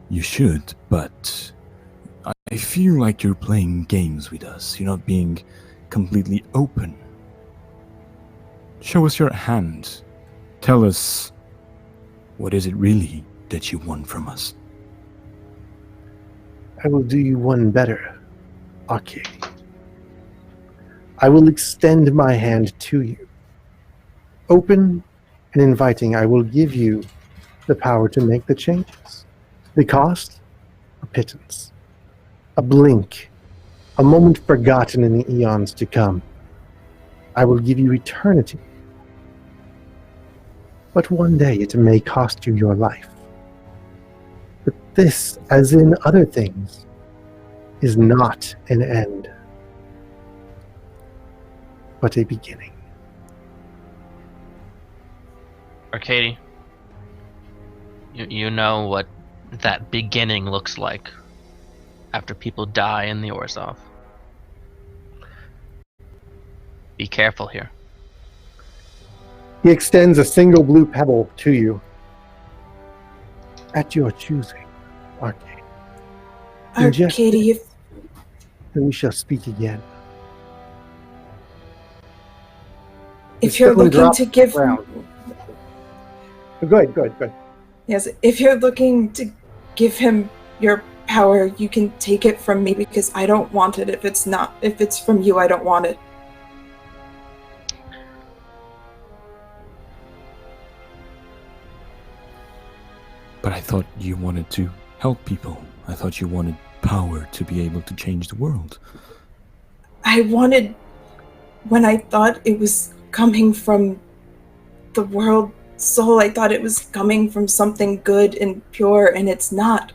you should. But I feel like you're playing games with us. You're not being completely open. Show us your hand. Tell us, what is it really that you want from us? I will do you one better, Arcady. I will extend my hand to you. Open and inviting, I will give you the power to make the changes. The cost? A pittance. A blink. A moment forgotten in the eons to come. I will give you eternity. But one day it may cost you your life. But this, as in other things, is not an end, but a beginning. Arcady, you know what that beginning looks like after people die in the Orzhov. Be careful here. He extends a single blue pebble to you. At your choosing, Arcady. Arcady, And we shall speak again. if you're looking to give... Go ahead. Yes, if you're looking to give him your power, you can take it from me because I don't want it. If it's from you, I don't want it. But I thought you wanted to help people. I thought you wanted power to be able to change the world. I wanted, when I thought it was coming from the world soul, I thought it was coming from something good and pure, and it's not.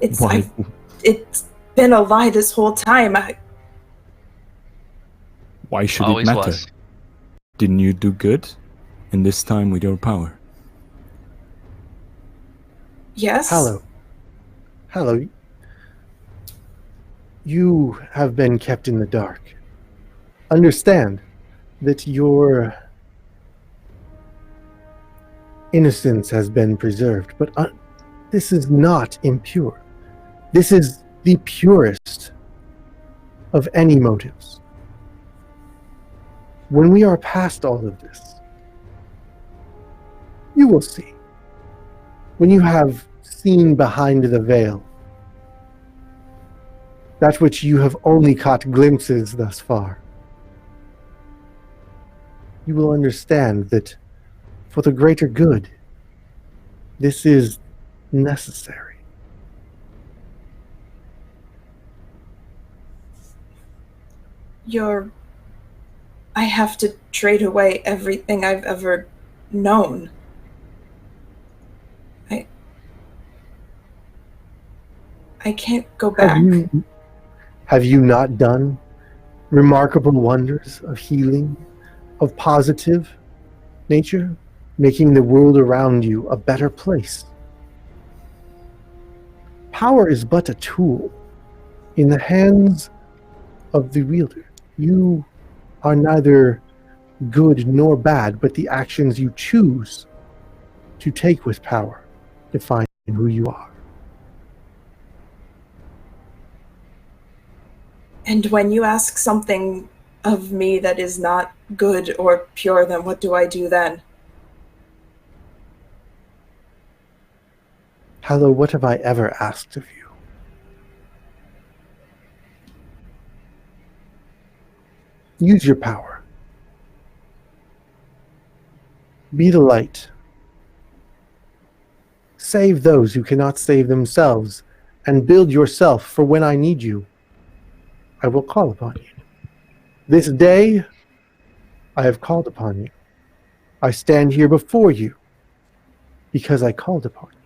It's been a lie this whole time. Why should Always it matter? was. Didn't you do good? And this time with your power? Yes? Hello. You have been kept in the dark. Understand that your innocence has been preserved, but this is not impure. This is the purest of any motives. When we are past all of this, you will see. When you have seen behind the veil, that which you have only caught glimpses thus far, you will understand that for the greater good, this is necessary. I have to trade away everything I've ever known. I can't go back. Have you not done remarkable wonders of healing of positive nature, making the world around you a better place. Power is but a tool in the hands of the wielder. You are neither good nor bad, but the actions you choose to take with power define who you are. And when you ask something of me that is not good or pure, then what do I do then? Hallow, what have I ever asked of you? Use your power. Be the light. Save those who cannot save themselves, and build yourself for when I need you. I will call upon you. This day, I have called upon you. I stand here before you because I called upon you.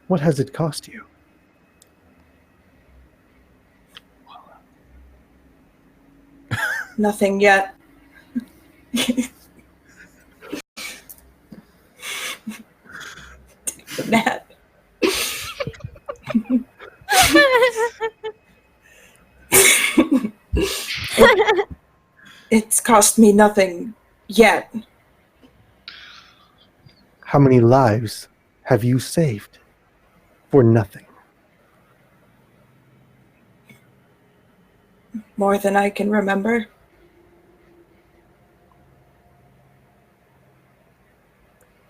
What has it cost you? Nothing yet. Nat. It's cost me nothing yet. How many lives have you saved for nothing? More than I can remember.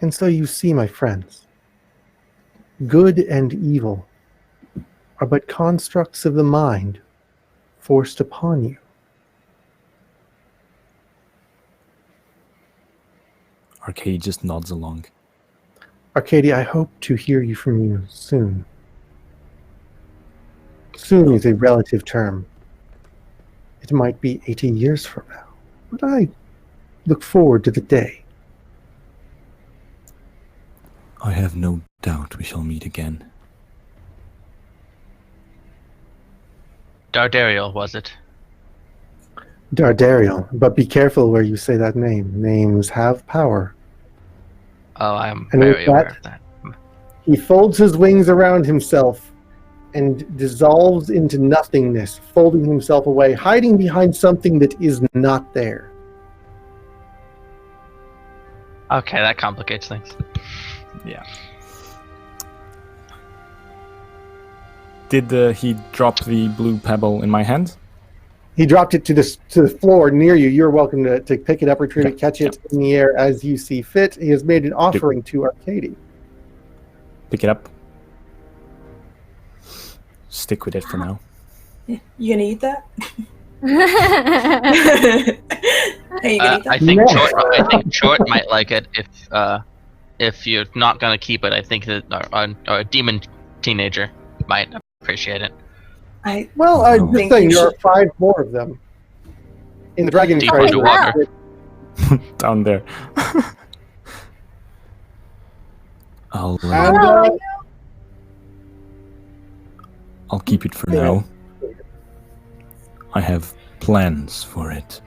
And so you see, my friends, good and evil are but constructs of the mind forced upon you. Arcady just nods along. Arcady, I hope to hear you from you soon. Soon is a relative term. It might be 80 years from now, but I look forward to the day. I have no doubt we shall meet again. Dardariel, was it? Dardariel, but be careful where you say that name. Names have power. Oh, I'm And very with aware that- of that. He folds his wings around himself and dissolves into nothingness, folding himself away, hiding behind something that is not there. Okay, that complicates things. Yeah. Did he drop the blue pebble in my hand? He dropped it to the floor near you. You're welcome to pick it up, retrieve it, catch it in the air as you see fit. He has made an offering to Arcady. Pick it up. Stick with it for now. You gonna eat that? Hey, you gonna eat I that? think Short might like it if you're not gonna keep it. I think that our demon teenager might appreciate it. Well, I'm just think saying you there are should- 5 more of them in the dragon Deep treasure. underwater. Down there. And, I'll keep it for now. I have plans for it.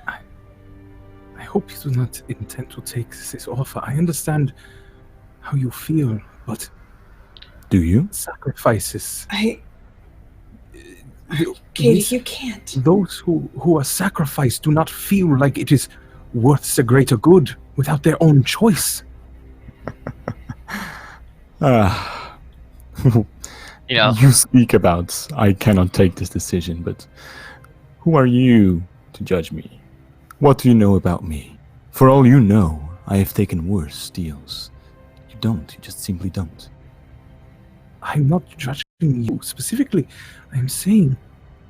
I hope you do not intend to take this offer. I understand how you feel, but Do you? sacrifices. Katie, you can't. Those who are sacrificed do not feel like it is worth the greater good without their own choice. You know, You speak about I cannot take this decision, but who are you to judge me? What do you know about me? For all you know, I have taken worse deals. You don't. You just simply don't. I'm not judging you specifically. I'm saying,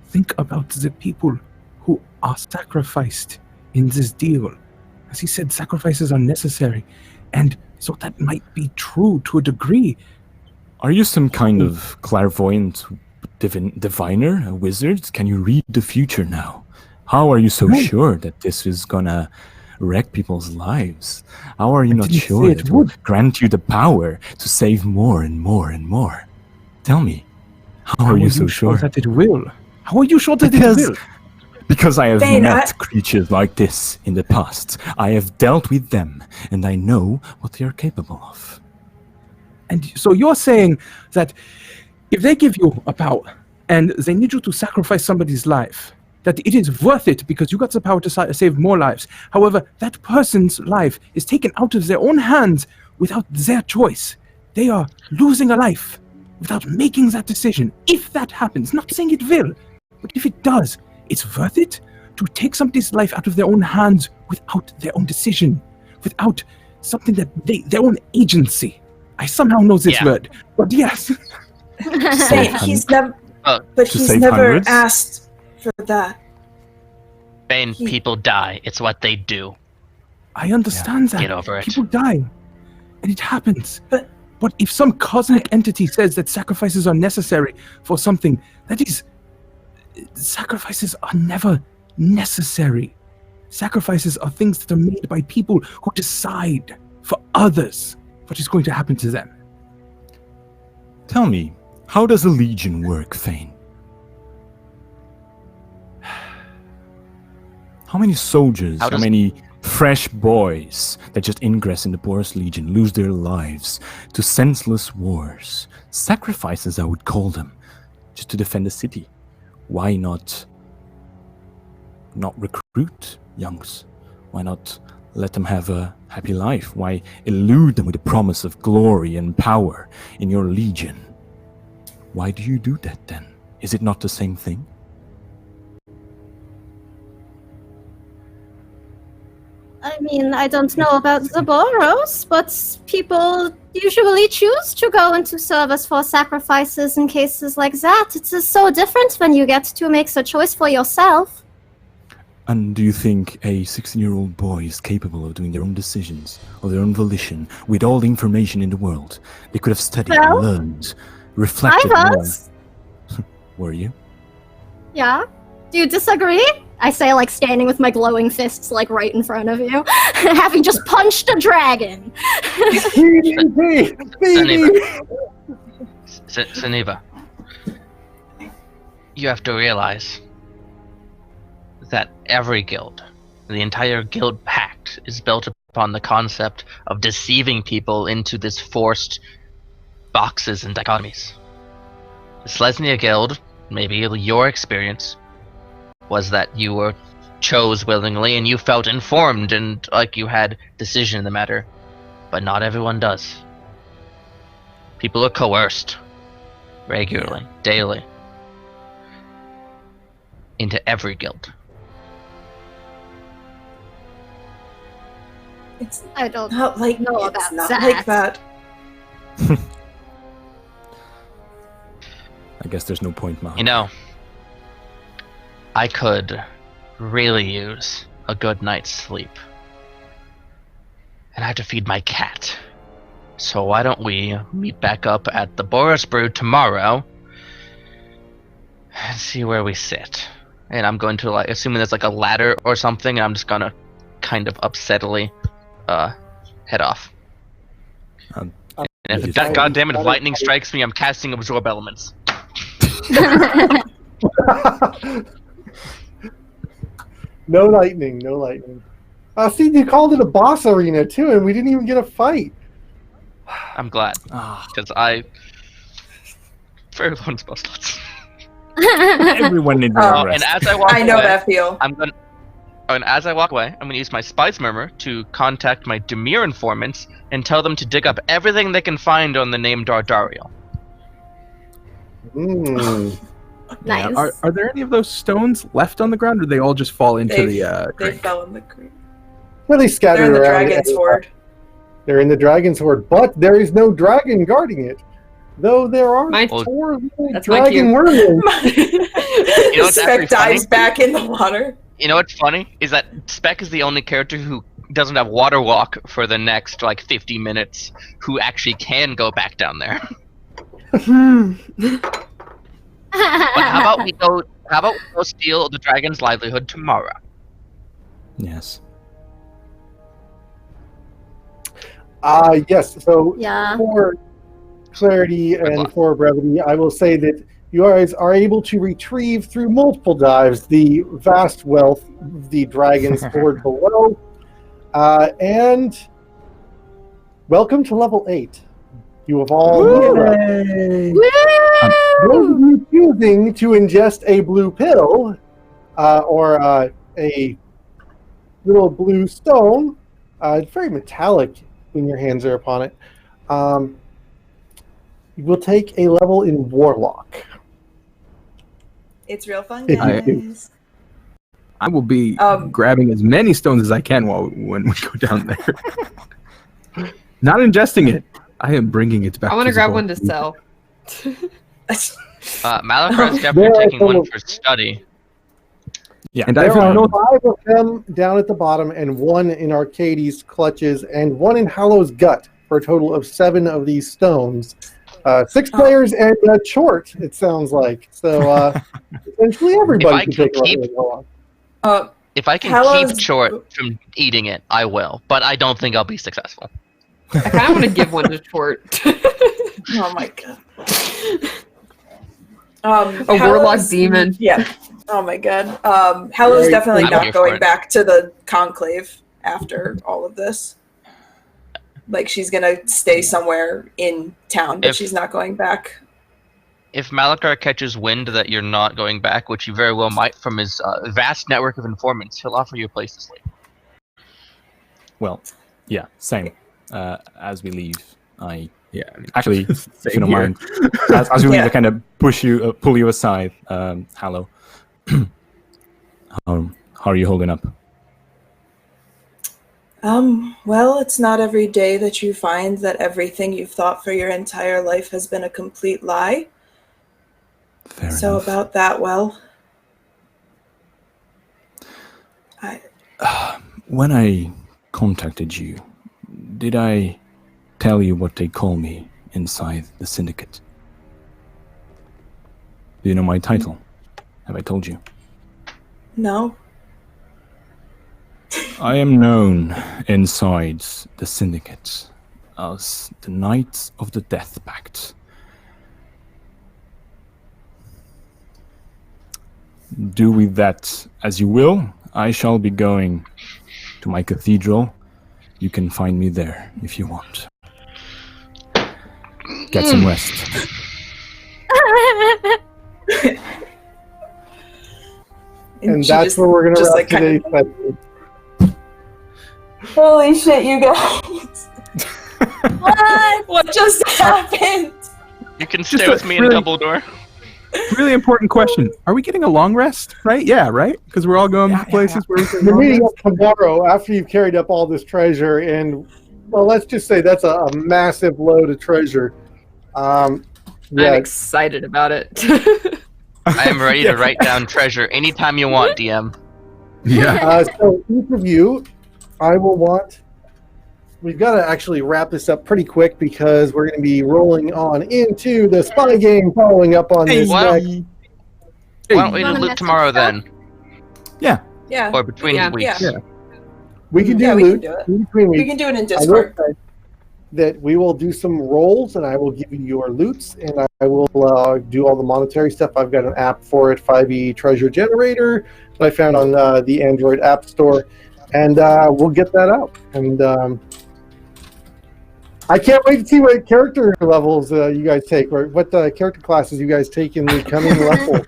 think about the people who are sacrificed in this deal. As he said, sacrifices are necessary. And so that might be true to a degree. Are you some kind of clairvoyant diviner, a wizard? Can you read the future now? How are you so No. sure that this is gonna wreck people's lives? How are you I not didn't sure say it it will would. grant you the power to save more and more and more? Tell me, how are you so sure? that it will? How are you sure that it Because will? Because I have Thane, met creatures like this in the past. I have dealt with them, and I know what they are capable of. And so you're saying that if they give you a power and they need you to sacrifice somebody's life, that it is worth it because you got the power to save more lives. However, that person's life is taken out of their own hands without their choice. They are losing a life without making that decision. If that happens, not saying it will, but if it does, it's worth it to take somebody's life out of their own hands without their own decision, without something that their own agency. I somehow know this word, but yes. Thane, he's never, but To he's save never hundreds? asked for that. Bane, people die. It's what they do. I understand that. Get over it. People die, and it happens. But if some cosmic entity says that sacrifices are necessary for something, that is, sacrifices are never necessary. Sacrifices are things that are made by people who decide for others what is going to happen to them. Tell me, how does a legion work, Thane? How many soldiers, how many fresh boys that just ingress in the Boros Legion lose their lives to senseless wars? Sacrifices, I would call them, just to defend the city. Why not recruit youngs? Why not let them have a happy life? Why elude them with the promise of glory and power in your legion? Why do you do that then? Is it not the same thing? I mean, I don't know about the Boros, but people usually choose to go into service for sacrifices in cases like that. It is so different when you get to make the choice for yourself. And do you think a 16-year-old boy is capable of doing their own decisions, of their own volition, with all the information in the world? They could have studied, Well, learned, reflected I more. was. Were you? Yeah? Do you disagree? I say, like, standing with my glowing fists, like, right in front of you, having just punched a dragon. Saniva, you have to realize that every guild, the entire guild pact, is built upon the concept of deceiving people into this forced boxes and dichotomies. The Selesnya Guild, maybe your experience, was that you were chose willingly and you felt informed and like you had decision in the matter, but not everyone does. People are coerced regularly, daily, into every guild. it's I don't not like know it's about not that. like that. I guess there's no point, Mark. You know, I could really use a good night's sleep. And I have to feed my cat. So why don't we meet back up at the Boros Brew tomorrow and see where we sit. And I'm going to, like, assuming there's like a ladder or something, and I'm just gonna kind of upsettily head off. And if goddamn it, if lightning strikes me, I'm casting absorb elements. No lightning, no lightning. See, you called it a boss arena too, and we didn't even get a fight. I'm glad, because I very low in spell slots. Everyone needs a rest. And as I walk I know away, that feel. And as I walk away, I'm gonna use my spice murmur to contact my Demir informants and tell them to dig up everything they can find on the name Dardariel. Nice. Are there any of those stones left on the ground, or do they all just fall into They the they creek? fell in the creek. Well, they scattered They're in the around. dragon's hoard. They're in the dragon's hoard, but there is no dragon guarding it. Though there are My- four little That's my dragon cue. worms. what's actually Spec dives funny? back in the water. You know what's funny is that Spec is the only character who doesn't have water walk for the next like 50 minutes, who actually can go back down there. But how about we go steal the dragon's livelihood tomorrow? Yes. Yes. So Yeah. for clarity and luck. for brevity, I will say that you guys are able to retrieve through multiple dives the vast wealth of the dragon stored below. And welcome to level 8. You have all moved up. Those of you choosing to ingest a blue pill or a little blue stone, it's very metallic when your hands are upon it. You will take a level in Warlock. It's real fun, If you guys. I will be grabbing as many stones as I can when we go down there. Not ingesting it. I am bringing it back. I want to grab one to sell. Malachar is There definitely are taking one some- for study. Yeah. And I There are know 5 of them down at the bottom, and 1 in Arcades' clutches, and 1 in Hallow's gut, for a total of 7 of these stones. 6 players and a Chort, it sounds like. So essentially everybody can can take a keep- level in Warlock. If I can Hallow's- keep Chort from eating it, I will. But I don't think I'll be successful. I kind of want to give one to Tort. Oh my god. A warlock Hallow's- demon. Yeah. Oh my god. Hallow's Very definitely cool. I'm here not for going it. back to the conclave after all of this. Like she's gonna stay somewhere in town, but If- she's not going back. If Malachar catches wind that you're not going back, which he very well might from his vast network of informants, he'll offer you a place to sleep. Well, yeah, same. As we leave, Yeah. actually, if you Same don't here. mind, as we leave, Yeah. I kind of pull you aside. Hallow, how are you holding up? Well, it's not every day that you find that everything you've thought for your entire life has been a complete lie. Fair So enough. about that, well, When I contacted you, did I tell you what they call me inside the syndicate? Do you know my title? Have I told you? no. I am known inside the syndicate as the Knights of the Death Pact. Do with that as you will. I shall be going to my cathedral. You can find me there if you want. Get some rest. And she that's just- where we're going to just, wrap like, kinda- today's session. Holy shit, you guys! What? What just happened? You can Just stay a with me in really- Dumbledore. Really important question. Are we getting a long rest? Right? Yeah, right? Because we're all going places where we can You're long meeting rest? up tomorrow after you've carried up all this treasure, and well, let's just say that's a massive load of treasure. I'm Yeah, excited about it. I am ready to write down treasure anytime you want, DM. Yeah. so each of you, I will want. We've got to actually wrap this up pretty quick because we're going to be rolling on into the spy game, following up on this Wow. next. Why don't we You wanna loot message tomorrow stuff? then? Yeah. Or between Yeah. weeks? Yeah. We can do Yeah, we loot can do it. in between We weeks. can do it in I will Discord. say that we will do some rolls, and I will give you your loots, and I will do all the monetary stuff. I've got an app for it, 5e Treasure Generator, that I found on the Android App Store, and we'll get that out. And I can't wait to see what character levels you guys take, or what character classes you guys take in the coming level.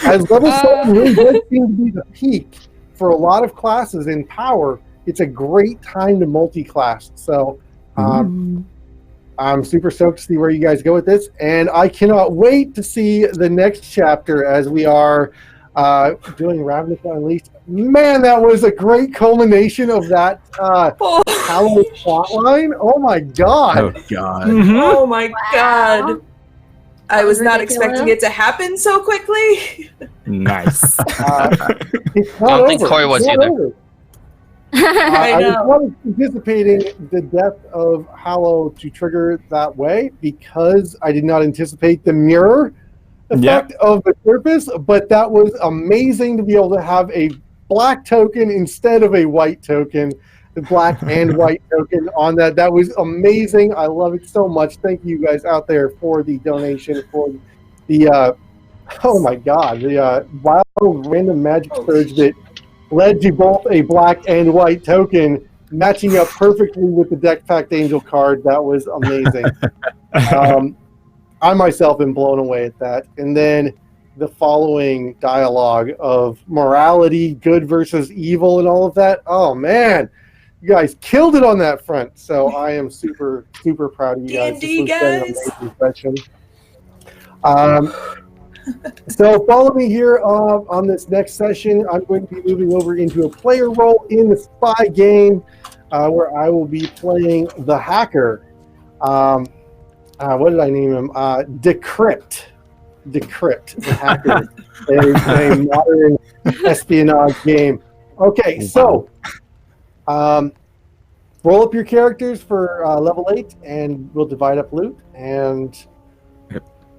As level 7 really does seem to be the peak for a lot of classes in Power, it's a great time to multi-class. So I'm super stoked to see where you guys go with this, and I cannot wait to see the next chapter as we are doing Ravnica Unleashed. Man, that was a great culmination of that Halloween plotline. Oh my god! Oh, God. Oh my god. I That was was not ridiculous. expecting it to happen so quickly. Nice. It's I not don't think over. Corey was It's not either. over. I I know. was not anticipating the death of Hallow to trigger that way because I did not anticipate the mirror effect of the surface, but that was amazing to be able to have a black token instead of a white token black and white token on that. That was amazing. I love it so much. Thank you guys out there for the donation, for the oh my god, the wild random magic surge that led to both a black and white token matching up perfectly with the deck packed angel card. That was amazing. I myself am blown away at that. And then the following dialogue of morality, good versus evil, and all of that. Oh man, you guys killed it on that front. So I am super, super proud of you guys. D&D guys. An amazing session. So follow me here on this next session. I'm going to be moving over into a player role in the spy game where I will be playing the hacker. What did I name him? Decrypt, the hacker. a modern espionage game. Okay, so roll up your characters for level 8, and we'll divide up loot. And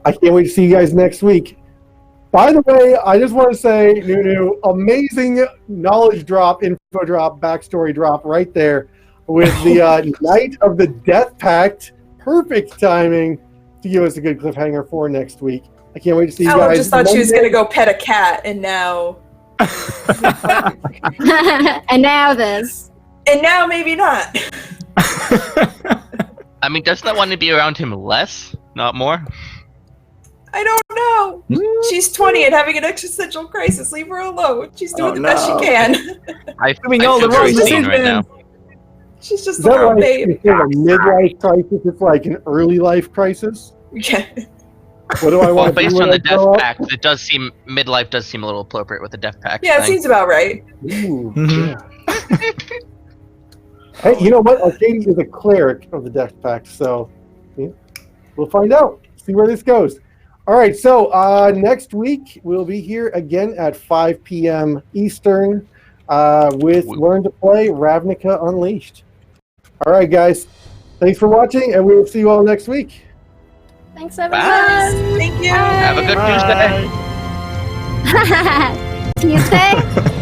I can't wait to see you guys next week. By the way, I just want to say, Nunu, amazing knowledge drop, info drop, backstory drop right there with the Night of the Death Pact. Perfect timing to give us a good cliffhanger for next week. I can't wait to see you Ella guys. just thought she was going to go pet a cat, and now... And now this. And now maybe not. I mean, doesn't that want to be around him less, not more? I don't know. She's 20 and having an existential crisis. Leave her alone. She's doing the best she can. I Doing all feel the wrong very seen decisions. right now. She's just Is a that little like babe. instead of a midlife crisis, it's like an early life crisis? Yeah. What do I Well, want to based do on when the I grow Death up? Pact, it does seem midlife does seem a little appropriate with the Death Pact. Yeah, it thing. seems about right. Ooh, Mhm. yeah. Hey, you know what? Arcady is a cleric of the Death Pact, so yeah, we'll find out. See where this goes. All right, so next week we'll be here again at 5 p.m. Eastern with Learn to Play Ravnica Unleashed. All right, guys. Thanks for watching, and we will see you all next week. Thanks, everyone. Thank you. Have a good Tuesday. Tuesday.